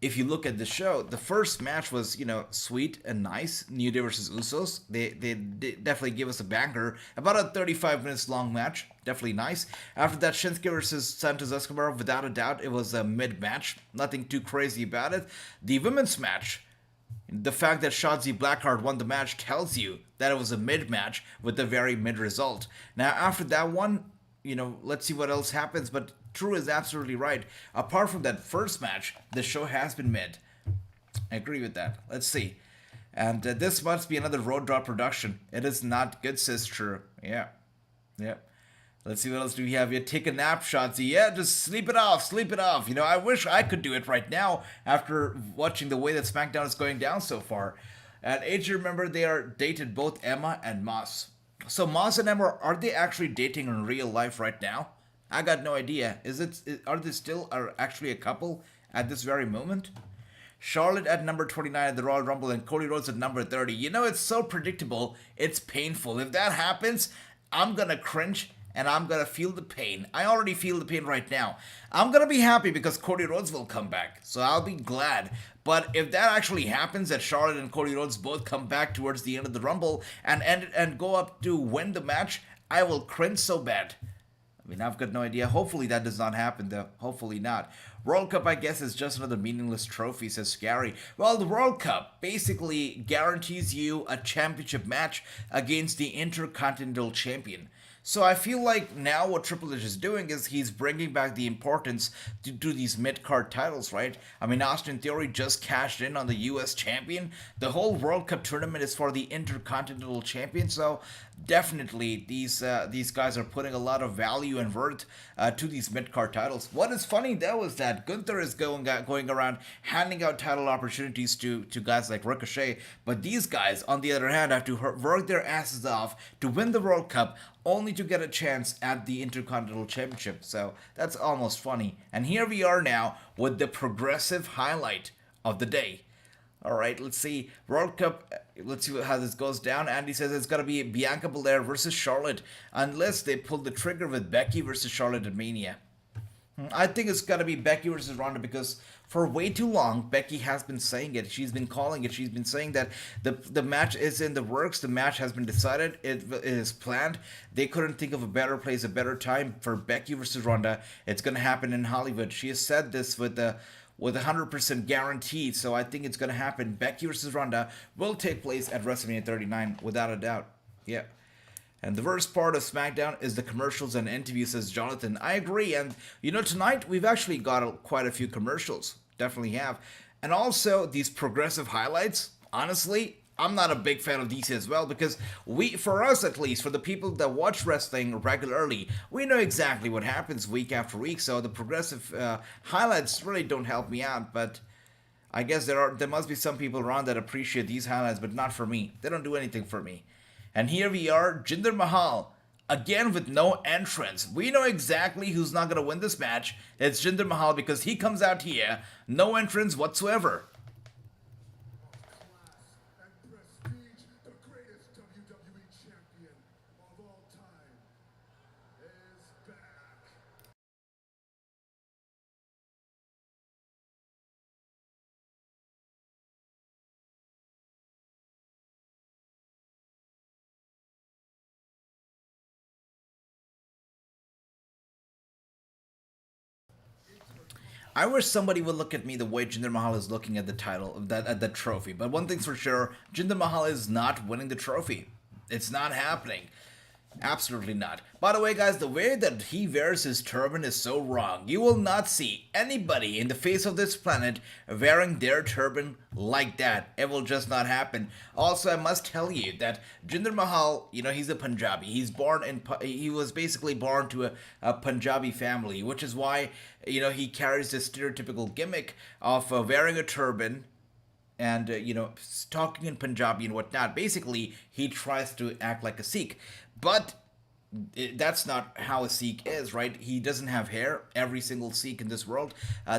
if you look at the show, the first match was, sweet and nice. New Day versus Usos. They definitely gave us a banger. About a 35 minutes long match. Definitely nice. After that, Shinsuke versus Santos Escobar. Without a doubt, it was a mid match. Nothing too crazy about it. The women's match. The fact that Shotzi Blackheart won the match tells you that it was a mid match with a very mid result. Now, after that one, let's see what else happens. But True is absolutely right. Apart from that first match, the show has been mid. I agree with that. Let's see. And this must be another road drop production. It is not good, says True. Yeah. Let's see what else do we have here. Take a nap, Shotzi. Yeah, just sleep it off. I wish I could do it right now after watching the way that SmackDown is going down so far. And AJ, remember, they are dated, both Emma and Moss. So Moss and Emma, are they actually dating in real life right now? I got no idea. Are they still actually a couple at this very moment? Charlotte at number 29 at the Royal Rumble and Cody Rhodes at number 30. It's so predictable. It's painful. If that happens, I'm gonna cringe and I'm gonna feel the pain. I already feel the pain right now. I'm gonna be happy because Cody Rhodes will come back, so I'll be glad. But if that actually happens, that Charlotte and Cody Rhodes both come back towards the end of the Rumble and go up to win the match, I will cringe so bad. I've got no idea. Hopefully that does not happen, though. Hopefully not. World Cup, I guess, is just another meaningless trophy, says Scary. Well, the World Cup basically guarantees you a championship match against the Intercontinental Champion. So I feel like now what Triple H is doing is he's bringing back the importance to these mid-card titles, right? Austin Theory just cashed in on the U.S. champion. The whole World Cup tournament is for the Intercontinental Champion, so definitely these guys are putting a lot of value and worth to these mid-card titles. What is funny, though, is that Gunther is going around handing out title opportunities to guys like Ricochet, but these guys, on the other hand, have to work their asses off to win the World Cup, only to get a chance at the Intercontinental Championship. So that's almost funny. And here we are now with the progressive highlight of the day. Alright, let's see. World Cup, let's see how this goes down. Andy says it's got to be Bianca Belair versus Charlotte, unless they pull the trigger with Becky versus Charlotte at Mania. I think it's got to be Becky versus Ronda, because for way too long, Becky has been saying it. She's been calling it. She's been saying that the match is in the works. The match has been decided. It is planned. They couldn't think of a better place, a better time for Becky versus Ronda. It's going to happen in Hollywood. She has said this with 100% guarantee. So I think it's going to happen. Becky versus Ronda will take place at WrestleMania 39 without a doubt. Yeah. And the worst part of SmackDown is the commercials and interviews, says Jonathan. I agree, and tonight we've actually got quite a few commercials. Definitely have. And also, these progressive highlights, honestly, I'm not a big fan of these as well, because for us at least, for the people that watch wrestling regularly, we know exactly what happens week after week, so the progressive highlights really don't help me out, but I guess there must be some people around that appreciate these highlights, but not for me. They don't do anything for me. And here we are, Jinder Mahal, again with no entrance. We know exactly who's not going to win this match. It's Jinder Mahal, because he comes out here, no entrance whatsoever. Class and prestige, the greatest WWE champion of all time is back. I wish somebody would look at me the way Jinder Mahal is looking at the title, at the trophy. But one thing's for sure, Jinder Mahal is not winning the trophy. It's not happening. Absolutely not. By the way, guys, the way that he wears his turban is so wrong. You will not see anybody in the face of this planet wearing their turban like that. It will just not happen. Also, I must tell you that Jinder Mahal, he's a Punjabi. He was basically born to a Punjabi family, which is why, he carries this stereotypical gimmick of wearing a turban and, talking in Punjabi and whatnot. Basically, he tries to act like a Sikh. But that's not how a Sikh is, right? He doesn't have hair. Every single Sikh in this world,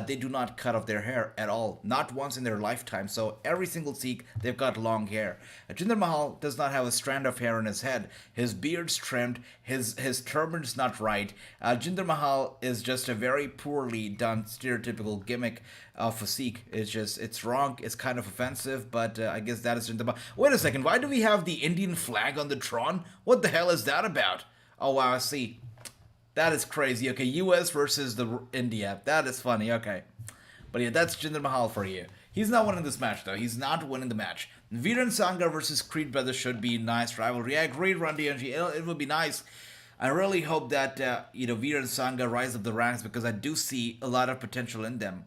they do not cut off their hair at all. Not once in their lifetime. So every single Sikh, they've got long hair. Jinder Mahal does not have a strand of hair on his head. His beard's trimmed. His turban's not right. Jinder Mahal is just a very poorly done stereotypical gimmick of a Sikh. It's wrong. It's kind of offensive, but I guess that is Jinder Mahal. Wait a second. Why do we have the Indian flag on the Tron? What the hell is that about? Oh, wow, I see. That is crazy. Okay, US versus the India. That is funny. Okay. But yeah, that's Jinder Mahal for you. He's not winning this match, though. He's not winning the match. Veer and Sangha versus Creed Brothers should be a nice rivalry. I agree, Randy and it would be nice. I really hope that, Veer and Sangha rise up the ranks, because I do see a lot of potential in them.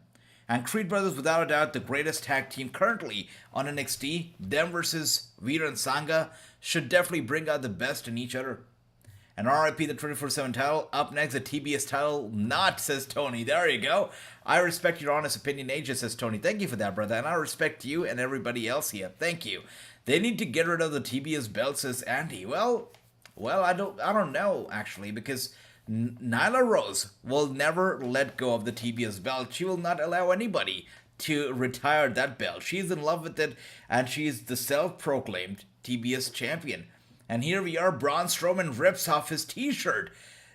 And Creed Brothers, without a doubt, the greatest tag team currently on NXT. Them versus Veer and Sangha should definitely bring out the best in each other. And RIP the 24/7 title. Up next, the TBS title. Not, says Tony. There you go. I respect your honest opinion, AJ, says Tony. Thank you for that, brother. And I respect you and everybody else here. Thank you. They need to get rid of the TBS belt, says Andy. Well, I don't know, actually, because Nyla Rose will never let go of the TBS belt. She will not allow anybody to retire that belt. She's in love with it, and she's the self-proclaimed TBS champion. And here we are, Braun Strowman rips off his t-shirt.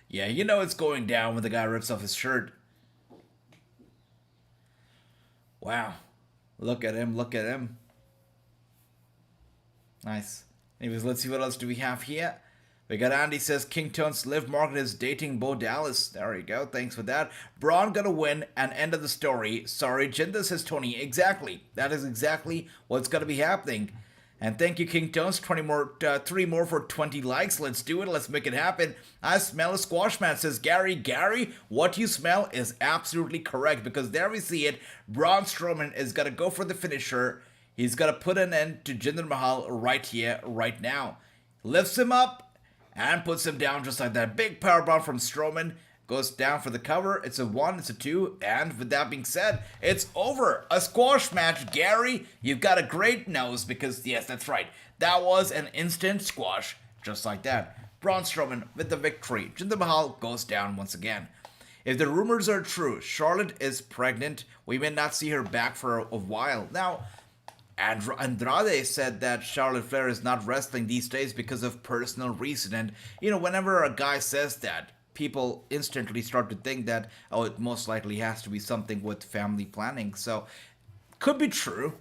Yeah, it's going down when the guy rips off his shirt. Wow. Look at him, look at him. Nice. Anyways, let's see what else do we have here. We got Andy says, King Tone's Liv Morgan is dating Bo Dallas. There you go, thanks for that. Braun gonna win and end of the story. Sorry, Jinder, says Tony. Exactly. That is exactly what's gonna be happening. And thank you, King Tones. 3 more for 20 likes. Let's do it. Let's make it happen. I smell a squash match, says Gary. Gary, what you smell is absolutely correct, because there we see it. Braun Strowman is going to go for the finisher. He's going to put an end to Jinder Mahal right here, right now. Lifts him up and puts him down just like that. Big powerbomb from Strowman. Goes down for the cover. It's a 1, it's a 2, and with that being said, it's over. A squash match. Gary, you've got a great nose, because, yes, that's right. That was an instant squash, just like that. Braun Strowman with the victory. Jinder Mahal goes down once again. If the rumors are true, Charlotte is pregnant. We may not see her back for a while. Now, Andrade said that Charlotte Flair is not wrestling these days because of personal reason. And, whenever a guy says that, people instantly start to think that, oh, it most likely has to be something with family planning. So, could be true.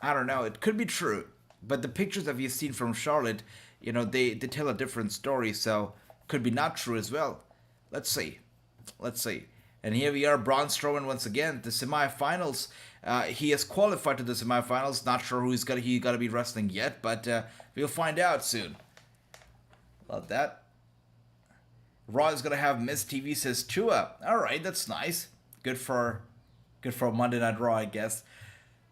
I don't know. It could be true. But the pictures that we've seen from Charlotte, they tell a different story. So, could be not true as well. Let's see. And here we are, Braun Strowman once again, the semifinals. He has qualified to the semifinals. Not sure who he's got to be wrestling yet, but we'll find out soon. Love that. Raw is gonna have Miss TV, says Tua. All right, that's nice. Good for Monday Night Raw, I guess.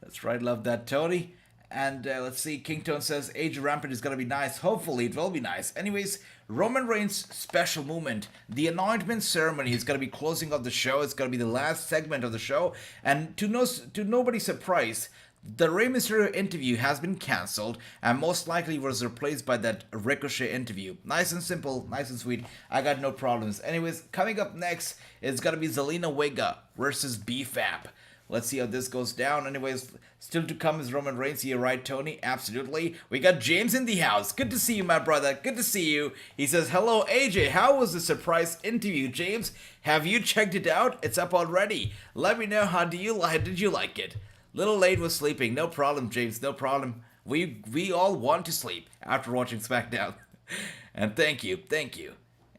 That's right. Love that, Tony. And let's see. King Tone says AEW Rampage is gonna be nice. Hopefully, it will be nice. Anyways, Roman Reigns' special moment, the anointment ceremony, is gonna be closing off the show. It's gonna be the last segment of the show. And to nobody's surprise, the Rey Mysterio interview has been cancelled and most likely was replaced by that Ricochet interview. Nice and simple, nice and sweet. I got no problems. Anyways, coming up next is gonna be Zelina Vega versus BFAB. Let's see how this goes down. Anyways, still to come is Roman Reigns. You're right, Tony. Absolutely. We got James in the house. Good to see you, my brother. Good to see you. He says, hello, AJ. How was the surprise interview, James? Have you checked it out? It's up already. Let me know, did you like it? Little late was sleeping. No problem, James. No problem. We all want to sleep after watching SmackDown. And thank you.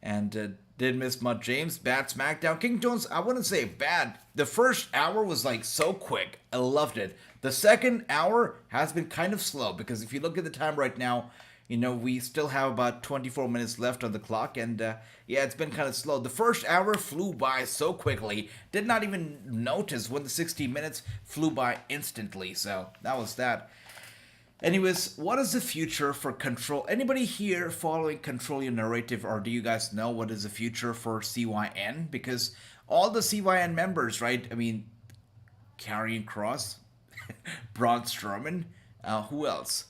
And didn't miss much, James. Bad SmackDown. King Jones, I wouldn't say bad. The first hour was like so quick. I loved it. The second hour has been kind of slow because if you look at the time right now, we still have about 24 minutes left on the clock, and yeah, it's been kind of slow. The first hour flew by so quickly, did not even notice when the 60 minutes flew by instantly, so that was that. Anyways, what is the future for Control? Anybody here following Control Your Narrative, or do you guys know what is the future for CYN? Because all the CYN members, right, Karrion Kross, Braun Strowman, who else?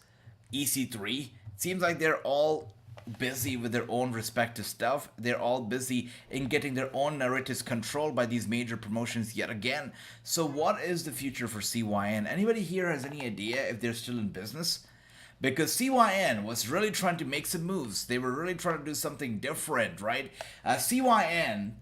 EC3. Seems like they're all busy with their own respective stuff. They're all busy in getting their own narratives controlled by these major promotions yet again. So what is the future for CYN? Anybody here has any idea if they're still in business? Because CYN was really trying to make some moves. They were really trying to do something different, right? CYN,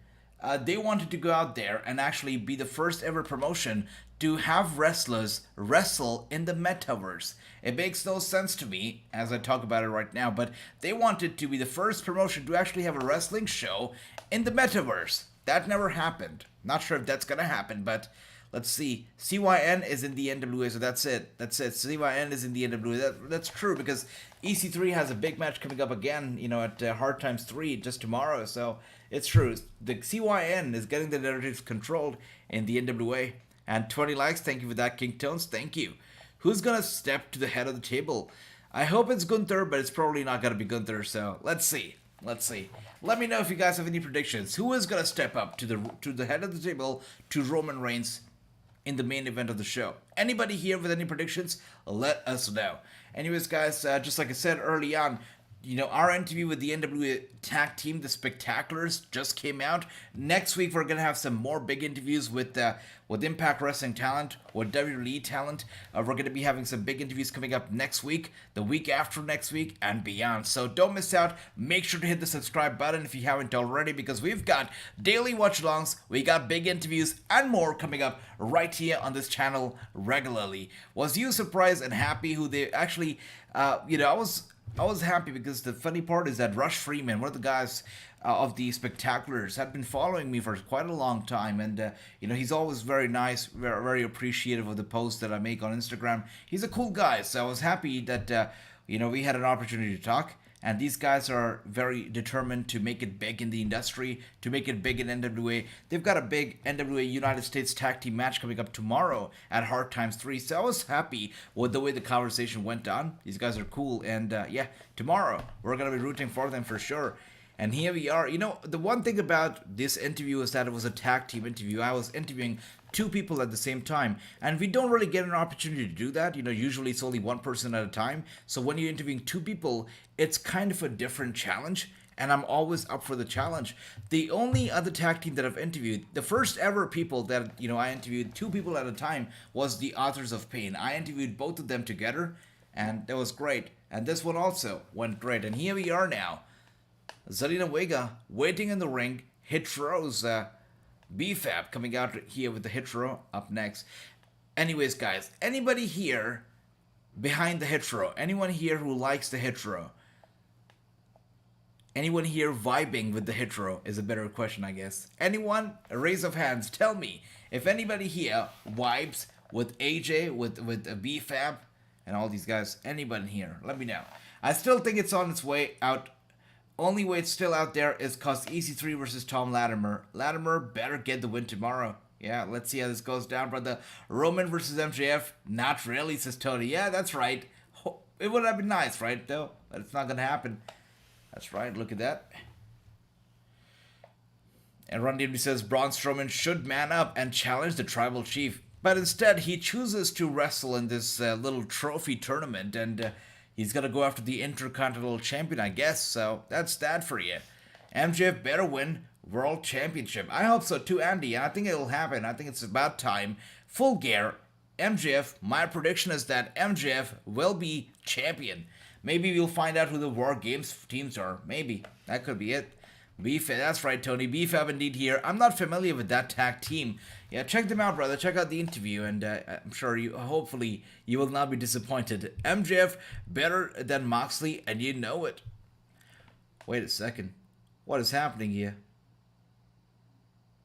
they wanted to go out there and actually be the first ever promotion to have wrestlers wrestle in the metaverse. It makes no sense to me as I talk about it right now, but they wanted to be the first promotion to actually have a wrestling show in the metaverse. That never happened. Not sure if that's gonna happen, but let's see. CYN is in the NWA, so that's it. CYN is in the NWA. That's true because EC3 has a big match coming up again, at Hard Times 3 just tomorrow, so it's true. The CYN is getting the narratives controlled in the NWA. And 20 likes, thank you for that, King Tones, thank you. Who's gonna step to the head of the table? I hope it's Gunther, but it's probably not gonna be Gunther, so let's see. Let me know if you guys have any predictions. Who is gonna step up to the head of the table to Roman Reigns in the main event of the show? Anybody here with any predictions? Let us know. Anyways, guys, just like I said early on, our interview with the NWA tag team, the Spectaculars, just came out. Next week, we're going to have some more big interviews with Impact Wrestling talent, with WWE talent. We're going to be having some big interviews coming up next week, the week after next week, and beyond. So don't miss out. Make sure to hit the subscribe button if you haven't already, because we've got daily watch-alongs, we got big interviews, and more coming up right here on this channel regularly. Was you surprised and happy who they actually, I was happy because the funny part is that Rush Freeman, one of the guys of the Spectaculars, had been following me for quite a long time, and he's always very nice, very, very appreciative of the posts that I make on Instagram. He's a cool guy, so I was happy that we had an opportunity to talk. And these guys are very determined to make it big in the industry, to make it big in NWA. They've got a big NWA United States tag team match coming up tomorrow at Hard Times 3. So I was happy with the way the conversation went on. These guys are cool. And yeah, tomorrow we're going to be rooting for them for sure. And here we are. The one thing about this interview is that it was a tag team interview. I was interviewing two people at the same time, and we don't really get an opportunity to do that. Usually it's only one person at a time. So when you're interviewing two people, it's kind of a different challenge, and I'm always up for the challenge. The only other tag team that I've interviewed, the first ever people that I interviewed two people at a time, was the Authors of Pain. I interviewed both of them together, and that was great. And this one also went great. And here we are now. Zelina Vega waiting in the ring. Hit Row's BFAB coming out here with the Hit Row up next. Anyways, guys, anybody here behind the Hit Row? Anyone here who likes the Hit Row? Anyone here vibing with the Hit Row is a better question, I guess. Anyone? A raise of hands. Tell me if anybody here vibes with AJ, with BFAB, and all these guys. Anybody here? Let me know. I still think it's on its way out Only way it's still out there is cause EC3 versus Tom Latimer. Latimer better get the win tomorrow. Yeah, let's see how this goes down, brother. Roman versus MJF? Not really, says Tony. Yeah, that's right. It would have been nice, right, though? But it's not going to happen. That's right, look at that. And Run DMD says Braun Strowman should man up and challenge the Tribal Chief. But instead, he chooses to wrestle in this little trophy tournament. And he's going to go after the Intercontinental Champion, I guess. So that's that for you. MJF better win World Championship. I hope so too, Andy. And I think it'll happen. I think it's about time. Full gear. MJF, my prediction is that MJF will be champion. Maybe we'll find out who the War Games teams are. Maybe. That could be it. BFAB, that's right, Tony. BFAB indeed here. I'm not familiar with that tag team. Yeah, check them out, brother. Check out the interview, and I'm sure hopefully, you will not be disappointed. MJF better than Moxley, and you know it. Wait a second. What is happening here?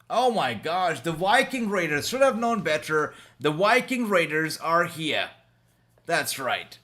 Oh my gosh, the Viking Raiders. Should have known better. The Viking Raiders are here. That's right.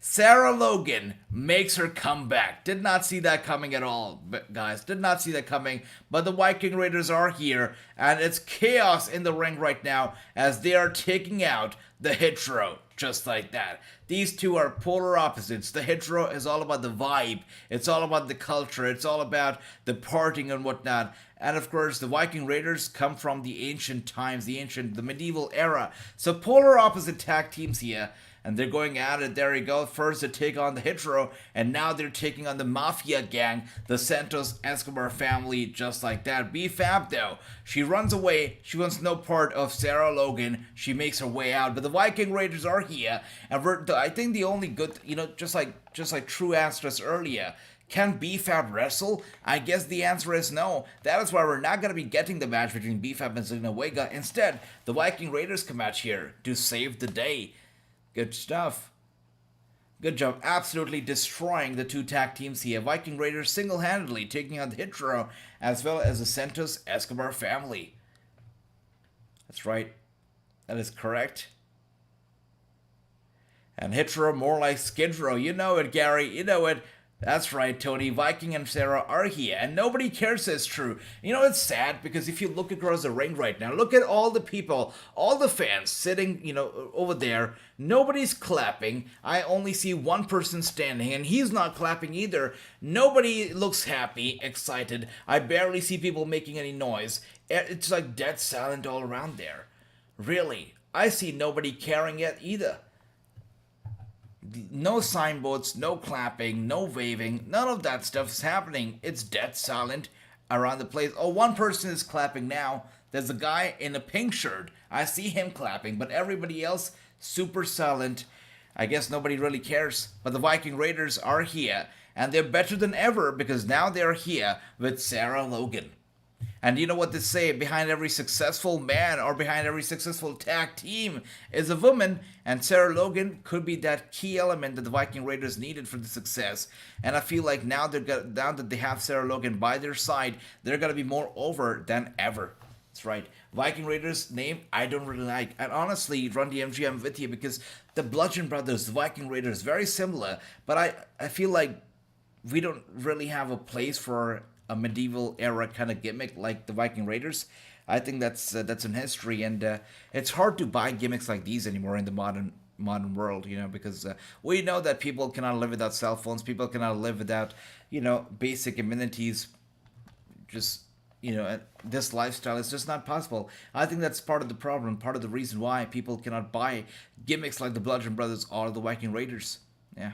Sarah Logan makes her comeback. Did not see that coming at all, guys. Did not see that coming. But the Viking Raiders are here, and it's chaos in the ring right now as they are taking out the Hit Row. Just like that. These two are polar opposites. The Hit Row is all about the vibe. It's all about the culture. It's all about the partying and whatnot. And of course, the Viking Raiders come from the ancient times, the medieval era. So polar opposite tag teams here. And they're going at it. There you go. First, they take on the Hit Row, and now they're taking on the Mafia gang, the Santos Escobar family, just like that. BFAB, though, she runs away. She wants no part of Sarah Logan. She makes her way out. But the Viking Raiders are here, and I think the only good, just like True asked us earlier, can BFAB wrestle? I guess the answer is no. That is why we're not going to be getting the match between BFAB and Zelina Vega. Instead, the Viking Raiders come out here to save the day. Good stuff. Good job. Absolutely destroying the two tag teams here. Viking Raiders single-handedly taking on the Hit Row as well as the Santos Escobar family. That's right. That is correct. And Hit Row more like Skid Row. You know it, Gary. You know it. That's right, Tony. Viking and Sarah are here, and nobody cares it's true. It's sad because if you look across the ring right now, look at all the people, all the fans sitting, over there. Nobody's clapping. I only see one person standing, and he's not clapping either. Nobody looks happy, excited. I barely see people making any noise. It's like dead silent all around there. Really, I see nobody caring yet either. No signboards, no clapping, no waving, none of that stuff is happening. It's dead silent around the place. Oh, one person is clapping now. There's a guy in a pink shirt. I see him clapping, but everybody else, super silent. I guess nobody really cares. But the Viking Raiders are here, and they're better than ever because now they're here with Sarah Logan. And you know what they say, behind every successful man or behind every successful tag team is a woman, and Sarah Logan could be that key element that the Viking Raiders needed for the success. And I feel like now that they have Sarah Logan by their side, they're going to be more over than ever. That's right. Viking Raiders name I don't really like. And honestly, Run DMG, I'm with you because the Bludgeon Brothers, the Viking Raiders, very similar. But I feel like we don't really have a place for a medieval era kind of gimmick like the Viking Raiders. I think that's in history, and it's hard to buy gimmicks like these anymore in the modern world, because we know that people cannot live without cell phones, people cannot live without, basic amenities. Just, this lifestyle is just not possible. I think that's part of the problem, part of the reason why people cannot buy gimmicks like the Bludgeon Brothers or the Viking Raiders. Yeah.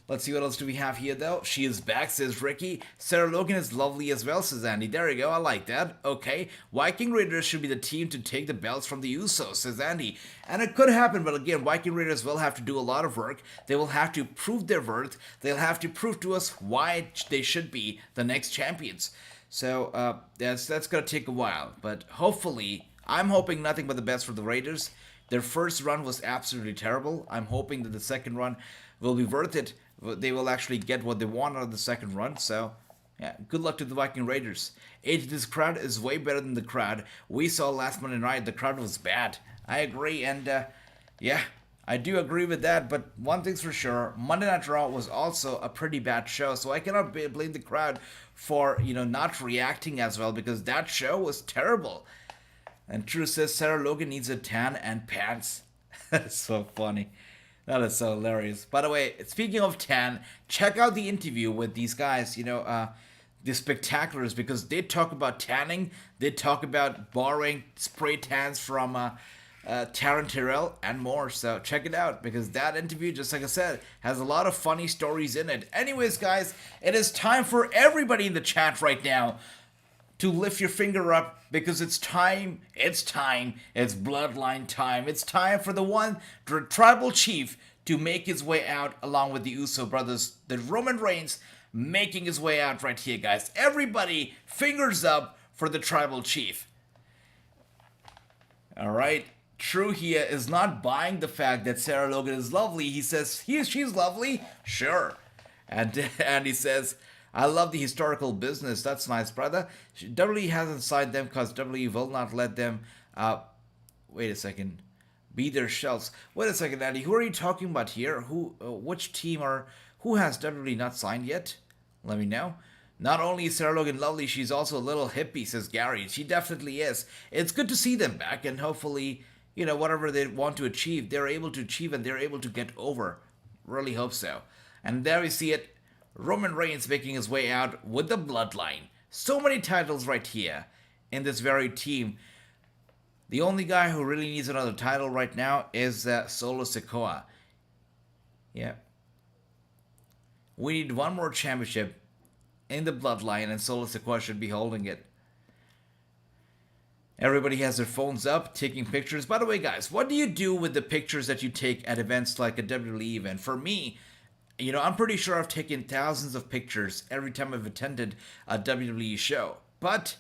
Let's see what else do we have here, though. She is back, says Ricky. Sarah Logan is lovely as well, says Andy. There you go, I like that. Okay, Viking Raiders should be the team to take the belts from the Usos, says Andy. And it could happen, but again, Viking Raiders will have to do a lot of work. They will have to prove their worth. They'll have to prove to us why they should be the next champions. So, that's going to take a while. But hopefully, I'm hoping nothing but the best for the Raiders. Their first run was absolutely terrible. I'm hoping that the second run will be worth it. They will actually get what they want out of the second run. So, yeah, good luck to the Viking Raiders. This crowd is way better than the crowd we saw last Monday night. The crowd was bad. I agree, and yeah, I do agree with that, but one thing's for sure, Monday Night Raw was also a pretty bad show, so I cannot blame the crowd for, not reacting as well, because that show was terrible. And True says Sarah Logan needs a tan and pants. That's so funny. That is so hilarious. By the way, speaking of tan, check out the interview with these guys, the Spectaculars, because they talk about tanning, they talk about borrowing spray tans from Taryn Terrell and more. So check it out, because that interview, just like I said, has a lot of funny stories in it. Anyways, guys, it is time for everybody in the chat right now to lift your finger up, because it's time, it's Bloodline time. It's time for the tribal chief to make his way out along with the Uso brothers, the Roman Reigns making his way out right here, guys. Everybody, fingers up for the tribal chief. Alright, True here is not buying the fact that Sarah Logan is lovely. He says, she's lovely? Sure. And he says, I love the historical business. That's nice, brother. WWE hasn't signed them because WWE will not let them, wait a second, be their shells. Wait a second, Andy. Who are you talking about here? Which team who has WWE not signed yet? Let me know. Not only is Sarah Logan lovely, she's also a little hippie, says Gary. She definitely is. It's good to see them back, and hopefully, whatever they want to achieve, they're able to achieve and they're able to get over. Really hope so. And there we see it. Roman Reigns making his way out with the Bloodline. So many titles right here in this very team. The only guy who really needs another title right now is Solo Sikoa. Yeah. We need one more championship in the Bloodline, and Solo Sikoa should be holding it. Everybody has their phones up, taking pictures. By the way, guys, what do you do with the pictures that you take at events like a WWE event? For me, I'm pretty sure I've taken thousands of pictures every time I've attended a WWE show. But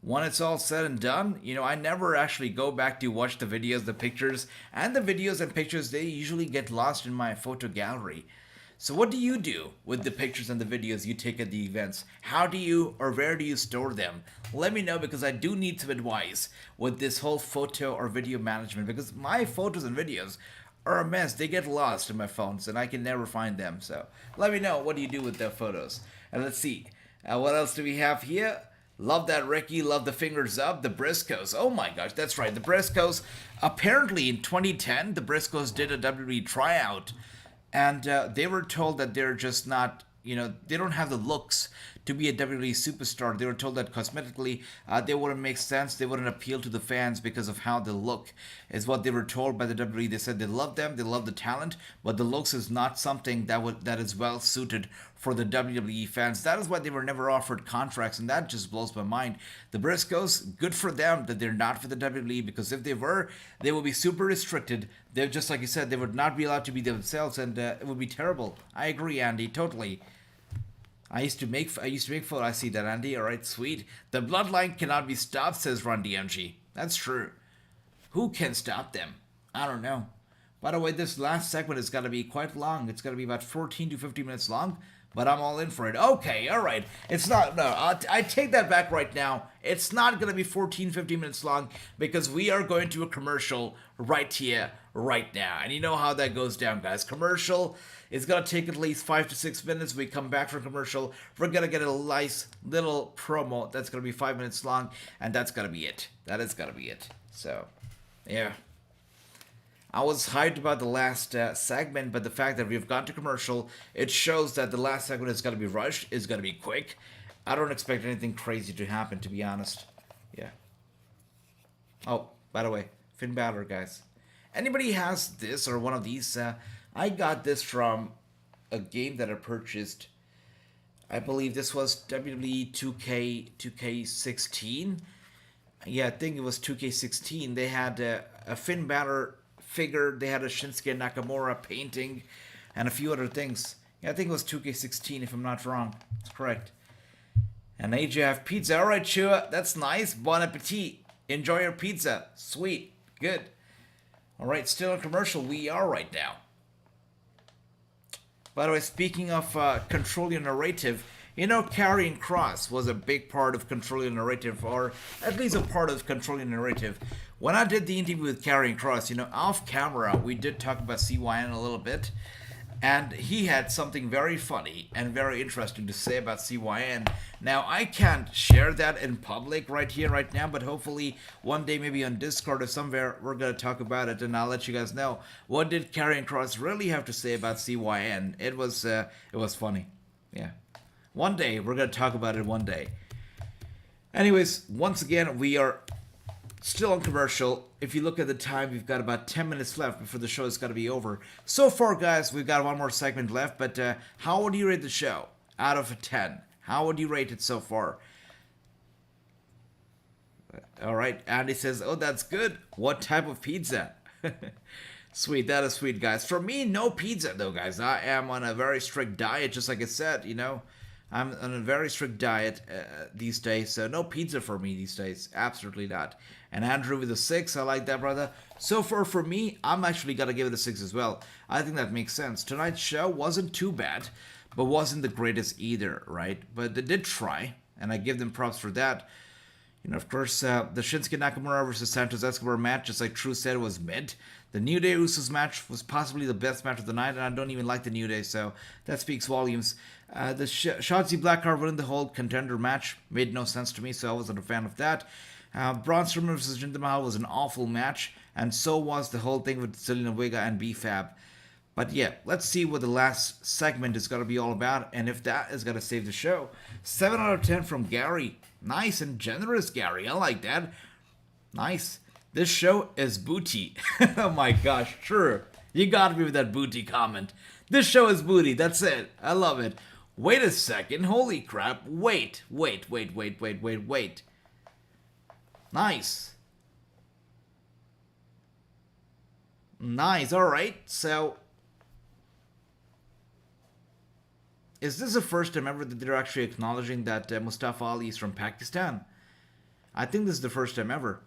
when it's all said and done, I never actually go back to watch the videos, the pictures, and the videos and pictures, they usually get lost in my photo gallery. So what do you do with the pictures and the videos you take at the events? How do you, or where do you store them? Let me know, because I do need some advice with this whole photo or video management, because my photos and videos are a mess. They get lost in my phones and I can never find them. So let me know, what do you do with the photos? And let's see, what else do we have here? Love that, Ricky. Love the fingers up. The Briscoes. Oh my gosh, that's right. The Briscoes. Apparently in 2010, the Briscoes did a WWE tryout. And they were told that they're just not, they don't have the looks to be a WWE superstar. They were told that cosmetically, they wouldn't make sense. They wouldn't appeal to the fans because of how they look, is what they were told by the WWE. They said they love them, they love the talent, but the looks is not something that is well suited for the WWE fans. That is why they were never offered contracts, and that just blows my mind. The Briscoes, good for them that they're not for the WWE, because if they were, they would be super restricted. They're just like you said, they would not be allowed to be themselves, and it would be terrible. I agree, Andy, totally. I used to make fun. I see that, Andy. All right, sweet. The Bloodline cannot be stopped, says Run DMG. That's true. Who can stop them? I don't know. By the way, this last segment is going to be quite long. It's going to be about 14 to 15 minutes long, but I'm all in for it. Okay, all right. It's not, no, I take that back right now. It's not going to be 14, 15 minutes long, because we are going to a commercial right here, right now. And you know how that goes down, guys. Commercial is going to take at least 5 to 6 minutes. We come back from commercial. We're going to get a nice little promo that's going to be 5 minutes long, and that's going to be it. That is going to be it. So, yeah. I was hyped about the last segment, but the fact that we've gone to commercial, it shows that the last segment is going to be rushed, is going to be quick. I don't expect anything crazy to happen, to be honest. Yeah. Oh, by the way, Finn Balor, guys. Anybody has this or one of these? I got this from a game that I purchased. I believe this was WWE 2K16. Yeah, I think it was 2K16. They had a Finn Balor figure, they had a Shinsuke Nakamura painting, and a few other things. Yeah, I think it was 2K16 if I'm not wrong. That's correct. And AJF pizza. Alright, Chua, that's nice. Bon appetit. Enjoy your pizza. Sweet. Good. Alright, still in commercial. We are right now. By the way, speaking of control your narrative, You know, carrying cross was a big part of controlling narrative, or at least a part of controlling narrative. When I did the interview with Carrying Cross, you know, off camera, we did talk about CYN a little bit, and he had something very funny and very interesting to say about CYN. Now, I can't share that in public right here, right now, but hopefully one day, maybe on Discord or somewhere, we're going to talk about it, and I'll let you guys know what did Carrying Cross really have to say about CYN. It was funny. Yeah. One day, we're going to talk about it one day. Anyways, once again, we are still on commercial. If you look at the time, we've got about 10 minutes left before the show is going to be over. So far, guys, we've got one more segment left, but how would you rate the show out of 10? How would you rate it so far? All right, Andy says, oh, that's good. What type of pizza? Sweet, that is sweet, guys. For me, no pizza, though, guys. I am on a very strict diet, just like I said, you know. I'm on a very strict diet these days, so no pizza for me these days. Absolutely not. And Andrew with a 6, I like that, brother. So far, for me, I'm actually going to give it a 6 as well. I think that makes sense. Tonight's show wasn't too bad, but wasn't the greatest either, right? But they did try, and I give them props for that. You know, of course, the Shinsuke Nakamura versus Santos Escobar match, just like True said, was mid. The New Day Usos match was possibly the best match of the night, and I don't even like the New Day, so that speaks volumes. The Shotzi Blackheart winning the whole contender match made no sense to me, so I wasn't a fan of that. Braun Strowman versus Jinder Mahal was an awful match, and so was the whole thing with Zelina Vega and B-Fab. But yeah, let's see what the last segment is going to be all about, and if that is going to save the show. 7 out of 10 from Gary. Nice and generous, Gary. I like that. Nice. This show is booty. Oh my gosh, sure. You got me with that booty comment. This show is booty. That's it. I love it. Wait a second. Holy crap. Wait. Nice. Nice. All right. So, is this the first time ever that they're actually acknowledging that Mustafa Ali is from Pakistan? I think this is the first time ever.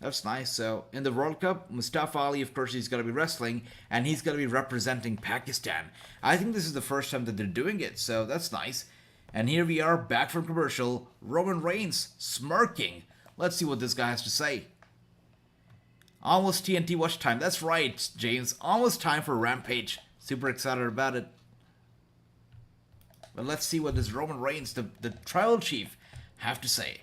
That's nice. So, in the World Cup, Mustafa Ali, of course, he's going to be wrestling, and he's going to be representing Pakistan. I think this is the first time that they're doing it, so that's nice. And here we are, back from commercial. Roman Reigns, smirking. Let's see what this guy has to say. Almost TNT watch time. That's right, James. Almost time for Rampage. Super excited about it. But let's see what this Roman Reigns, the tribal chief, have to say.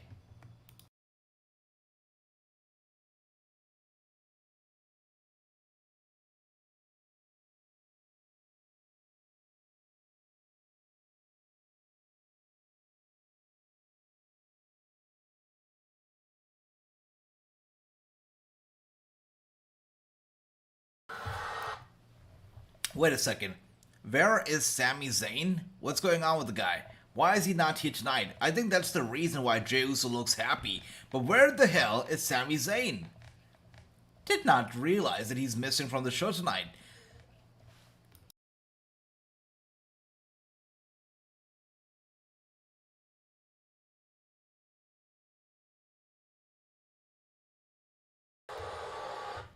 Wait a second. Where is Sami Zayn? What's going on with the guy? Why is he not here tonight? I think that's the reason why Jey Uso looks happy. But where the hell is Sami Zayn? Did not realize that he's missing from the show tonight.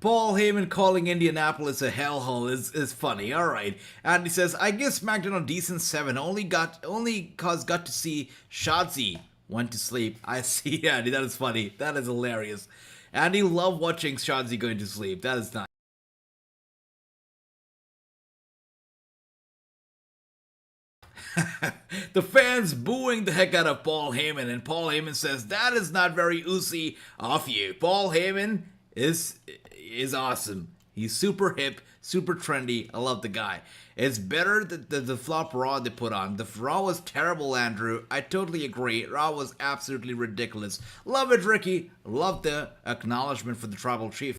Paul Heyman calling Indianapolis a hellhole is funny. All right, and he says, "I give SmackDown a decent 7. Only cause got to see Shotzi went to sleep." I see, Andy. That is funny. That is hilarious. Andy loved watching Shotzi going to sleep. That is nice. The fans booing the heck out of Paul Heyman, and Paul Heyman says, "That is not very Uzi of you." Paul Heyman is awesome. He's super hip, super trendy. I love the guy. It's better than the flop Raw they put on. The Raw was terrible, Andrew. I totally agree. Raw was absolutely ridiculous. Love it, Ricky. Love the acknowledgement for the tribal chief.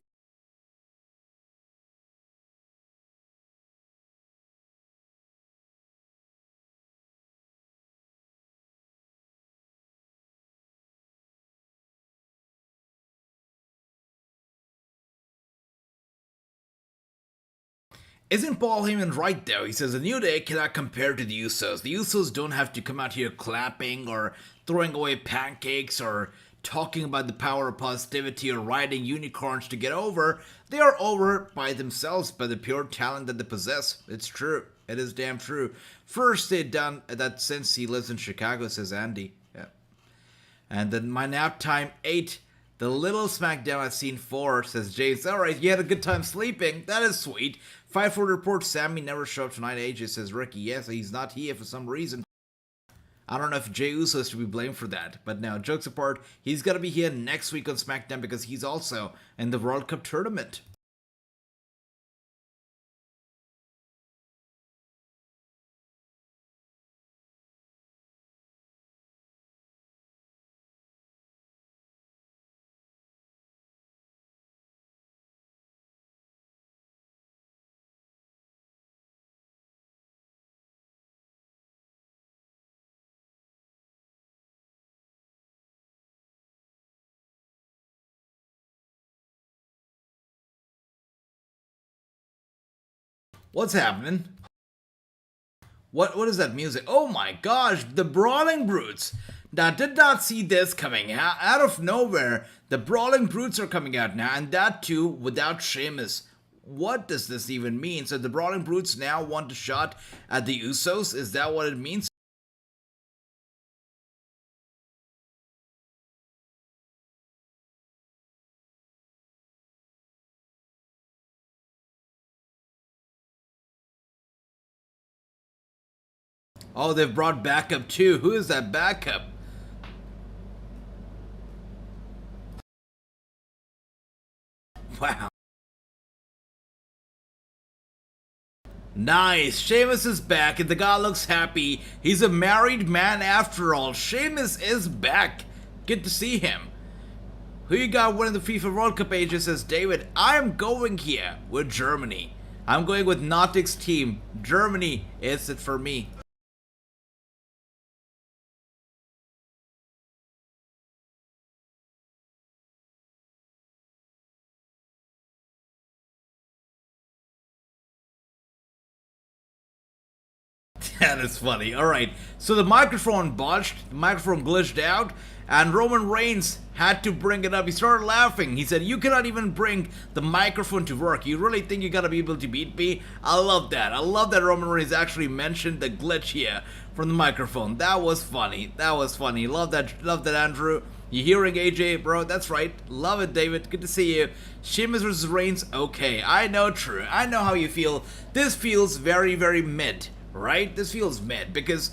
Isn't Paul Heyman right though? He says the New Day cannot compare to the Usos. The Usos don't have to come out here clapping or throwing away pancakes or talking about the power of positivity or riding unicorns to get over. They are over by themselves, by the pure talent that they possess. It's true. It is damn true. First, they'd done that since he lives in Chicago, says Andy. Yeah. And then my nap time 8. The little SmackDown I've seen 4, says James. Alright, you had a good time sleeping. That is sweet. 5-4 report, Sammy never showed up tonight, AJ, says Ricky. Yes, he's not here for some reason. I don't know if Jey Uso is to be blamed for that. But now, jokes apart, he's going to be here next week on SmackDown because he's also in the World Cup tournament. What's happening? What is that music? Oh my gosh, the Brawling Brutes. Now, did not see this coming. Out of nowhere, the Brawling Brutes are coming out now, and that too without Sheamus. What does this even mean? So the Brawling Brutes now want a shot at the Usos? Is that what it means? Oh, they've brought backup too. Who is that backup? Wow. Nice. Sheamus is back and the guy looks happy. He's a married man after all. Sheamus is back. Good to see him. Who you got winning the FIFA World Cup, AJ, says David. I'm going here with Germany. I'm going with Nautic's team. Germany is it for me. That is funny. Alright, so the microphone botched, the microphone glitched out, and Roman Reigns had to bring it up. He started laughing. He said, you cannot even bring the microphone to work. You really think you gotta be able to beat me? I love that. I love that Roman Reigns actually mentioned the glitch here from the microphone. That was funny. That was funny. Love that, Andrew. You hearing AJ, bro? That's right. Love it, David. Good to see you. Sheamus versus Reigns. Okay, I know, true. I know how you feel. This feels very, very mid. Right? This feels mid because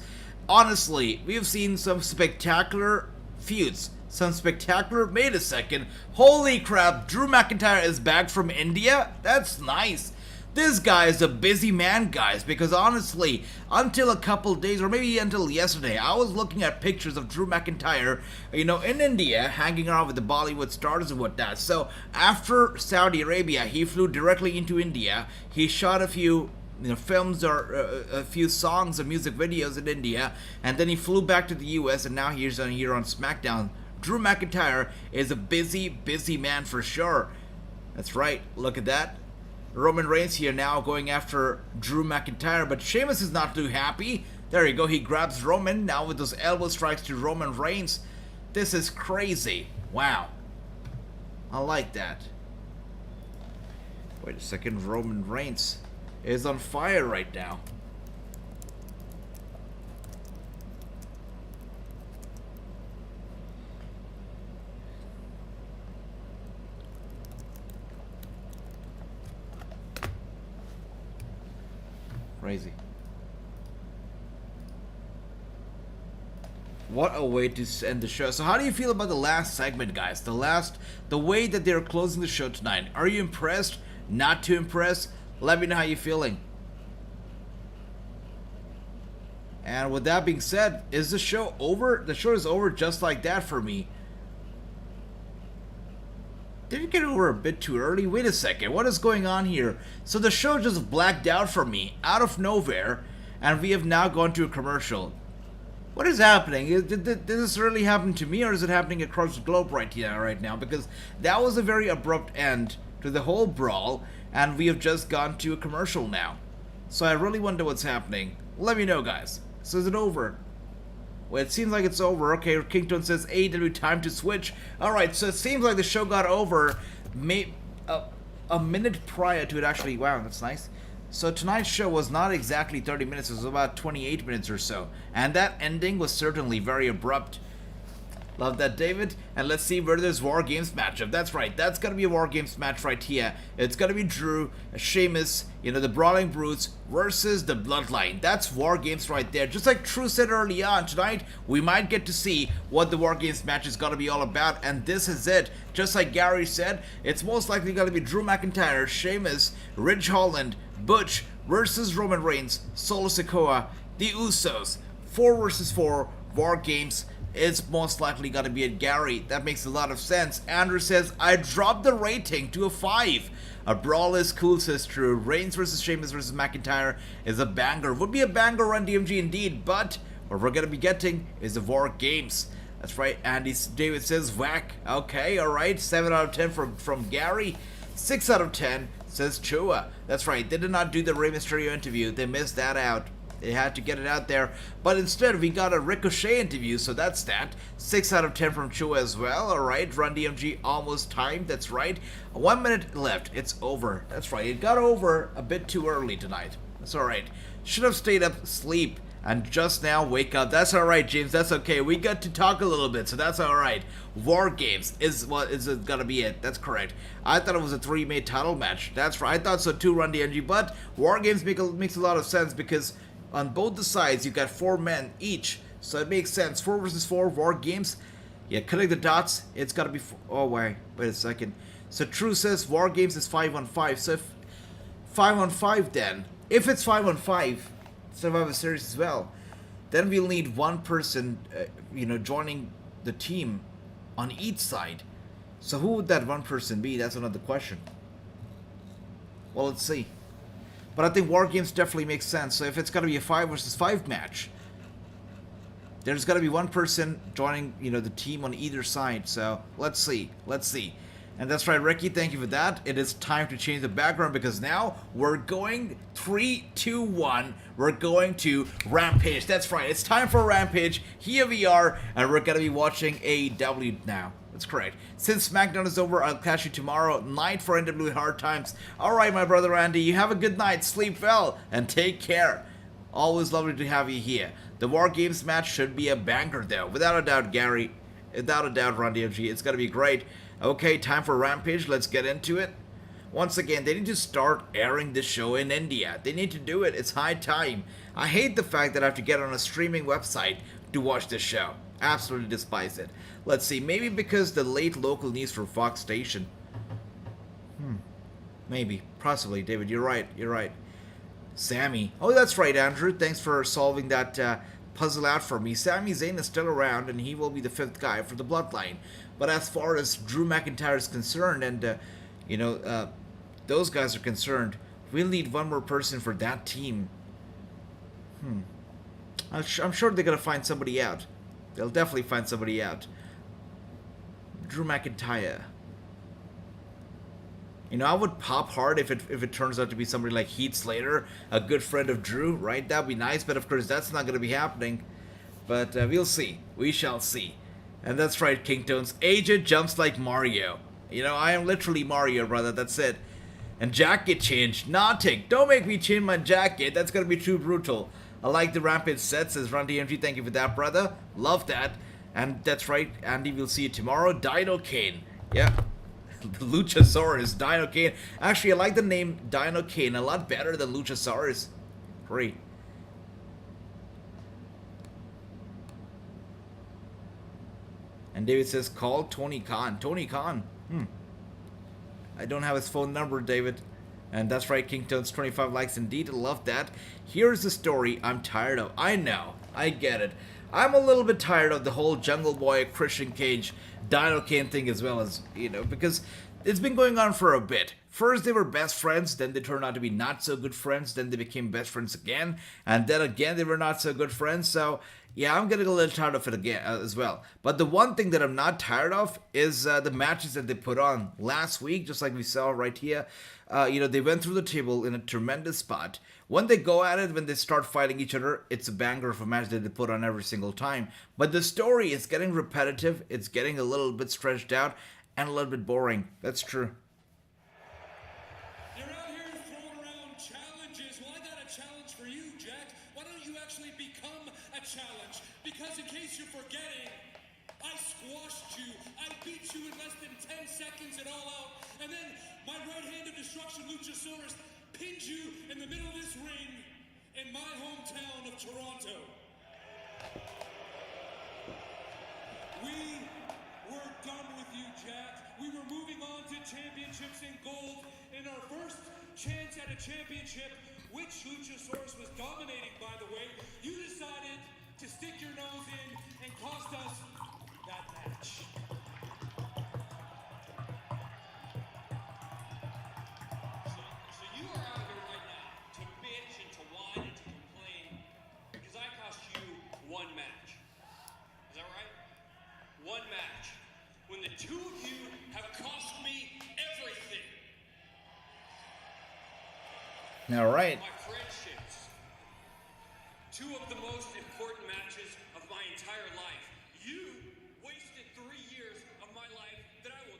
honestly, we've seen some spectacular feuds. Some spectacular. Wait a second. Holy crap, Drew McIntyre is back from India? That's nice. This guy is a busy man, guys, because honestly, until a couple days, or maybe until yesterday, I was looking at pictures of Drew McIntyre, you know, in India, hanging around with the Bollywood stars and whatnot. So, after Saudi Arabia, he flew directly into India. He shot a few films or a few songs and music videos in India, and then he flew back to the US, and now he's here on SmackDown. Drew McIntyre is a busy man for sure. That's right, look at that. Roman Reigns here now going after Drew McIntyre, but Sheamus is not too happy. There you go, he grabs Roman now with those elbow strikes to Roman Reigns. This is crazy. Wow. I like that. Wait a second, Roman Reigns is on fire right now. Crazy. What a way to end the show. So how do you feel about the last segment, guys? The way that they're closing the show tonight. Are you impressed? Not too impressed? Let me know how you're feeling. And with that being said, is the show over? The show is over just like that for me. Did it get over a bit too early? Wait a second, what is going on here? So the show just blacked out for me, out of nowhere, and we have now gone to a commercial. What is happening? Did this really happen to me, or is it happening across the globe right now? Because that was a very abrupt end to the whole brawl, and we have just gone to a commercial now. So I really wonder what's happening. Let me know, guys. So is it over? Well, it seems like it's over. Okay, Kington says AEW time to switch. Alright, so it seems like the show got over a minute prior to it actually. Wow, that's nice. So tonight's show was not exactly 30 minutes, it was about 28 minutes or so. And that ending was certainly very abrupt. Love that, David. And let's see where there's War Games matchup. That's right, that's gonna be a War Games match right here. It's gonna be Drew, Sheamus, the Brawling Brutes versus the Bloodline. That's War Games right there. Just like Drew said early on, tonight we might get to see what the War Games match is gonna be all about, and this is it. Just like Gary said, it's most likely gonna be Drew McIntyre, Sheamus, Ridge Holland, Butch versus Roman Reigns, Solo Sikoa, the Usos. 4 versus 4 War Games. It's most likely gonna be at Gary. That makes a lot of sense. Andrew says, I dropped the rating to a 5. A brawl is cool, says Drew. Reigns versus Sheamus versus McIntyre is a banger. Would be a banger Run DMG indeed, but what we're gonna be getting is the War Games. That's right, David says whack. Okay, alright. 7 out of 10 from Gary. 6 out of 10 says Chua. That's right, they did not do the Rey Mysterio interview. They missed that out. They had to get it out there. But instead, we got a Ricochet interview, so that's that. 6 out of 10 from Chua as well. Alright, Run DMG almost timed. That's right. 1 minute left. It's over. That's right. It got over a bit too early tonight. That's alright. Should have stayed up, sleep, and just now wake up. That's alright, James. That's okay. We got to talk a little bit, so that's alright. War Games is what is gonna be it. That's correct. I thought it was a 3-way title match. That's right. I thought so too, Run DMG. But War Games makes a lot of sense because on both the sides, you got 4 men each, so it makes sense. 4 versus 4 War Games. Yeah, connect the dots. It's gotta be. Oh wait a second. So True says War Games is 5-on-5. So if 5-on-5, then if it's 5-on-5, Survivor Series as well, then we'll need one person, joining the team on each side. So who would that one person be? That's another question. Well, let's see. But I think War Games definitely makes sense. So if it's going to be a 5 versus 5 match, there's got to be one person joining, the team on either side. So let's see. Let's see. And that's right, Ricky. Thank you for that. It is time to change the background because now we're going 3, 2, 1. We're going to Rampage. That's right. It's time for Rampage. Here we are, and we're going to be watching AEW now. That's correct. Since SmackDown is over, I'll catch you tomorrow night for NWA Hard Times. Alright, my brother Andy, you have a good night, sleep well, and take care. Always lovely to have you here. The War Games match should be a banger though. Without a doubt, Gary. Without a doubt, Ron DMG. It's going to be great. Okay, time for Rampage. Let's get into it. Once again, they need to start airing this show in India. They need to do it. It's high time. I hate the fact that I have to get on a streaming website to watch this show. Absolutely despise it. Let's see, maybe because the late local news for Fox Station. Maybe, possibly, David, you're right. Sami. Oh, that's right, Andrew. Thanks for solving that puzzle out for me. Sami Zayn is still around, and he will be the 5th guy for the Bloodline. But as far as Drew McIntyre is concerned, and, those guys are concerned, we'll need one more person for that team. I'm sure they're going to find somebody out. They'll definitely find somebody out. Drew McIntyre. I would pop hard if it turns out to be somebody like Heath Slater, a good friend of Drew, right? That'd be nice, but of course that's not going to be happening. But we'll see. We shall see. And that's right, Kingtones. AJ jumps like Mario. I am literally Mario, brother. That's it. And jacket change. Nothing. Don't make me change my jacket. That's going to be too brutal. I like the Rampage set, says Run DMG. Thank you for that, brother. Love that. And that's right, Andy, we'll see you tomorrow. Dino Kane. Yeah. The Luchasaurus, Dino Kane. Actually, I like the name Dino Kane a lot better than Luchasaurus. Great. And David says, call Tony Khan. Tony Khan. I don't have his phone number, David. And that's right, Kingtones, 25 likes indeed. Love that. Here's the story I'm tired of. I know. I get it. I'm a little bit tired of the whole Jungle Boy, Christian Cage, Dino Kane thing as well as, because it's been going on for a bit. First they were best friends, then they turned out to be not so good friends, then they became best friends again, and then again they were not so good friends, so yeah, I'm getting a little tired of it again as well. But the one thing that I'm not tired of is the matches that they put on last week, just like we saw right here. They went through the table in a tremendous spot. When they go at it, when they start fighting each other, it's a banger of a match that they put on every single time. But the story is getting repetitive, it's getting a little bit stretched out, and a little bit boring. That's true. They're out here throwing around challenges challenge for you, Jack. Why don't you actually become a challenge? Because in case you're forgetting, I squashed you. I beat you in less than 10 seconds at All Out. And then my right hand of destruction, Luchasaurus, pinned you in the middle of this ring in my hometown of Toronto. We were done with you, Jack. We were moving on to championships and gold. In our first chance at a championship, which Luchasaurus was dominating, by the way, you decided to stick your nose in and cost us that match. So you are out here right now to bitch and to whine and to complain because I cost you one match. Is that right? One match. When the two of you have cost me everything. All right. My friendships. Two of the most important matches of my entire life. You wasted 3 years of my life that I will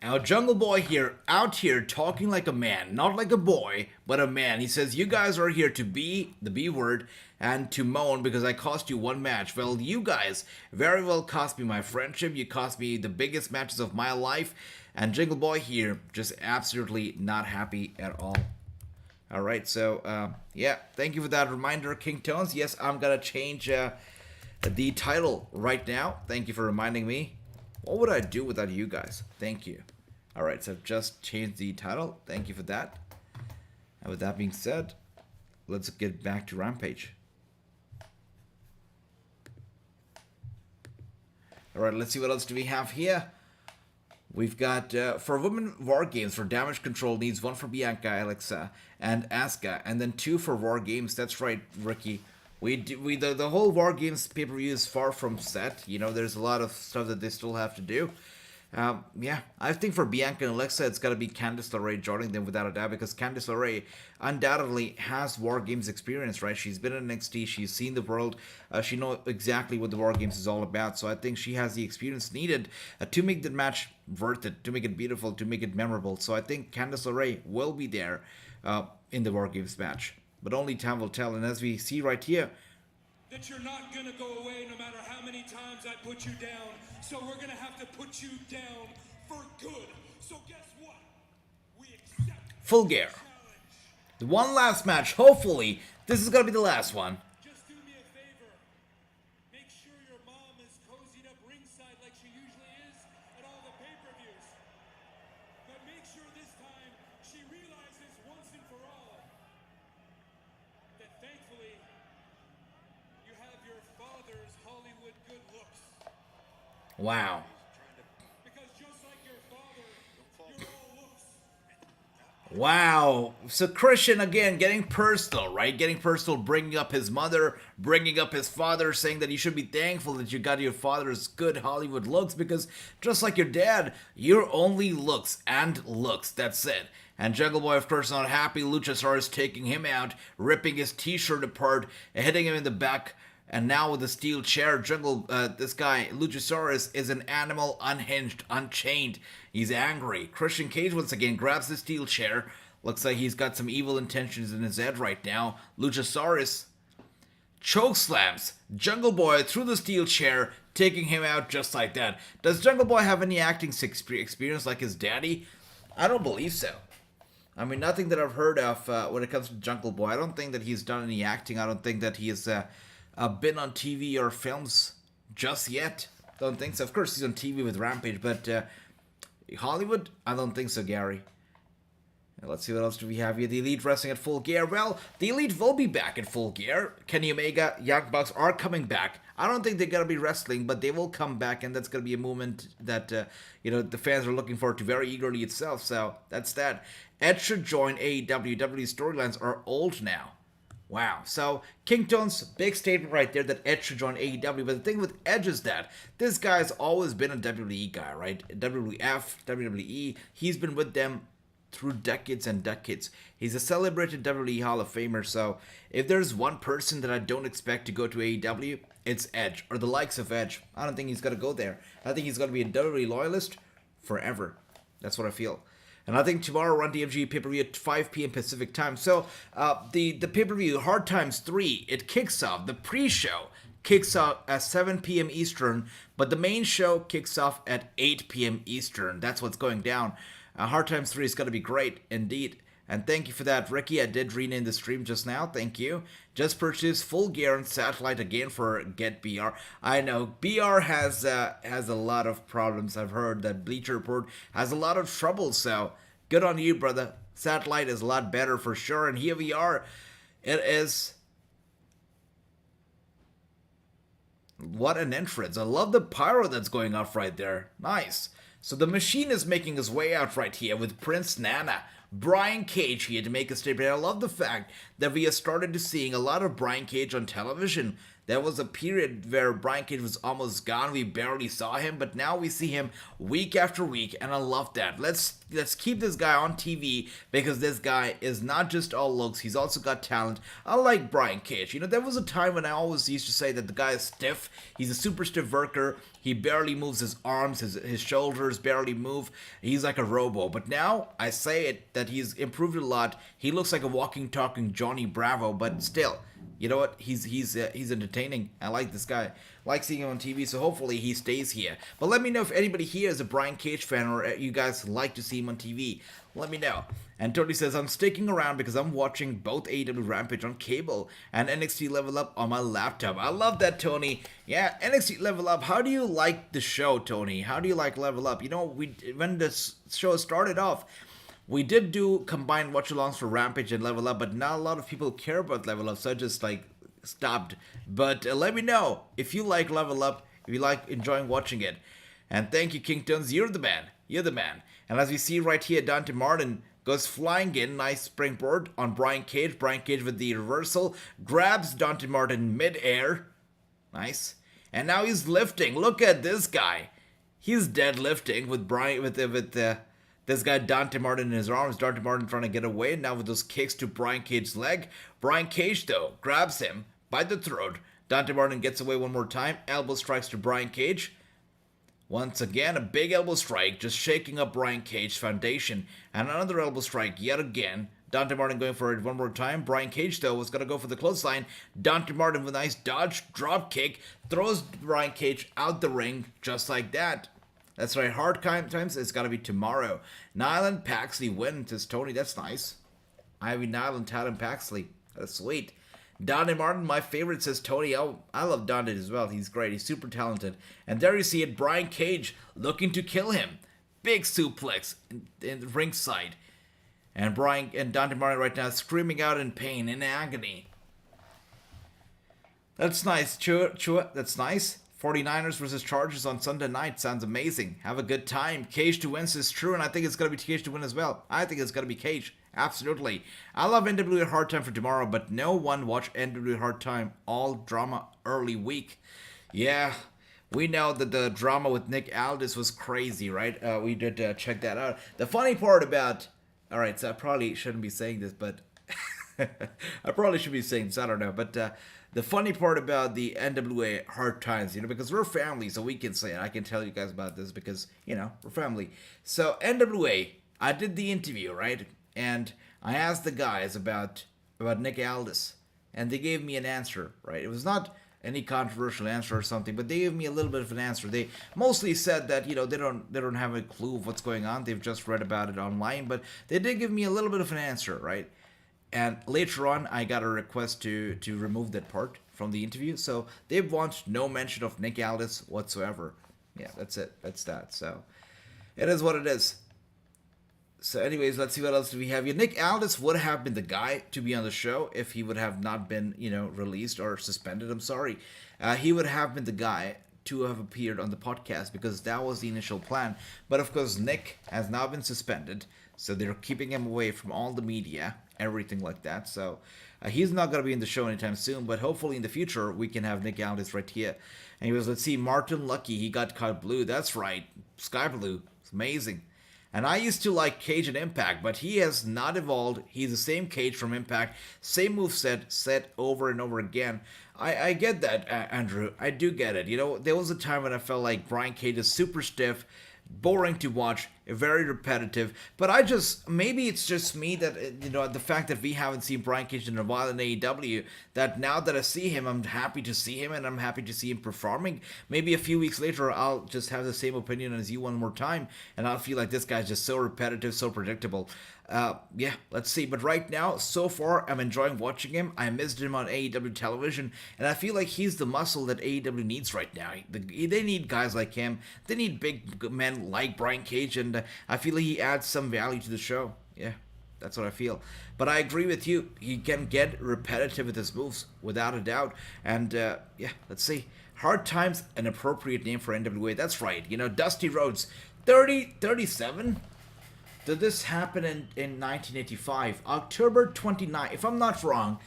never... Our Jungle Boy here, out here talking like a man, not like a boy, but a man. He says, you guys are here to be the B word and to moan because I cost you one match. Well, you guys very well cost me my friendship. You cost me the biggest matches of my life. And Jungle Boy here just absolutely not happy at all. All right, so, yeah, thank you for that reminder, King Tones. Yes, I'm going to change the title right now. Thank you for reminding me. What would I do without you guys? Thank you. All right, so I've just changed the title. Thank you for that. And with that being said, let's get back to Rampage. All right, let's see what else do we have here. We've got, for Women War Games, for Damage Control needs one for Bianca, Alexa, and Asuka, and then 2 for War Games. That's right, Ricky. The whole War Games pay-per-view is far from set. You know, there's a lot of stuff that they still have to do. Yeah, I think for Bianca and Alexa, it's got to be Candice LeRae joining them without a doubt, because Candice LeRae undoubtedly has War Games experience, right? She's been in NXT, she's seen the world, she knows exactly what the War Games is all about, so I think she has the experience needed to make the match worth it, to make it beautiful, to make it memorable. So I think Candice LeRae will be there in the War Games match, but only time will tell. And as we see right here, that you're not gonna go away no matter how many times I put you down. So we're gonna have to put you down for good. So guess what? We accept Full Gear. The one last match. Hopefully, this is gonna be the last one. Just do me a favor. Make sure your mom is cozied up ringside like she usually is at all the pay-per-views. But make sure this time she realizes once and for all that thankfully you have your father's Hollywood good looks. Wow. Because just like your father, you're all looks. Wow. So Christian, again, getting personal, right? Getting personal, bringing up his mother, bringing up his father, saying that you should be thankful that you got your father's good Hollywood looks, because just like your dad, you're only looks and looks. That's it. And Jungle Boy, of course, not happy. Luchasaurus taking him out, ripping his t-shirt apart, and hitting him in the back. And now with the steel chair, this guy, Luchasaurus, is an animal, unhinged, unchained. He's angry. Christian Cage, once again, grabs the steel chair. Looks like he's got some evil intentions in his head right now. Luchasaurus chokeslams Jungle Boy through the steel chair, taking him out just like that. Does Jungle Boy have any acting experience like his daddy? I don't believe so. I mean, nothing that I've heard of when it comes to Jungle Boy. I don't think that he's done any acting. I don't think that he has been on TV or films just yet. Don't think so. Of course, he's on TV with Rampage, but Hollywood? I don't think so, Gary. Let's see what else do we have here. The Elite wrestling at Full Gear. Well, the Elite will be back at Full Gear. Kenny Omega, Young Bucks are coming back. I don't think they're going to be wrestling, but they will come back, and that's going to be a movement that, the fans are looking forward to very eagerly itself. So, that's that. Edge should join AEW. WWE storylines are old now. Wow. So, King Tone's big statement right there that Edge should join AEW. But the thing with Edge is that this guy's always been a WWE guy, right? WWF, WWE. He's been with them through decades and decades. He's a celebrated WWE Hall of Famer. So, if there's one person that I don't expect to go to AEW, it's Edge, or the likes of Edge. I don't think he's going to go there. I think he's going to be a WWE loyalist forever. That's what I feel. And I think tomorrow Run DMG pay-per-view at 5 p.m. Pacific time. So the pay-per-view, Hard Times 3, it kicks off. The pre-show kicks off at 7 p.m. Eastern, but the main show kicks off at 8 p.m. Eastern. That's what's going down. Hard Times 3 is going to be great, indeed. And thank you for that, Ricky. I did rename the stream just now. Thank you. Just purchased full gear on satellite again for Get BR. I know BR has a lot of problems. I've heard that Bleacher Report has a lot of trouble. So good on you, brother. Satellite is a lot better for sure. And here we are. It is. What an entrance. I love the pyro that's going off right there. Nice. So the Machine is making his way out right here with Prince Nana. Brian Cage here to make a statement. I love the fact that we have started to seeing a lot of Brian Cage on television. There was a period where Brian Cage was almost gone. We barely saw him, but now we see him week after week, and I love that. Let's keep this guy on TV because this guy is not just all looks, he's also got talent. I like Brian Cage. You know, there was a time when I always used to say that the guy is stiff. He's a super stiff worker. He barely moves his arms, his shoulders barely move. He's like a robo. But now I say it that he's improved a lot. He looks like a walking, talking Johnny Bravo, but still. You know what? He's entertaining. I like this guy. I like seeing him on TV, so hopefully he stays here. But let me know if anybody here is a Brian Cage fan or you guys like to see him on TV. Let me know. And Tony says, I'm sticking around because I'm watching both AEW Rampage on cable and NXT Level Up on my laptop. I love that, Tony. Yeah, NXT Level Up. How do you like the show, Tony? How do you like Level Up? You know, when this show started off, we did do combined watch-alongs for Rampage and Level Up, but not a lot of people care about Level Up, so I just stopped. But let me know if you like Level Up, if you like enjoying watching it. And thank you, King Tones. You're the man. You're the man. And as we see right here, Dante Martin goes flying in. Nice springboard on Brian Cage. Brian Cage with the reversal. Grabs Dante Martin mid-air. Nice. And now he's lifting. Look at this guy. He's deadlifting with Brian this guy Dante Martin in his arms. Dante Martin trying to get away. Now with those kicks to Brian Cage's leg. Brian Cage though grabs him by the throat. Dante Martin gets away one more time. Elbow strikes to Brian Cage. Once again, a big elbow strike, just shaking up Brian Cage's foundation. And another elbow strike yet again. Dante Martin going for it one more time. Brian Cage, though, was going to go for the clothesline. Dante Martin with a nice dodge, drop kick, throws Brian Cage out the ring just like that. That's right, Hard Times, it's got to be tomorrow. Nyland Paxley wins, says Tony. That's nice. Ivy Nyland, Talon Paxley. That's sweet. Dante Martin, my favorite, says Tony. Oh, I love Dante as well. He's great. He's super talented. And there you see it, Brian Cage looking to kill him. Big suplex in the ringside. And Dante Martin right now screaming out in pain, in agony. That's nice. Chua, that's nice. 49ers versus Chargers on Sunday night. Sounds amazing. Have a good time. Cage to win is true, and I think it's going to be Cage to win as well. I think it's going to be Cage. Absolutely. I love NWA Hard Time for tomorrow, but no one watch NWA Hard Time all drama early week. Yeah, we know that the drama with Nick Aldis was crazy, right? We did check that out. The funny part about... Alright, so I probably shouldn't be saying this, but... I probably should be saying this, I don't know, but... the funny part about the NWA Hard Times, because we're family, so we can say it. I can tell you guys about this because, we're family. So, NWA, I did the interview, right? And I asked the guys about Nick Aldis, and they gave me an answer, right? It was not any controversial answer or something, but they gave me a little bit of an answer. They mostly said that, they don't have a clue of what's going on. They've just read about it online, but they did give me a little bit of an answer, right? And later on, I got a request to remove that part from the interview. So they want no mention of Nick Aldis whatsoever. Yeah, that's it. That's that. So it is what it is. So anyways, let's see what else do we have here. Nick Aldis would have been the guy to be on the show if he would have not been, released or suspended. I'm sorry. He would have been the guy to have appeared on the podcast because that was the initial plan. But of course, Nick has now been suspended. So they're keeping him away from all the media, everything like that. So he's not going to be in the show anytime soon, but hopefully in the future we can have Nick Aldis right here. Anyways, let's see. Martin Lucky, he got caught blue. That's right. Sky Blue. It's amazing. And I used to like Cage and Impact, but he has not evolved. He's the same Cage from Impact. Same moveset, set over and over again. I get that, Andrew. I do get it. There was a time when I felt like Brian Cage is super stiff, boring to watch, very repetitive. But maybe it's just me that, the fact that we haven't seen Brian Cage in a while in AEW, that now that I see him, I'm happy to see him and I'm happy to see him performing. Maybe a few weeks later, I'll just have the same opinion as you one more time, and I'll feel like this guy's just so repetitive, so predictable. Yeah, let's see. But right now, so far, I'm enjoying watching him. I missed him on AEW television, and I feel like he's the muscle that AEW needs right now. They need guys like him. They need big men like Brian Cage, and I feel like he adds some value to the show. Yeah, that's what I feel. But I agree with you. He can get repetitive with his moves, without a doubt. And yeah, let's see. Hard Times, an appropriate name for NWA. That's right. Dusty Rhodes, 37? Did this happen in 1985? October 29th, if I'm not wrong,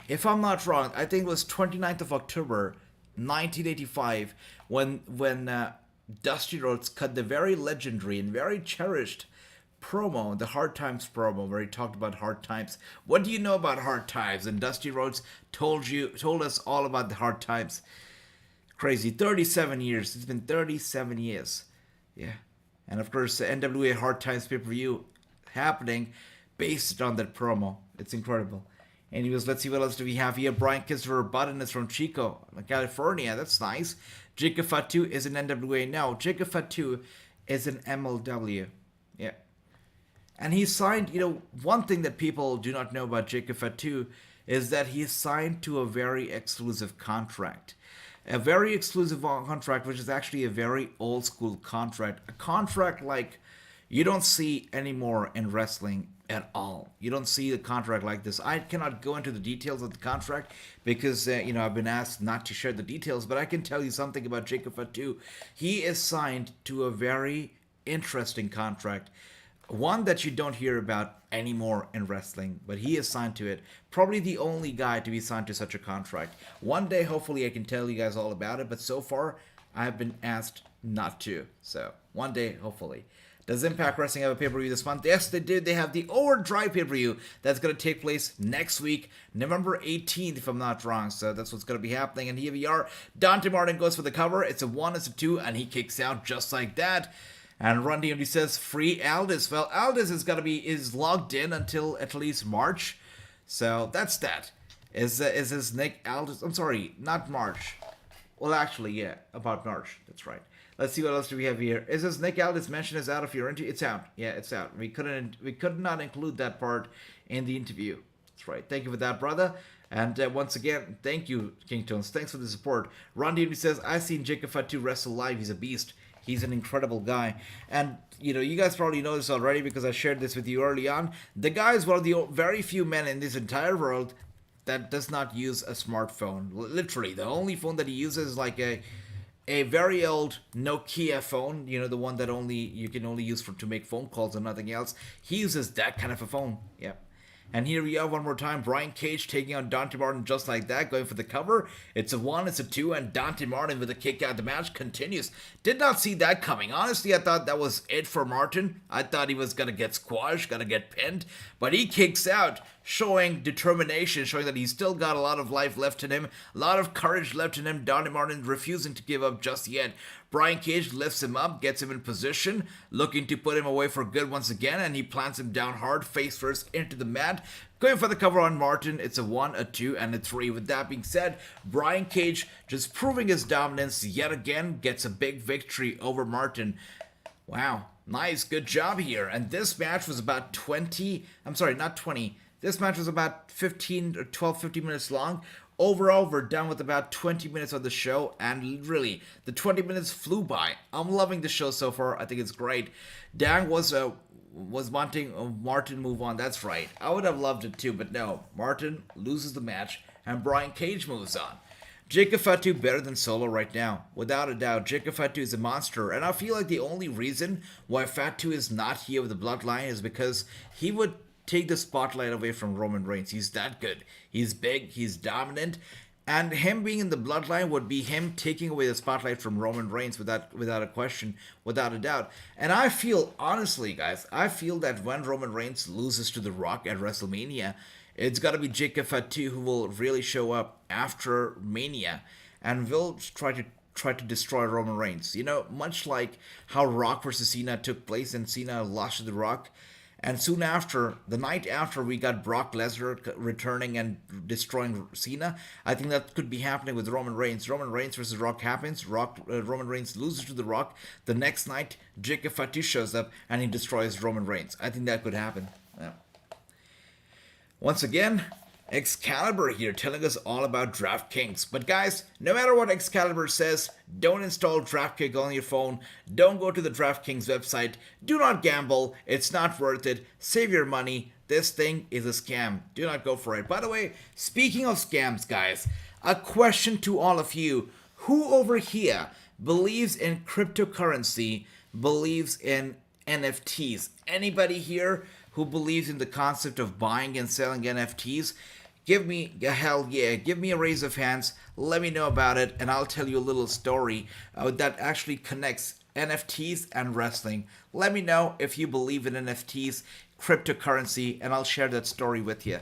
I think it was 29th of October, 1985, when Dusty Rhodes cut the very legendary and very cherished promo, the Hard Times promo, where he talked about hard times. What do you know about hard times? And Dusty Rhodes told us all about the hard times. Crazy. 37 years. It's been 37 years. Yeah. And of course, the NWA Hard Times pay-per-view happening based on that promo. It's incredible. Anyways, let's see what else do we have here. Brian Christopher Button is from Chico, California. That's nice. Jacob Fatu is in NWA now. Jacob Fatu is in MLW. Yeah. And he signed, one thing that people do not know about Jacob Fatu is that he is signed to a very exclusive contract. A very exclusive contract, which is actually a very old school contract. A contract like you don't see anymore in wrestling at all. You don't see a contract like this. I cannot go into the details of the contract because, I've been asked not to share the details, but I can tell you something about Jacob Fatu. He is signed to a very interesting contract. One that you don't hear about anymore in wrestling, but he is signed to it. Probably the only guy to be signed to such a contract. One day, hopefully, I can tell you guys all about it, but so far, I have been asked not to. So, one day, hopefully. Does Impact Wrestling have a pay-per-view this month? Yes, they did. They have the Overdrive pay-per-view that's going to take place next week, November 18th, if I'm not wrong. So that's what's going to be happening. And here we are. Dante Martin goes for the cover. It's a 1, it's a 2, and he kicks out just like that. And Run DMD says, free Aldis. Well, Aldis is logged in until at least March. So that's that. Is his Nick Aldis? I'm sorry, not March. Well, actually, yeah, about March. That's right. Let's see what else do we have here. Is this Nick Aldis mentioned as out of your interview? It's out. Yeah, it's out. We could not include that part in the interview. That's right. Thank you for that, brother. And once again, thank you, King Tones. Thanks for the support. Ron DMD says, I've seen Jacob Fatu wrestle live. He's a beast. He's an incredible guy. And, you guys probably know this already because I shared this with you early on. The guy is one of the very few men in this entire world that does not use a smartphone. Literally, the only phone that he uses is like a very old Nokia phone, the one that you can only use to make phone calls and nothing else. He uses that kind of a phone. Yeah. And here we are one more time. Brian Cage taking on Dante Martin just like that, going for the cover. It's a 1, it's a 2, and Dante Martin with a kick out. The match continues. Did not see that coming. Honestly, I thought that was it for Martin. I thought he was going to get squashed, going to get pinned. But he kicks out, showing determination, showing that he's still got a lot of life left in him, a lot of courage left in him. Dante Martin refusing to give up just yet. Brian Cage lifts him up, gets him in position, looking to put him away for good once again, and he plants him down hard, face first, into the mat. Going for the cover on Martin. It's a 1, a 2, and a 3. With that being said, Brian Cage just proving his dominance yet again, gets a big victory over Martin. Wow, nice, good job here. And this match was about this match was about 15 minutes long. Overall, we're done with about 20 minutes of the show, and really, the 20 minutes flew by. I'm loving the show so far. I think it's great. Dang was wanting Martin move on. That's right. I would have loved it too, but no. Martin loses the match, and Brian Cage moves on. Jacob Fatu better than Solo right now. Without a doubt, Jacob Fatu is a monster, and I feel like the only reason why Fatu is not here with the Bloodline is because he would take the spotlight away from Roman Reigns. He's that good. He's big, he's dominant, and him being in the Bloodline would be him taking away the spotlight from Roman Reigns without a question, without a doubt. And I feel, honestly, guys, I feel that when Roman Reigns loses to The Rock at WrestleMania, it's got to be Jacob Fatu who will really show up after Mania and will try to try to destroy Roman Reigns. You know, much like how Rock versus Cena took place and Cena lost to The Rock. And soon after, the night after, we got Brock Lesnar returning and destroying Cena. I think that could be happening with Roman Reigns. Roman Reigns versus Rock happens. Roman Reigns loses to The Rock. The next night, Jacob Fatu shows up and he destroys Roman Reigns. I think that could happen. Yeah. Once again, Excalibur here telling us all about DraftKings. But guys, no matter what Excalibur says, don't install DraftKings on your phone. Don't go to the DraftKings website. Do not gamble. It's not worth it. Save your money. This thing is a scam. Do not go for it. By the way, speaking of scams, guys, a question to all of you. Who over here believes in cryptocurrency, believes in NFTs? Anybody here who believes in the concept of buying and selling NFTs? Give me a hell yeah. Give me a raise of hands. Let me know about it, and I'll tell you a little story that actually connects NFTs and wrestling. Let me know if you believe in NFTs, cryptocurrency, and I'll share that story with you.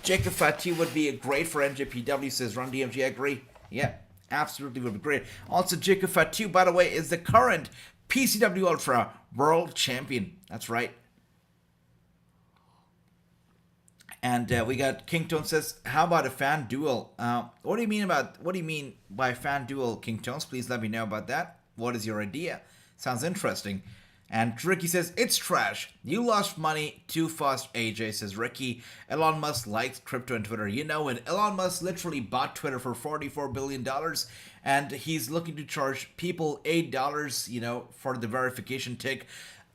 Jacob Fatu would be great for NJPW, says Run DMG. I agree. Yeah, absolutely would be great. Also, Jacob Fatu, by the way, is the current PCW Ultra World Champion. That's right. And we got Kingtone says, "How about a fan duel?" What do you mean by fan duel, Kingtones? Please let me know about that. What is your idea? Sounds interesting. And Ricky says, "It's trash. You lost money too fast." AJ says, "Ricky, Elon Musk likes crypto and Twitter. You know it. Elon Musk literally bought Twitter for $44 billion, and he's looking to charge people $8, for the verification tick.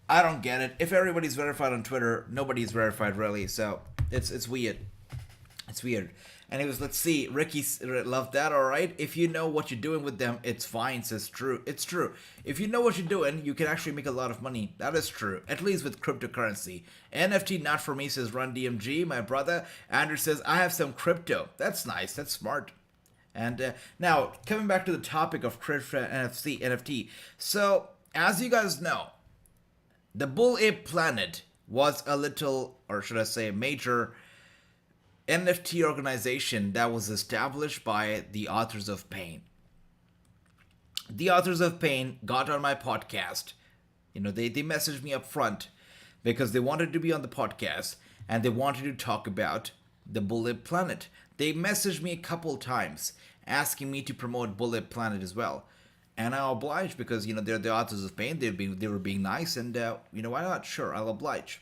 I don't get it. If everybody's verified on Twitter, nobody's verified really. So it's weird. It's weird. Anyways, let's see. Ricky loved that. All right. If you know what you're doing with them, it's fine. Says true. It's true. If you know what you're doing, you can actually make a lot of money. That is true. At least with cryptocurrency. NFT not for me, says Run DMG. My brother Andrew says, "I have some crypto." That's nice. That's smart. And now coming back to the topic of crypto NFT. So as you guys know, the Bull Ape Planet was a little, or should I say, major NFT organization that was established by the Authors of Pain. The Authors of Pain got on my podcast. They messaged me up front because they wanted to be on the podcast and they wanted to talk about the Bull Ape Planet. They messaged me a couple times asking me to promote Bull Ape Planet as well. And I obliged because, they're the Authors of Pain. They were being nice, and, why not? Sure, I'll oblige.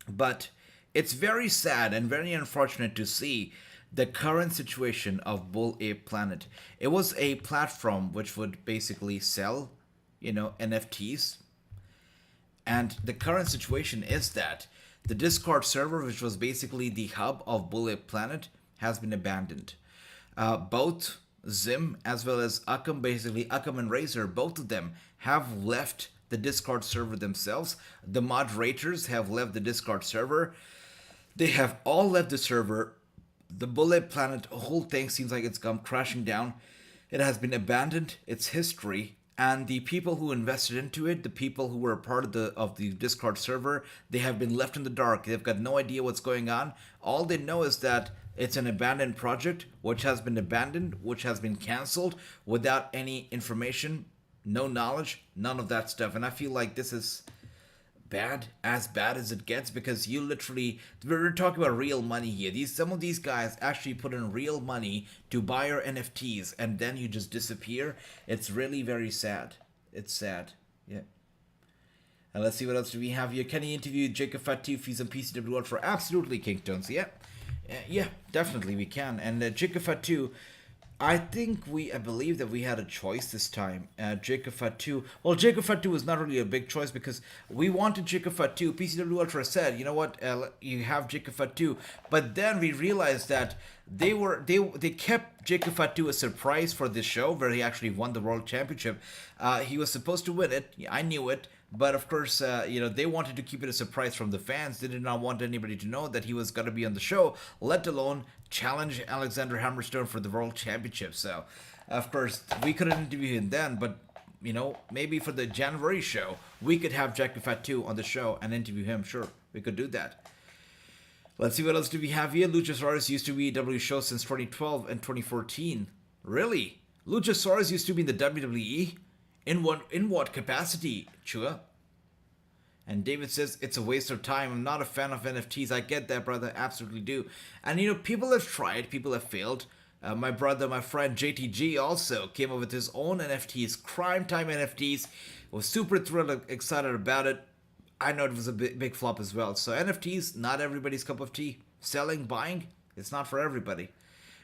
But it's very sad and very unfortunate to see the current situation of Bull Ape Planet. It was a platform which would basically sell, NFTs. And the current situation is that the Discord server, which was basically the hub of Bull Ape Planet, has been abandoned. Both Zim as well as Akam and Razor, both of them have left the Discord server themselves. The moderators have left the Discord server. They have all left the server. The Bull Ape Planet whole thing seems like it's come crashing down. It has been abandoned. It's history. And the people who invested into it, the people who were a part of the Discord server, they have been left in the dark. They've got no idea what's going on. All they know is that it's an abandoned project, which has been abandoned, which has been canceled without any information, no knowledge, none of that stuff. And I feel like this is bad as it gets, because you literally, we're talking about real money here. Some of these guys actually put in real money to buy your NFTs, and then you just disappear. It's really very sad. It's sad. Yeah. And let's see what else do we have here. Can he interview Jacob Fatu if he's on PCW World for absolutely Kingtones? Yeah. Yeah, definitely we can. And Jacob Fatu, I believe that we had a choice this time. Jacob Fatu. Well, Jacob Fatu was not really a big choice because we wanted Jacob Fatu. PCW Ultra said, you know what, you have Jacob Fatu. But then we realized that they kept Jacob Fatu a surprise for this show where he actually won the World Championship. He was supposed to win it. I knew it. But of course, they wanted to keep it a surprise from the fans. They did not want anybody to know that he was going to be on the show, let alone challenge Alexander Hammerstone for the World Championship. So, of course, we couldn't interview him then, but, maybe for the January show, we could have Jacob Fatu on the show and interview him. Sure, we could do that. Let's see what else do we have here. Luchasaurus used to be a WWE show since 2012 and 2014. Really? Luchasaurus used to be in the WWE. In what capacity, Chua? And David says, it's a waste of time. I'm not a fan of NFTs. I get that, brother. Absolutely do. And, you know, people have tried. People have failed. My brother, my friend JTG also came up with his own NFTs, Crime Time NFTs. Was super thrilled, excited about it. I know it was a big flop as well. So NFTs, not everybody's cup of tea. Selling, buying, it's not for everybody.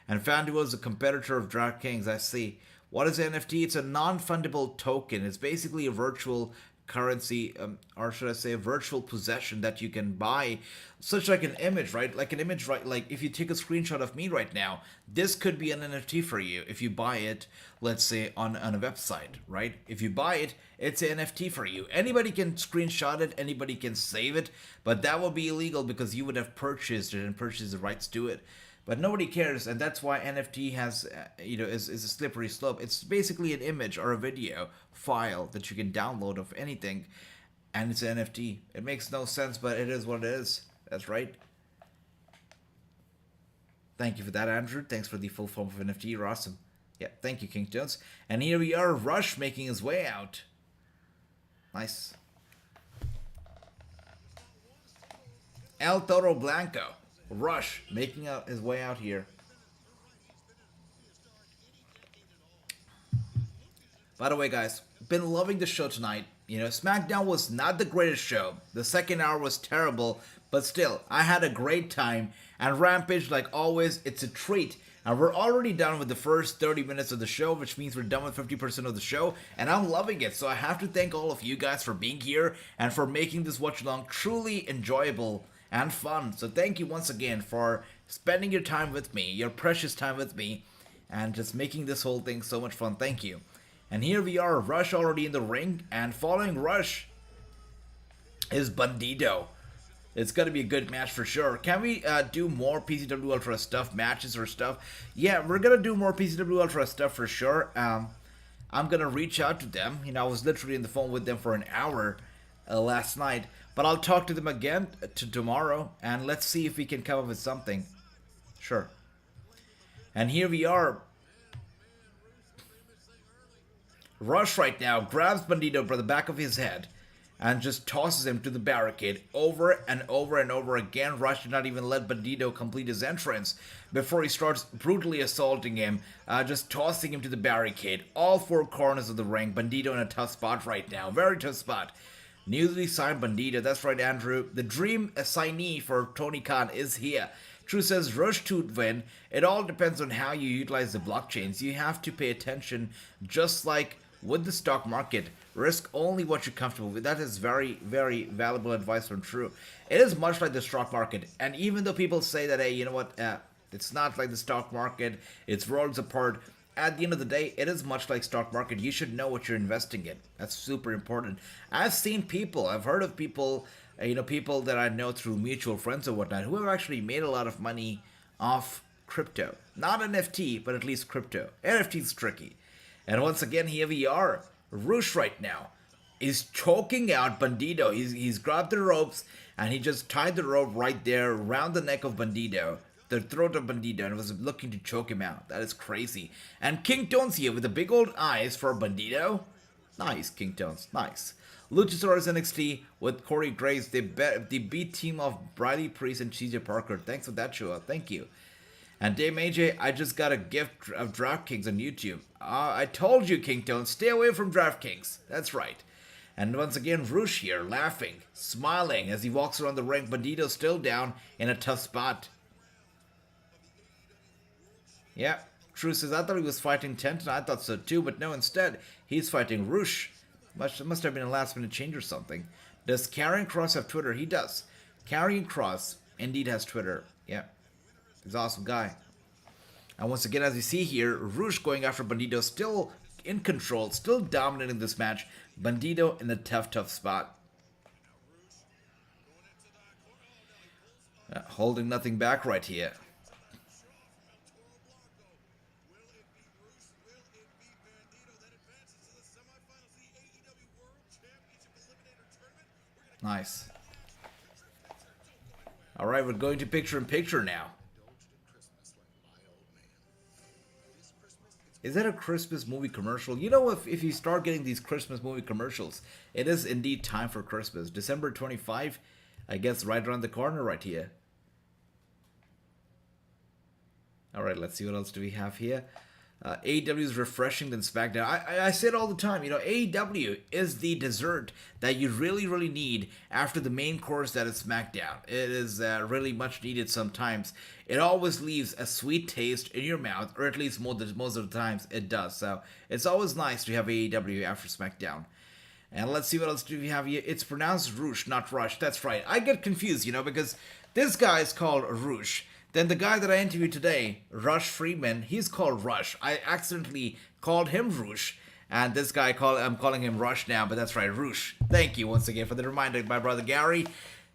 And FanDuel is a competitor of DraftKings, I see. What is NFT? It's a non-fungible token. It's basically a virtual currency, or should I say a virtual possession that you can buy, such like an image, right? Like an image, right? Like if you take a screenshot of me right now, this could be an NFT for you if you buy it, let's say on a website, right? If you buy it, it's an NFT for you. Anybody can screenshot it, anybody can save it, but that would be illegal because you would have purchased it and purchased the rights to it. But nobody cares, and that's why NFT has, is a slippery slope. It's basically an image or a video file that you can download of anything, and it's an NFT. It makes no sense, but it is what it is. That's right. Thank you for that, Andrew. Thanks for the full form of NFT. You're awesome. Yeah, thank you, King Jones. And here we are, Rush making his way out. Nice. El Toro Blanco. Rush making his way out here. By the way, guys, been loving the show tonight. You know, SmackDown was not the greatest show. The second hour was terrible, but still, I had a great time. And Rampage, like always, it's a treat. And we're already done with the first 30 minutes of the show, which means we're done with 50% of the show, and I'm loving it. So I have to thank all of you guys for being here and for making this watch-along truly enjoyable and fun. So thank you once again for spending your time with me, your precious time with me, and just making this whole thing so much fun. Thank you. And here we are, Rush already in the ring, and following Rush is Bandido. It's gonna be a good match for sure. Can we do more PCW Ultra stuff, matches or stuff? Yeah, we're gonna do more PCW Ultra stuff for sure. I'm gonna reach out to them. You know, I was literally on the phone with them for an hour last night. But I'll talk to them again tomorrow, and let's see if we can come up with something. Sure. And here we are. Rush right now grabs Bandido by the back of his head and just tosses him to the barricade over and over and over again. Rush did not even let Bandido complete his entrance before he starts brutally assaulting him, just tossing him to the barricade. All four corners of the ring. Bandido in a tough spot right now. Very tough spot. Newly signed Bandido. That's right, Andrew. The dream assignee for Tony Khan is here. True says, Rush to win. It all depends on how you utilize the blockchains. You have to pay attention, just like with the stock market. Risk only what you're comfortable with. That is very, very valuable advice from True. It is much like the stock market. And even though people say that, hey, you know what, it's not like the stock market, it's worlds apart. At the end of the day, it is much like stock market. You should know what you're investing in. That's super important. I've seen people, I've heard of people, people that I know through mutual friends or whatnot, who have actually made a lot of money off crypto. Not NFT, but at least crypto. NFT is tricky. And once again, here we are. Rush right now is choking out Bandido. He's grabbed the ropes, and he just tied the rope right there around the neck of Bandido. The throat of Bandido, and was looking to choke him out. That is crazy. And King Tones here with the big old eyes for Bandido. Nice, King Tones. Nice. Luchasaurus NXT with Corey Graves. The B team of Briley Priest and CJ Parker. Thanks for that show. Thank you. And Dave AJ, I just got a gift of DraftKings on YouTube. I told you, King Tones, stay away from DraftKings. That's right. And once again, Rush here, laughing, smiling as he walks around the ring. Bandido still down in a tough spot. Yeah, True says, I thought he was fighting Tenton. I thought so too, but no, instead, he's fighting Rush. Must have been a last minute change or something. Does Karrion Kross have Twitter? He does. Karrion Kross indeed has Twitter. Yeah, he's an awesome guy. And once again, as you see here, Rush going after Bandido, still in control, still dominating this match. Bandido in a tough spot. Holding nothing back right here. Nice. Alright, we're going to picture-in-picture now. Is that a Christmas movie commercial? You know, if you start getting these Christmas movie commercials, it is indeed time for Christmas. December 25, I guess right around the corner right here. Alright, let's see what else do we have here. AEW is refreshing than SmackDown. I say it all the time, you know, AEW is the dessert that you really, really need after the main course that is SmackDown. It is really much needed sometimes. It always leaves a sweet taste in your mouth, or at least most of the times it does. So it's always nice to have AEW after SmackDown. And let's see what else do we have here. It's pronounced Roosh, not Rush. That's right. I get confused, you know, because this guy is called Roosh. Then the guy that I interviewed today, Rush Freeman, he's called Rush. I accidentally called him Roosh, and this guy I'm calling him Rush now, but that's right, Roosh. Thank you once again for the reminder, my brother Gary.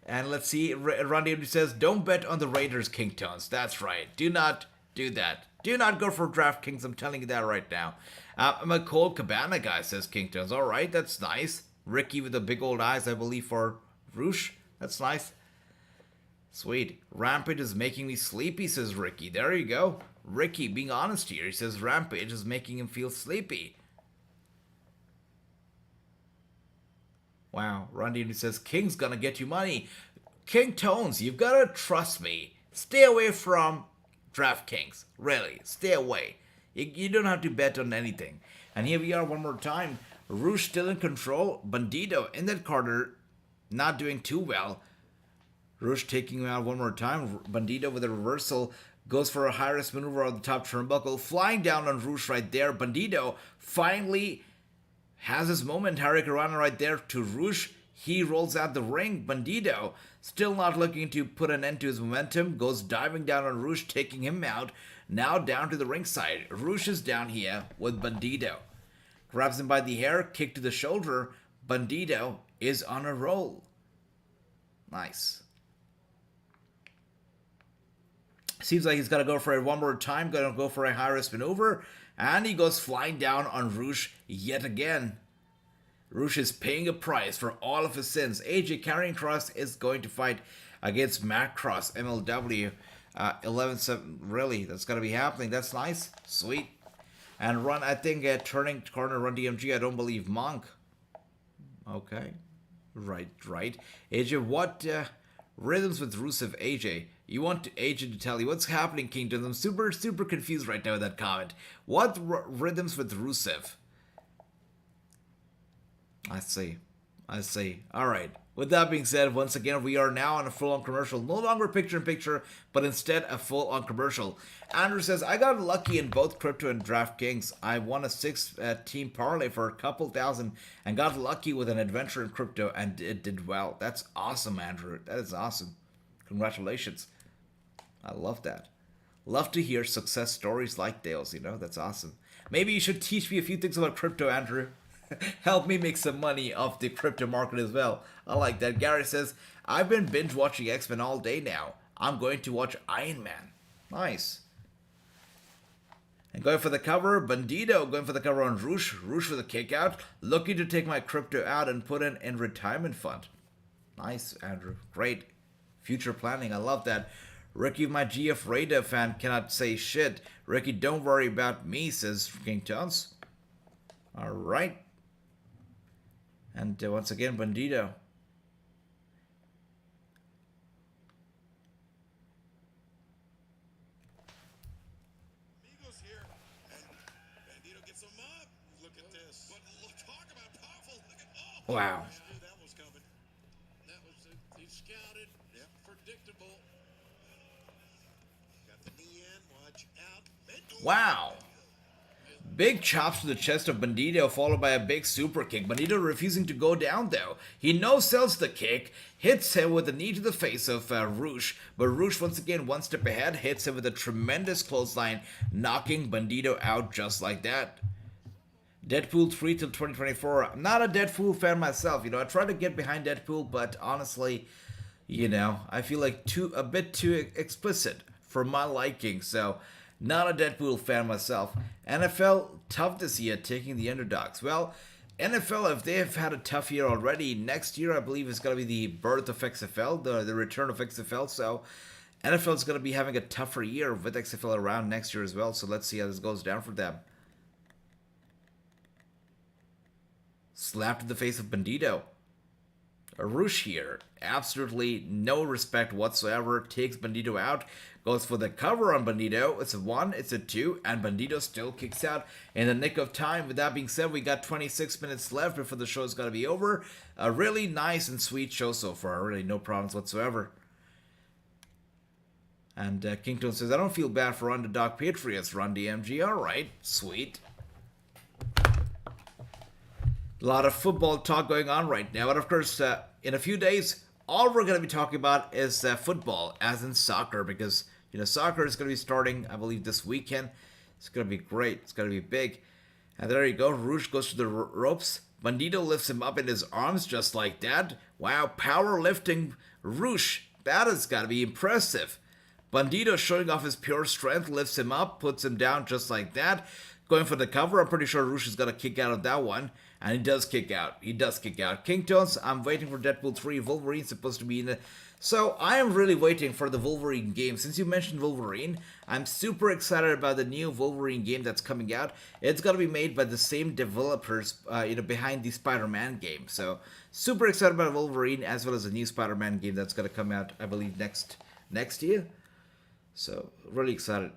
And let's see, Randy says, don't bet on the Raiders, King Tones. That's right. Do not do that. Do not go for DraftKings. I'm telling you that right now. I'm a Cold Cabana guy, says King Tones. All right, that's nice. Ricky with the big old eyes, I believe, for Roosh. That's nice. Sweet. Rampage is making me sleepy, says Ricky. There you go. Ricky being honest here. He says Rampage is making him feel sleepy. Wow. Randy says King's gonna get you money. King Tones, you've gotta trust me. Stay away from DraftKings. Really. Stay away. You don't have to bet on anything. And here we are one more time. Roosh still in control. Bandido in that corner. Not doing too well. Roosh taking him out one more time. Bandido with a reversal goes for a high-risk maneuver on the top turnbuckle. Flying down on Roosh right there. Bandido finally has his moment. Hurricanrana right there to Roosh. He rolls out the ring. Bandido still not looking to put an end to his momentum. Goes diving down on Roosh, taking him out. Now down to the ringside. Roosh is down here with Bandido. Grabs him by the hair. Kick to the shoulder. Bandido is on a roll. Nice. Seems like he's got to go for it one more time. Going to go for a high-risk maneuver. And he goes flying down on Roosh yet again. Roosh is paying a price for all of his sins. AJ Karrion Kross is going to fight against Matt Cross, MLW. 11-7. Really, that's going to be happening. That's nice. Sweet. And Run, I think, turning corner, Run DMG. I don't believe Monk. Okay. Right. AJ, what rhythms with Rusev, AJ? You want AJ to tell you what's happening, Kingdom? I'm super confused right now with that comment. What rhythms with Rusev? I see. All right. With that being said, once again, we are now on a full-on commercial. No longer picture-in-picture, but instead a full-on commercial. Andrew says, I got lucky in both Crypto and DraftKings. I won a 6-team parlay for a couple thousand and got lucky with an adventure in Crypto, and it did well. That's awesome, Andrew. That is awesome. Congratulations. I love that. Love to hear success stories like those, you know? That's awesome. Maybe you should teach me a few things about Crypto, Andrew. Help me make some money off the crypto market as well. I like that. Gary says, I've been binge watching X-Men all day now. I'm going to watch Iron Man. Nice. And going for the cover, Bandido going for the cover on Roosh. Roosh for the kick out. Looking to take my crypto out and put it in retirement fund. Nice, Andrew. Great. Future planning. I love that. Ricky, my GF Raider fan, cannot say shit. Ricky, don't worry about me, says King Jones. Alright. And once again, Bandido. Amigos here, and Bandido gets him up. Look at this. But look, talk about powerful. Look at Wow. I knew that was coming. That was he scouted. Yep. Predictable. Got the knee in. Watch out. Wow. Big chops to the chest of Bandido, followed by a big super kick. Bandido refusing to go down, though. He no-sells the kick, hits him with a knee to the face of Roosh, but Roosh, once again, one step ahead, hits him with a tremendous clothesline, knocking Bandido out just like that. Deadpool 3 till 2024. I'm not a Deadpool fan myself, you know. I try to get behind Deadpool, but honestly, you know, I feel like a bit too explicit for my liking, so... Not a Deadpool fan myself. NFL tough this year, taking the underdogs. Well, NFL, if they have had a tough year already, next year I believe is going to be the birth of XFL, the return of XFL. So NFL is going to be having a tougher year with XFL around next year as well. So let's see how this goes down for them. Slapped in the face of Bandido. Roosh here, absolutely no respect whatsoever, takes Bandido out, goes for the cover on Bandido. It's a 1, it's a 2, and Bandido still kicks out in the nick of time. With that being said, we got 26 minutes left before the show's got to be over. A really nice and sweet show so far, really no problems whatsoever. And Kington says, I don't feel bad for underdog Patriots, Run DMG. Alright, sweet. A lot of football talk going on right now, and of course, in a few days, all we're going to be talking about is football, as in soccer, because, you know, soccer is going to be starting, I believe, this weekend. It's going to be great. It's going to be big. And there you go. Roosh goes to the ropes. Bandido lifts him up in his arms just like that. Wow, powerlifting Roosh. That has got to be impressive. Bandido, showing off his pure strength, lifts him up, puts him down just like that. Going for the cover. I'm pretty sure Roosh is going to kick out of that one. And he does kick out. He does kick out. King Tones, I'm waiting for Deadpool 3. Wolverine's supposed to be in the... So, I am really waiting for the Wolverine game. Since you mentioned Wolverine, I'm super excited about the new Wolverine game that's coming out. It's going to be made by the same developers, behind the Spider-Man game. So, super excited about Wolverine, as well as the new Spider-Man game that's going to come out, I believe, next year. So, really excited.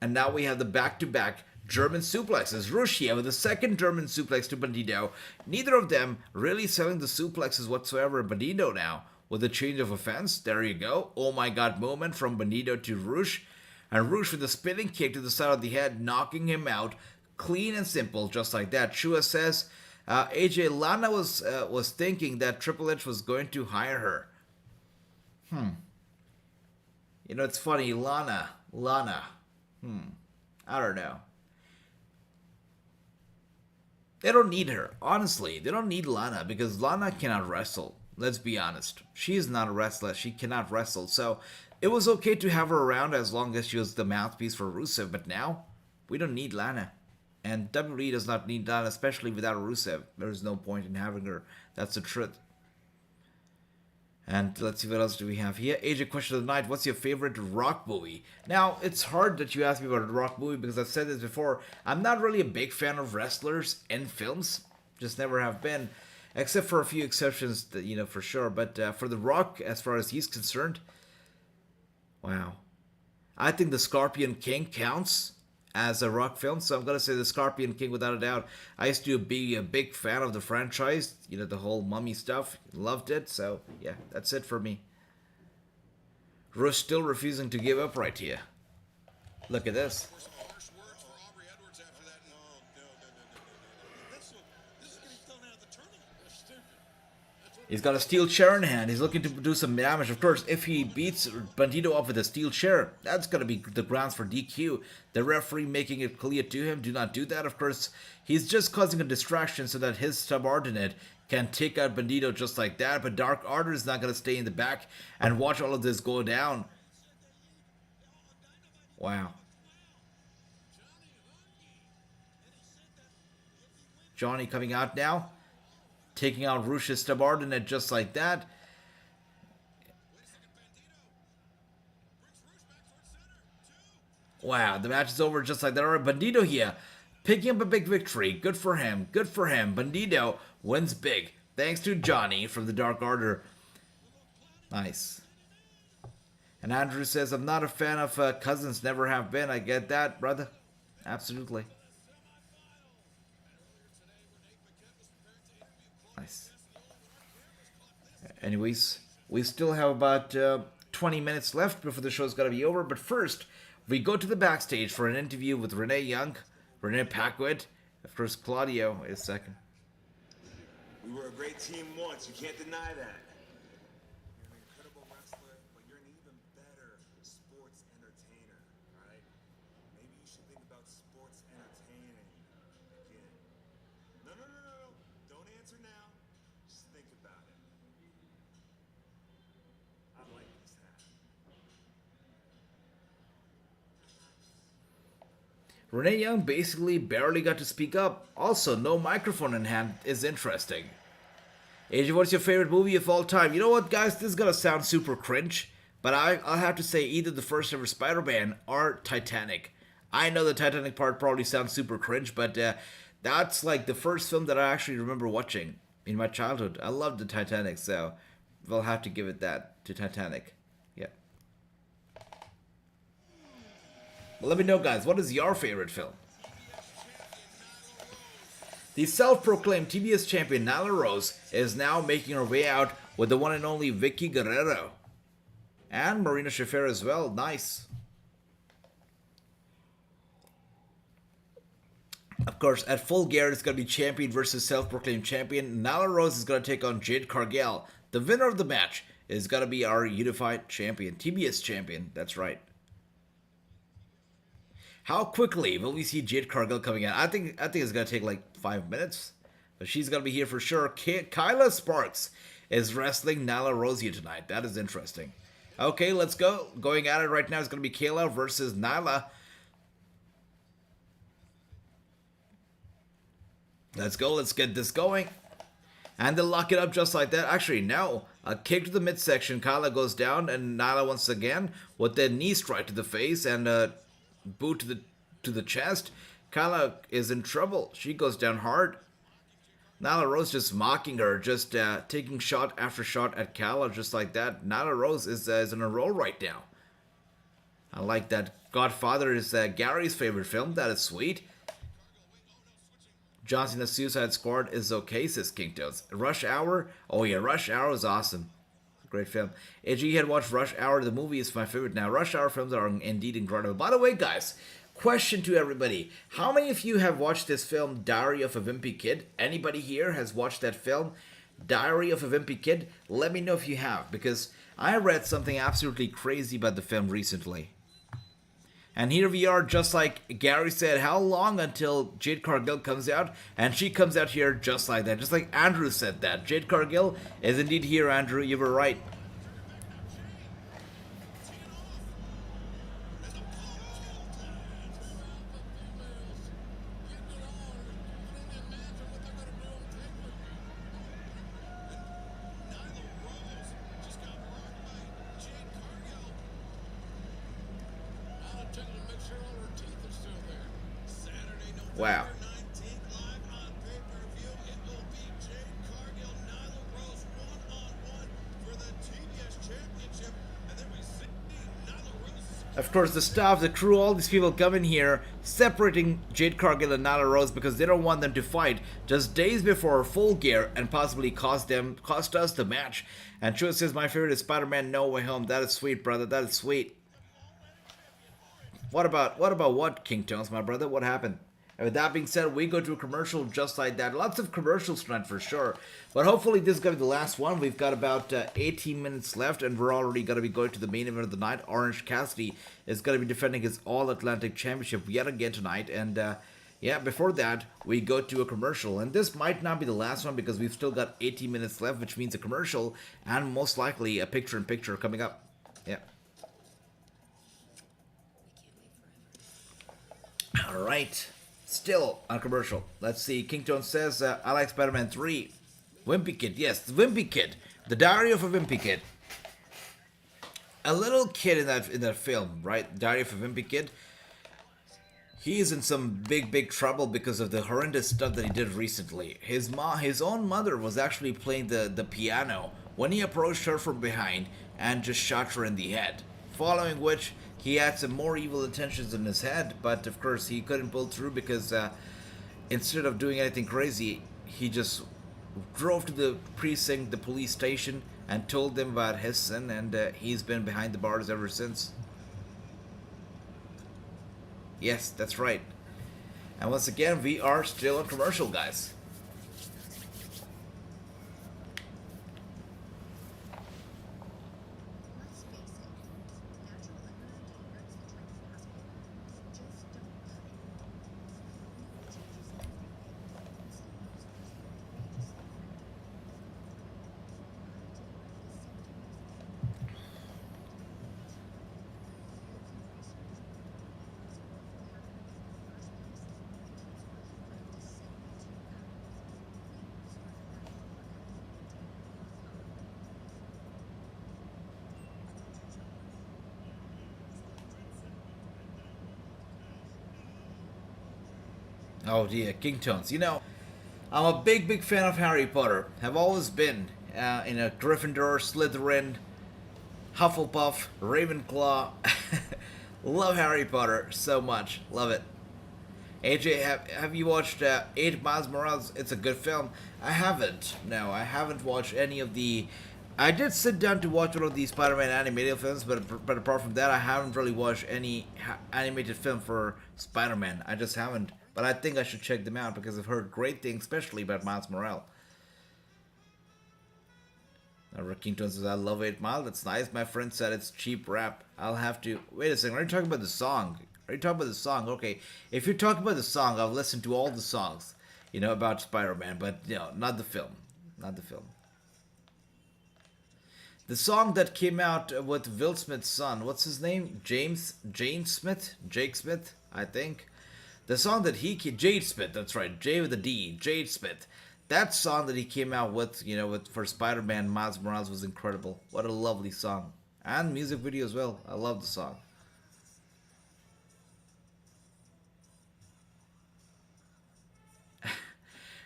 And now we have the back-to-back German suplexes. Rushia with the second German suplex to Bandido. Neither of them really selling the suplexes whatsoever. Bandido now with a change of offense. There you go. Oh my god moment from Bandido to Roosh. And Roosh with a spinning kick to the side of the head, knocking him out. Clean and simple, just like that. Shua says, AJ, Lana was thinking that Triple H was going to hire her. You know, it's funny. Lana. I don't know. They don't need her. Honestly, they don't need Lana because Lana cannot wrestle. Let's be honest. She is not a wrestler. She cannot wrestle. So it was okay to have her around as long as she was the mouthpiece for Rusev. But now, we don't need Lana. And WWE does not need Lana, especially without Rusev. There is no point in having her. That's the truth. And let's see what else do we have here. AJ, question of the night. What's your favorite Rock movie? Now, it's hard that you ask me about a Rock movie because I've said this before. I'm not really a big fan of wrestlers in films. Just never have been. Except for a few exceptions, that, you know, for sure. But for The Rock, as far as he's concerned, wow. I think The Scorpion King counts as a Rock film. So I'm going to say The Scorpion King without a doubt. I used to be a big fan of the franchise. You know, the whole mummy stuff. Loved it. So, yeah, that's it for me. Rush still refusing to give up right here. Look at this. He's got a steel chair in hand. He's looking to do some damage. Of course, if he beats Bandido up with a steel chair, that's going to be the grounds for DQ. The referee making it clear to him, do not do that. Of course, he's just causing a distraction so that his subordinate can take out Bandido just like that. But Dark Order is not going to stay in the back and watch all of this go down. Wow. Johnny coming out now. Taking out Rush's subordinate just like that. Wow, the match is over just like that. All right, Bandido here, picking up a big victory. Good for him. Good for him. Bandido wins big. Thanks to Johnny from the Dark Order. Nice. And Andrew says, I'm not a fan of Cousins. Never have been. I get that, brother. Absolutely. Nice. Anyways, we still have about 20 minutes left before the show's got to be over. But first, we go to the backstage for an interview with Renee Young, Renee Paquette. Of course, Claudio is second. We were a great team once. You can't deny that. You're an incredible wrestler, but you're an even better sports entertainer, right? Maybe you should think about sports entertaining again. No. Don't answer now. Just think about it. I like this hat. Renee Young basically barely got to speak up. Also, no microphone in hand is interesting. AJ, what's your favorite movie of all time? You know what, guys? This is gonna sound super cringe, but I'll have to say either the first ever Spider-Man or Titanic. I know the Titanic part probably sounds super cringe, but That's like the first film that I actually remember watching in my childhood. I loved the Titanic, so we'll have to give it that to Titanic. Yeah. Well, let me know, guys, what is your favorite film? The self-proclaimed TBS champion Nyla Rose is now making her way out with the one and only Vicky Guerrero. And Marina Shafir as well. Nice. Of course, at Full Gear, it's going to be champion versus self-proclaimed champion. Nyla Rose is going to take on Jade Cargill. The winner of the match is going to be our unified champion, TBS champion. That's right. How quickly will we see Jade Cargill coming in? I think it's going to take like 5 minutes. But she's going to be here for sure. Kyla Sparks is wrestling Nyla Rose here tonight. That is interesting. Okay, let's go. Going at it right now is going to be Kayla versus Nyla. Let's go. Let's get this going. And they'll lock it up just like that. Actually, no. A kick to the midsection. Kyla goes down. And Nyla once again with their knee strike to the face. And a boot to the chest. Kyla is in trouble. She goes down hard. Nyla Rose just mocking her. Just taking shot after shot at Kyla just like that. Nyla Rose is in a roll right now. I like that. Godfather is Gary's favorite film. That is sweet. John Cena's Suicide Squad is okay, says King Toads. Rush Hour? Oh yeah, Rush Hour is awesome. Great film. AG had watched Rush Hour. The movie is my favorite now. Rush Hour films are indeed incredible. By the way, guys, question to everybody. How many of you have watched this film, Diary of a Wimpy Kid? Anybody here has watched that film, Diary of a Wimpy Kid? Let me know if you have, because I read something absolutely crazy about the film recently. And here we are, just like Gary said, how long until Jade Cargill comes out? And she comes out here just like that. Just like Andrew said that. Jade Cargill is indeed here, Andrew. You were right. Wow. Of course, the staff, the crew, all these people come in here, separating Jade Cargill and Nyla Rose because they don't want them to fight just days before Full Gear and possibly cost us the match. And Chua says, my favorite is Spider-Man No Way Home. That is sweet, brother. That is sweet. What about what, King Tones, my brother? What happened? And with that being said, we go to a commercial just like that. Lots of commercials tonight for sure. But hopefully this is going to be the last one. We've got about 18 minutes left, and we're already going to be going to the main event of the night. Orange Cassidy is going to be defending his All-Atlantic Championship yet again tonight. And yeah, before that, we go to a commercial. And this might not be the last one because we've still got 18 minutes left, which means a commercial and most likely a picture-in-picture coming up. Yeah. All right. Still on commercial. Let's see. King Tone says, I like Spider-Man 3. Wimpy Kid. Yes, the Wimpy Kid. The Diary of a Wimpy Kid. A little kid in that film, right? Diary of a Wimpy Kid. He's in some big trouble because of the horrendous stuff that he did recently. His own mother was actually playing the piano when he approached her from behind and just shot her in the head. Following which, he had some more evil intentions in his head, but of course he couldn't pull through because instead of doing anything crazy, he just drove to the precinct, the police station, and told them about his sin, and he's been behind the bars ever since. Yes, that's right. And once again, we are still on commercial, guys. Oh dear, King Tones. You know, I'm a big fan of Harry Potter. Have always been. In a Gryffindor, Slytherin, Hufflepuff, Ravenclaw. Love Harry Potter so much. Love it. AJ, have you watched 8 Miles Morales? It's a good film. I haven't. No, I haven't watched any of the. I did sit down to watch one of the Spider-Man animated films, but apart from that, I haven't really watched any animated film for Spider-Man. I just haven't. But I think I should check them out because I've heard great things, especially about Miles Morales. Rakinton says, I love 8 Mile. That's nice. My friend said it's cheap rap. I'll have to. Wait a second. Are you talking about the song? Are you talking about the song? Okay. If you're talking about the song, I've listened to all the songs, about Spider-Man, but, not the film. Not the film. The song that came out with Will Smith's son, what's his name? Jake Smith, I think. The song that Jade Smith, that's right, J with a D, Jade Smith. That song that he came out with, for Spider-Man Miles Morales was incredible. What a lovely song. And music video as well. I love the song.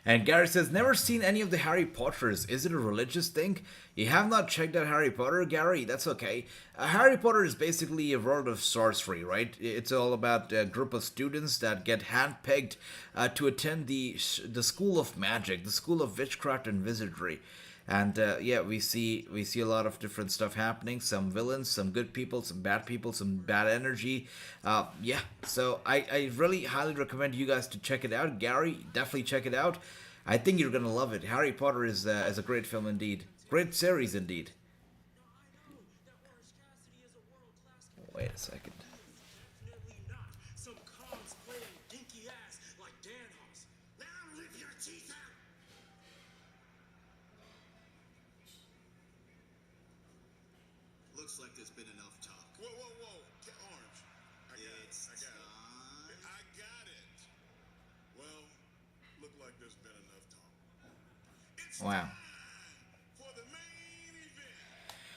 And Gary says, never seen any of the Harry Potters. Is it a religious thing? You have not checked out Harry Potter, Gary? That's okay. Harry Potter is basically a world of sorcery, right? It's all about a group of students that get handpicked to attend the School of Magic, the School of Witchcraft and Wizardry. And yeah, we see a lot of different stuff happening. Some villains, some good people, some bad energy. Yeah, so I really highly recommend you guys to check it out. Gary, definitely check it out. I think you're gonna love it. Harry Potter is a great film indeed. Great series indeed. Wait a second. Definitely not. Some cons playing dinky ass like Danhos. Now rip your teeth out. Looks like there's been enough talk. Whoa, whoa, whoa. Get orange. I got it. Well, look like there's been enough talk. It's Wow. time for the main event.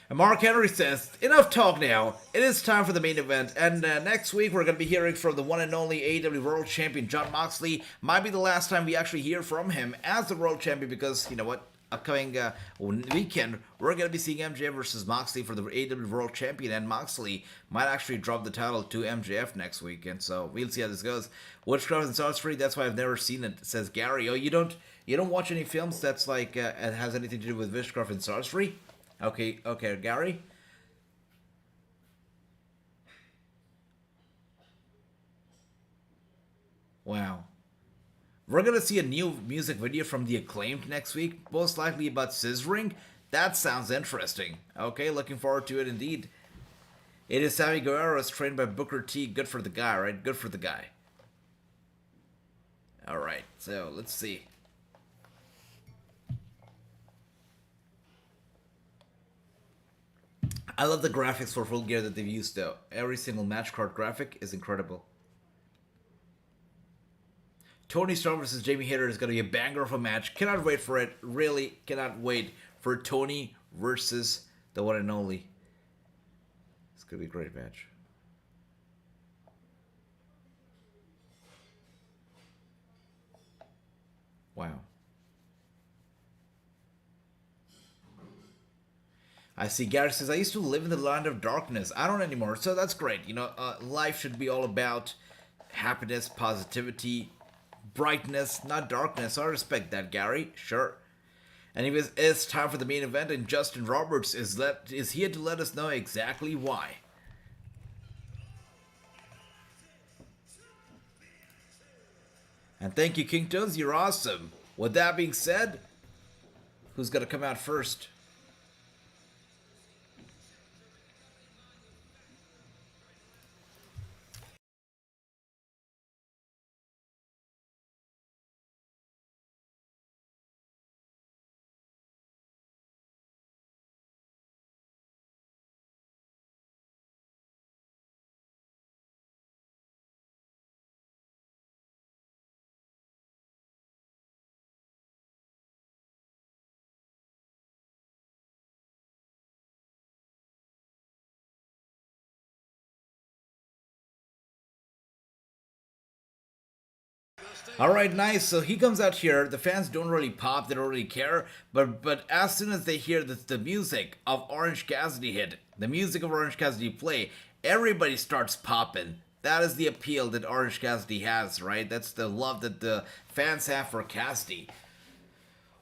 And Mark Henry says, enough talk now. It is time for the main event. And next week, we're going to be hearing from the one and only AEW World Champion, Jon Moxley. Might be the last time we actually hear from him as the World Champion because, you know what? Upcoming weekend, we're going to be seeing MJF versus Moxley for the AEW World Champion. And Moxley might actually drop the title to MJF next week. And so we'll see how this goes. Witchcraft and Sorcery, that's why I've never seen it, says Gary. Oh, you don't watch any films that's like, it has anything to do with Witchcraft and Sorcery? Okay, Gary. Wow. We're gonna see a new music video from The Acclaimed next week, most likely about scissoring. That sounds interesting. Okay, looking forward to it indeed. It is Sammy Guevara, is trained by Booker T. Good for the guy, right? Good for the guy. Alright, so let's see. I love the graphics for Full Gear that they've used though. Every single match card graphic is incredible. Tony Storm versus Jamie Hayter is going to be a banger of a match. Cannot wait for it. Really cannot wait for Tony versus the one and only. It's going to be a great match. Wow. I see Garrett says, I used to live in the land of darkness. I don't anymore. So that's great. Life should be all about happiness, positivity, brightness, not darkness. I respect that, Gary. Sure. Anyways, it's time for the main event, and Justin Roberts is here to let us know exactly why. And thank you, King Tones. You're awesome. With that being said, who's gonna come out first? Alright, nice. So he comes out here. The fans don't really pop, they don't really care. But as soon as they hear the music of Orange Cassidy hit, the music of Orange Cassidy play, everybody starts popping. That is the appeal that Orange Cassidy has, right? That's the love that the fans have for Cassidy.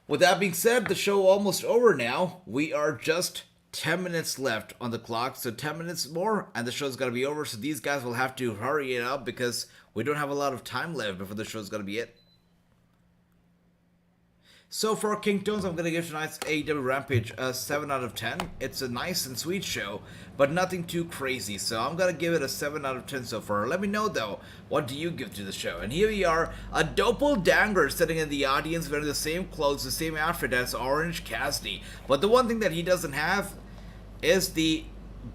With that being said, the show almost over now. We are just 10 minutes left on the clock, so 10 minutes more and the show's gonna be over. So these guys will have to hurry it up because we don't have a lot of time left before the show's gonna be it. So for King Tones, I'm gonna give tonight's AEW Rampage a 7 out of 10. It's a nice and sweet show, but nothing too crazy. So I'm gonna give it a 7 out of 10 so far. Let me know though, what do you give to the show? And here we are, a doppelganger sitting in the audience wearing the same clothes, the same outfit as Orange Cassidy. But the one thing that he doesn't have is the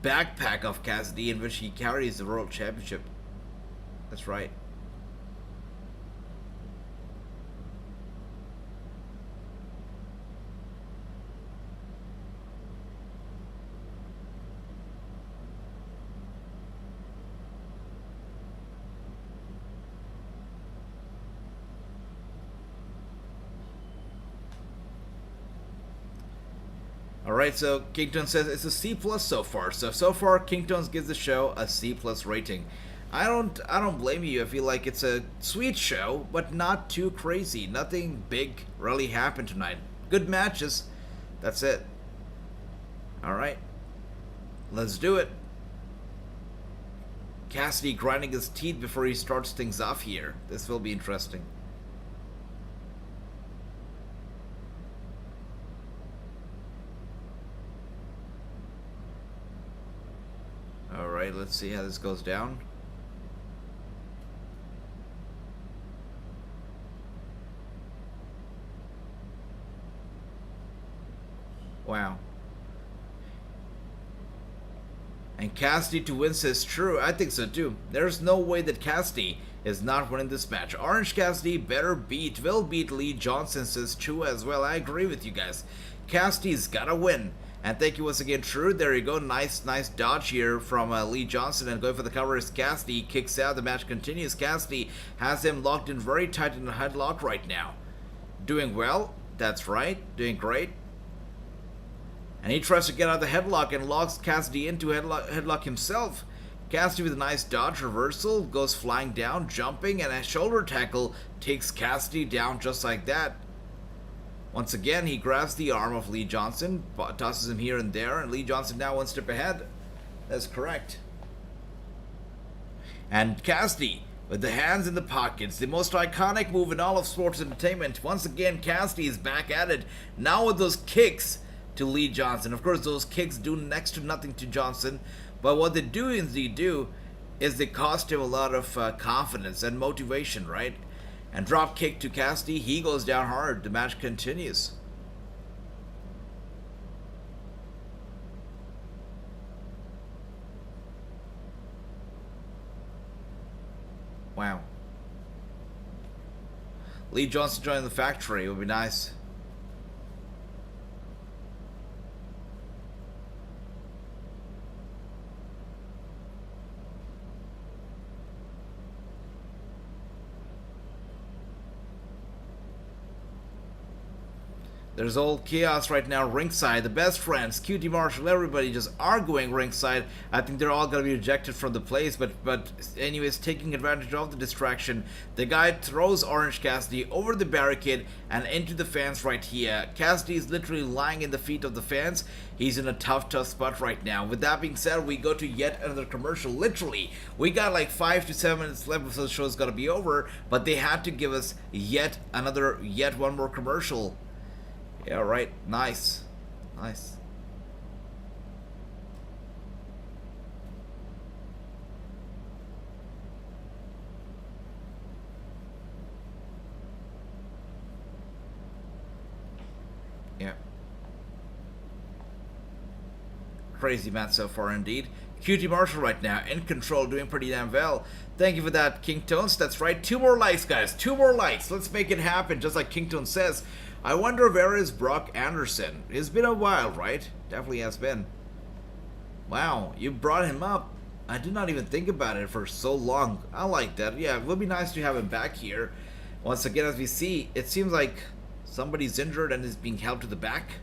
backpack of Cassidy in which he carries the World Championship. That's right. Alright, so Kington says it's a C plus so far. So far Kington's gives the show a C plus rating. I don't blame you. I feel like it's a sweet show, but not too crazy. Nothing big really happened tonight. Good matches. That's it. Alright. Let's do it. Cassidy grinding his teeth before he starts things off here. This will be interesting. Alright, let's see how this goes down. Wow. And Cassidy to win says true. I think so too. There's no way that Cassidy is not winning this match. Orange Cassidy will beat Lee Johnson says true as well. I agree with you guys. Cassidy's gotta win. And thank you once again, True. There you go. Nice dodge here from Lee Johnson. And going for the cover is Cassidy. Kicks out. The match continues. Cassidy has him locked in very tight in the headlock right now. Doing well. That's right. Doing great. And he tries to get out of the headlock and locks Cassidy into headlock himself. Cassidy with a nice dodge reversal. Goes flying down, jumping, and a shoulder tackle takes Cassidy down just like that. Once again, he grabs the arm of Lee Johnson, tosses him here and there, and Lee Johnson now one step ahead. That's correct. And Cassidy, with the hands in the pockets, the most iconic move in all of sports entertainment. Once again, Cassidy is back at it, now with those kicks to Lee Johnson. Of course, those kicks do next to nothing to Johnson, but what they do is they cost him a lot of confidence and motivation, right? And drop kick to Cassidy. He goes down hard. The match continues. Wow. Lee Johnson joining the factory. It would be nice. There's old chaos right now ringside. The best friends, QT Marshall, everybody just arguing ringside. I think they're all going to be rejected from the place. But anyways, taking advantage of the distraction, the guy throws Orange Cassidy over the barricade and into the fans right here. Cassidy is literally lying in the feet of the fans. He's in a tough spot right now. With that being said, we go to yet another commercial. Literally, we got like 5 to 7 minutes left before the show's going to be over. But they had to give us yet one more commercial. Yeah, right. Nice. Nice. Yeah. Crazy match so far indeed. QT Marshall right now in control, doing pretty damn well. Thank you for that, King Tones. That's right. 2 more likes, guys. 2 more likes. Let's make it happen, just like King Tones says. I wonder where is Brock Anderson? It's been a while, right? Definitely has been. Wow, you brought him up. I did not even think about it for so long. I like that. Yeah, it would be nice to have him back here. Once again, as we see, it seems like somebody's injured and is being held to the back.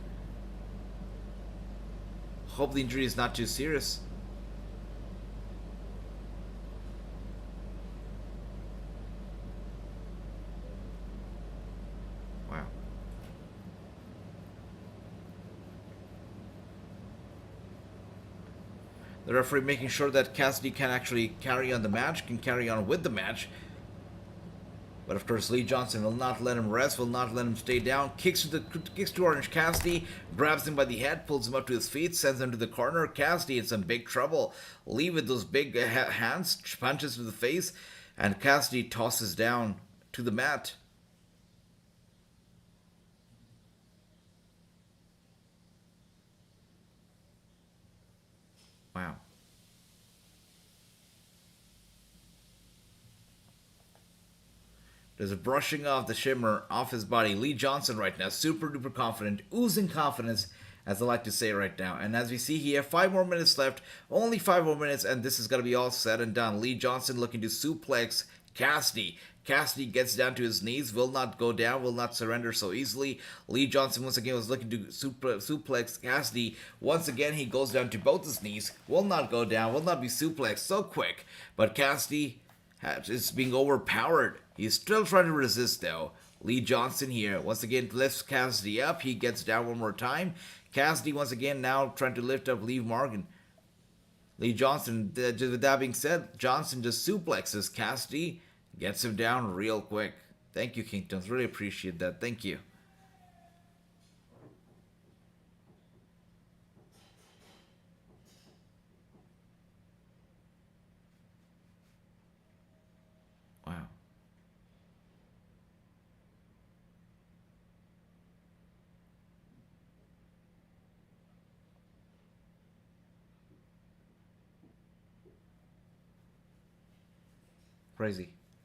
Hope the injury is not too serious. Wow. The referee making sure that Cassidy can actually carry on the match, can carry on with the match. But of course, Lee Johnson will not let him rest, will not let him stay down. Kicks to Orange Cassidy, grabs him by the head, pulls him up to his feet, sends him to the corner. Cassidy in some big trouble. Lee with those big hands, punches to the face, and Cassidy tosses down to the mat. Wow. There's a brushing off the shimmer off his body. Lee Johnson right now, super duper confident, oozing confidence, as I like to say right now. And as we see here, 5 more minutes left, only 5 more minutes, and this is going to be all said and done. Lee Johnson looking to suplex Cassidy. Cassidy gets down to his knees, will not go down, will not surrender so easily. Lee Johnson once again was looking to suplex Cassidy. Once again, he goes down to both his knees, will not go down, will not be suplexed so quick. But Cassidy is being overpowered. He's still trying to resist though. Lee Johnson here once again lifts Cassidy up. He gets down one more time. Cassidy once again now trying to lift up Lee Morgan. Lee Johnson, with that being said, Johnson just suplexes Cassidy, gets him down real quick. Thank you, Kingtons. Really appreciate that. Thank you. Wow.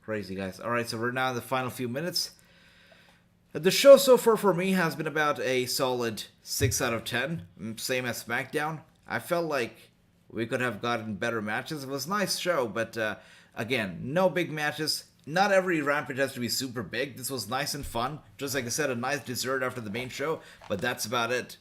Crazy, guys. Alright, so we're now in the final few minutes. The show so far for me has been about a solid 6 out of 10. Same as SmackDown. I felt like we could have gotten better matches. It was a nice show, but again, no big matches. Not every Rampage has to be super big. This was nice and fun. Just like I said, a nice dessert after the main show, but that's about it.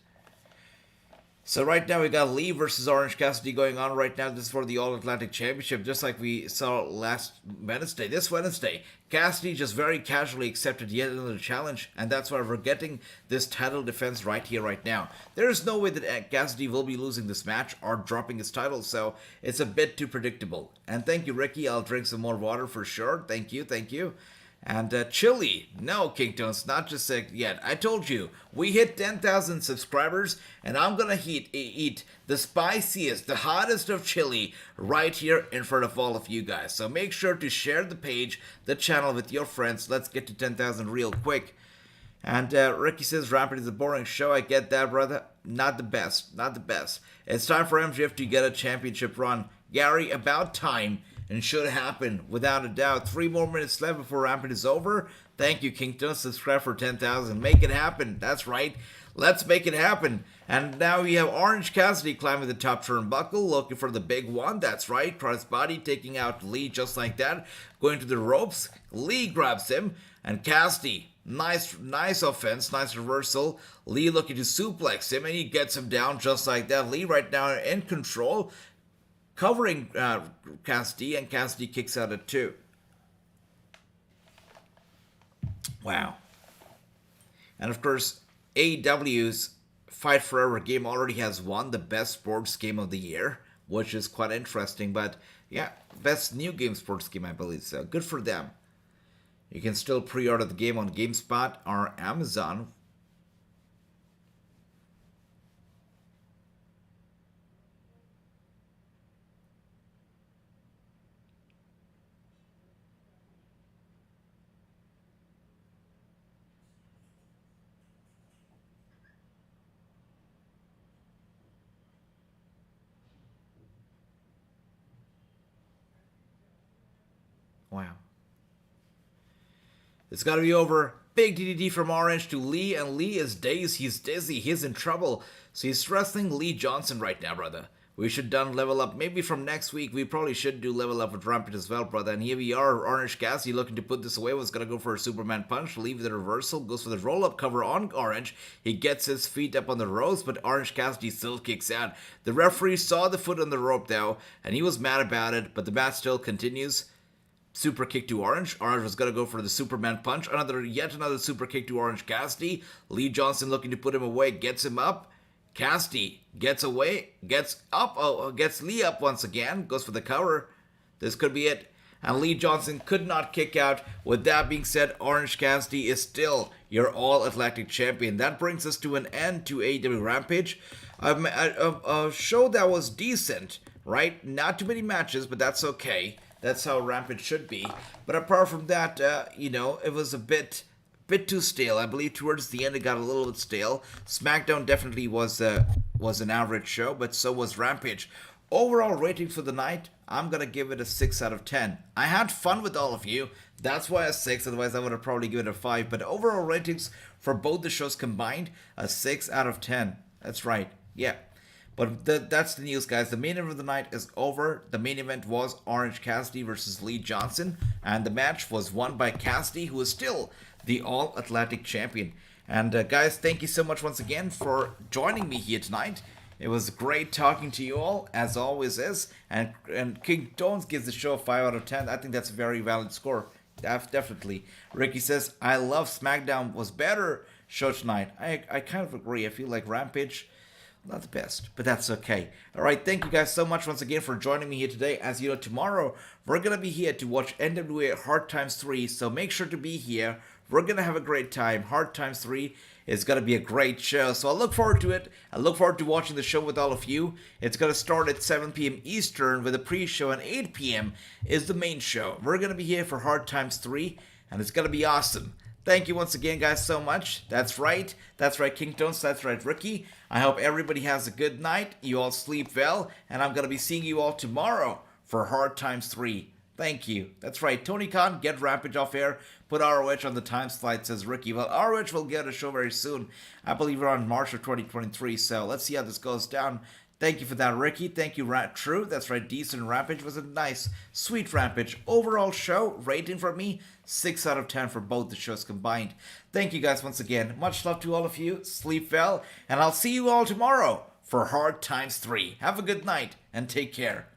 So right now we got Lee versus Orange Cassidy going on right now. This is for the All-Atlantic Championship, just like we saw last Wednesday. This Wednesday, Cassidy just very casually accepted yet another challenge, and that's why we're getting this title defense right here, right now. There is no way that Cassidy will be losing this match or dropping his title, so it's a bit too predictable. And thank you, Ricky. I'll drink some more water for sure. Thank you. And chili. No, Kingtones, not just sick yet. I told you, we hit 10,000 subscribers, and I'm gonna eat the spiciest, the hottest of chili right here in front of all of you guys. So make sure to share the page, the channel with your friends. Let's get to 10,000 real quick. And Ricky says, Rampage is a boring show. I get that, brother. Not the best. It's time for MJF to get a championship run. Gary, about time. And should happen, without a doubt. 3 more minutes left before Rampage is over. Thank you, Kington. Subscribe for 10,000. Make it happen. That's right. Let's make it happen. And now we have Orange Cassidy climbing the top turnbuckle, looking for the big one. That's right. Crossbody taking out Lee just like that. Going to the ropes. Lee grabs him. And Cassidy, nice offense, nice reversal. Lee looking to suplex him, and he gets him down just like that. Lee right now in control, covering Cassidy, and Cassidy kicks out at 2. Wow. And of course, AEW's Fight Forever game already has won the best sports game of the year, which is quite interesting. But yeah, best new game sports game, I believe. So good for them. You can still pre-order the game on GameSpot or Amazon. Wow. It's got to be over. Big DDT from Orange to Lee, and Lee is dazed. He's dizzy. He's in trouble. So he's wrestling Lee Johnson right now, brother. We should done Level Up. Maybe from next week, we probably should do Level Up with Rampage as well, brother. And here we are, Orange Cassidy looking to put this away. Was going to go for a Superman punch, leave the reversal, goes for the roll-up cover on Orange. He gets his feet up on the ropes, but Orange Cassidy still kicks out. The referee saw the foot on the rope, though, and he was mad about it, but the match still continues. Super kick to Orange. Orange was going to go for the Superman punch. Yet another super kick to Orange Cassidy. Lee Johnson looking to put him away, gets him up. Cassidy gets away, gets up, gets Lee up once again, goes for the cover. This could be it. And Lee Johnson could not kick out. With that being said, Orange Cassidy is still your All-Atlantic Champion. That brings us to an end to AEW Rampage. A show that was decent, right? Not too many matches, but that's okay. That's how Rampage should be. But apart from that, it was a bit too stale. I believe towards the end it got a little bit stale. SmackDown definitely was an average show, but so was Rampage. Overall rating for the night, I'm gonna give it a 6 out of 10. I had fun with all of you. That's why a 6. Otherwise, I would have probably given it a 5. But overall ratings for both the shows combined, a 6 out of 10. That's right. Yeah. But that's the news, guys. The main event of the night is over. The main event was Orange Cassidy versus Lee Johnson. And the match was won by Cassidy, who is still the All-Atlantic Champion. And guys, thank you so much once again for joining me here tonight. It was great talking to you all, as always is. And King Tones gives the show a 5 out of 10. I think that's a very valid score. Definitely. Ricky says, I love SmackDown was better show tonight. I kind of agree. I feel like Rampage, not the best, but that's okay. All right, thank you guys so much once again for joining me here today. As you know, tomorrow we're going to be here to watch NWA Hard Times 3, so make sure to be here. We're going to have a great time. Hard Times 3 is going to be a great show, so I look forward to it. I look forward to watching the show with all of you. It's going to start at 7 p.m. Eastern with a pre-show, and 8 p.m. is the main show. We're going to be here for Hard Times 3, and it's going to be awesome. Thank you once again, guys, so much. That's right, King Tones, that's right, Ricky. I hope everybody has a good night, you all sleep well, and I'm going to be seeing you all tomorrow for Hard Times 3. Thank you. That's right, Tony Khan, get Rampage off air, put ROH on the time slide, says Ricky. Well, ROH will get a show very soon. I believe around March of 2023, so let's see how this goes down. Thank you for that, Ricky. Thank you, True. That's right, decent Rampage was a nice, sweet Rampage. Overall show, rating for me, 6 out of 10 for both the shows combined. Thank you guys once again. Much love to all of you. Sleep well, and I'll see you all tomorrow for Hard Times 3. Have a good night, and take care.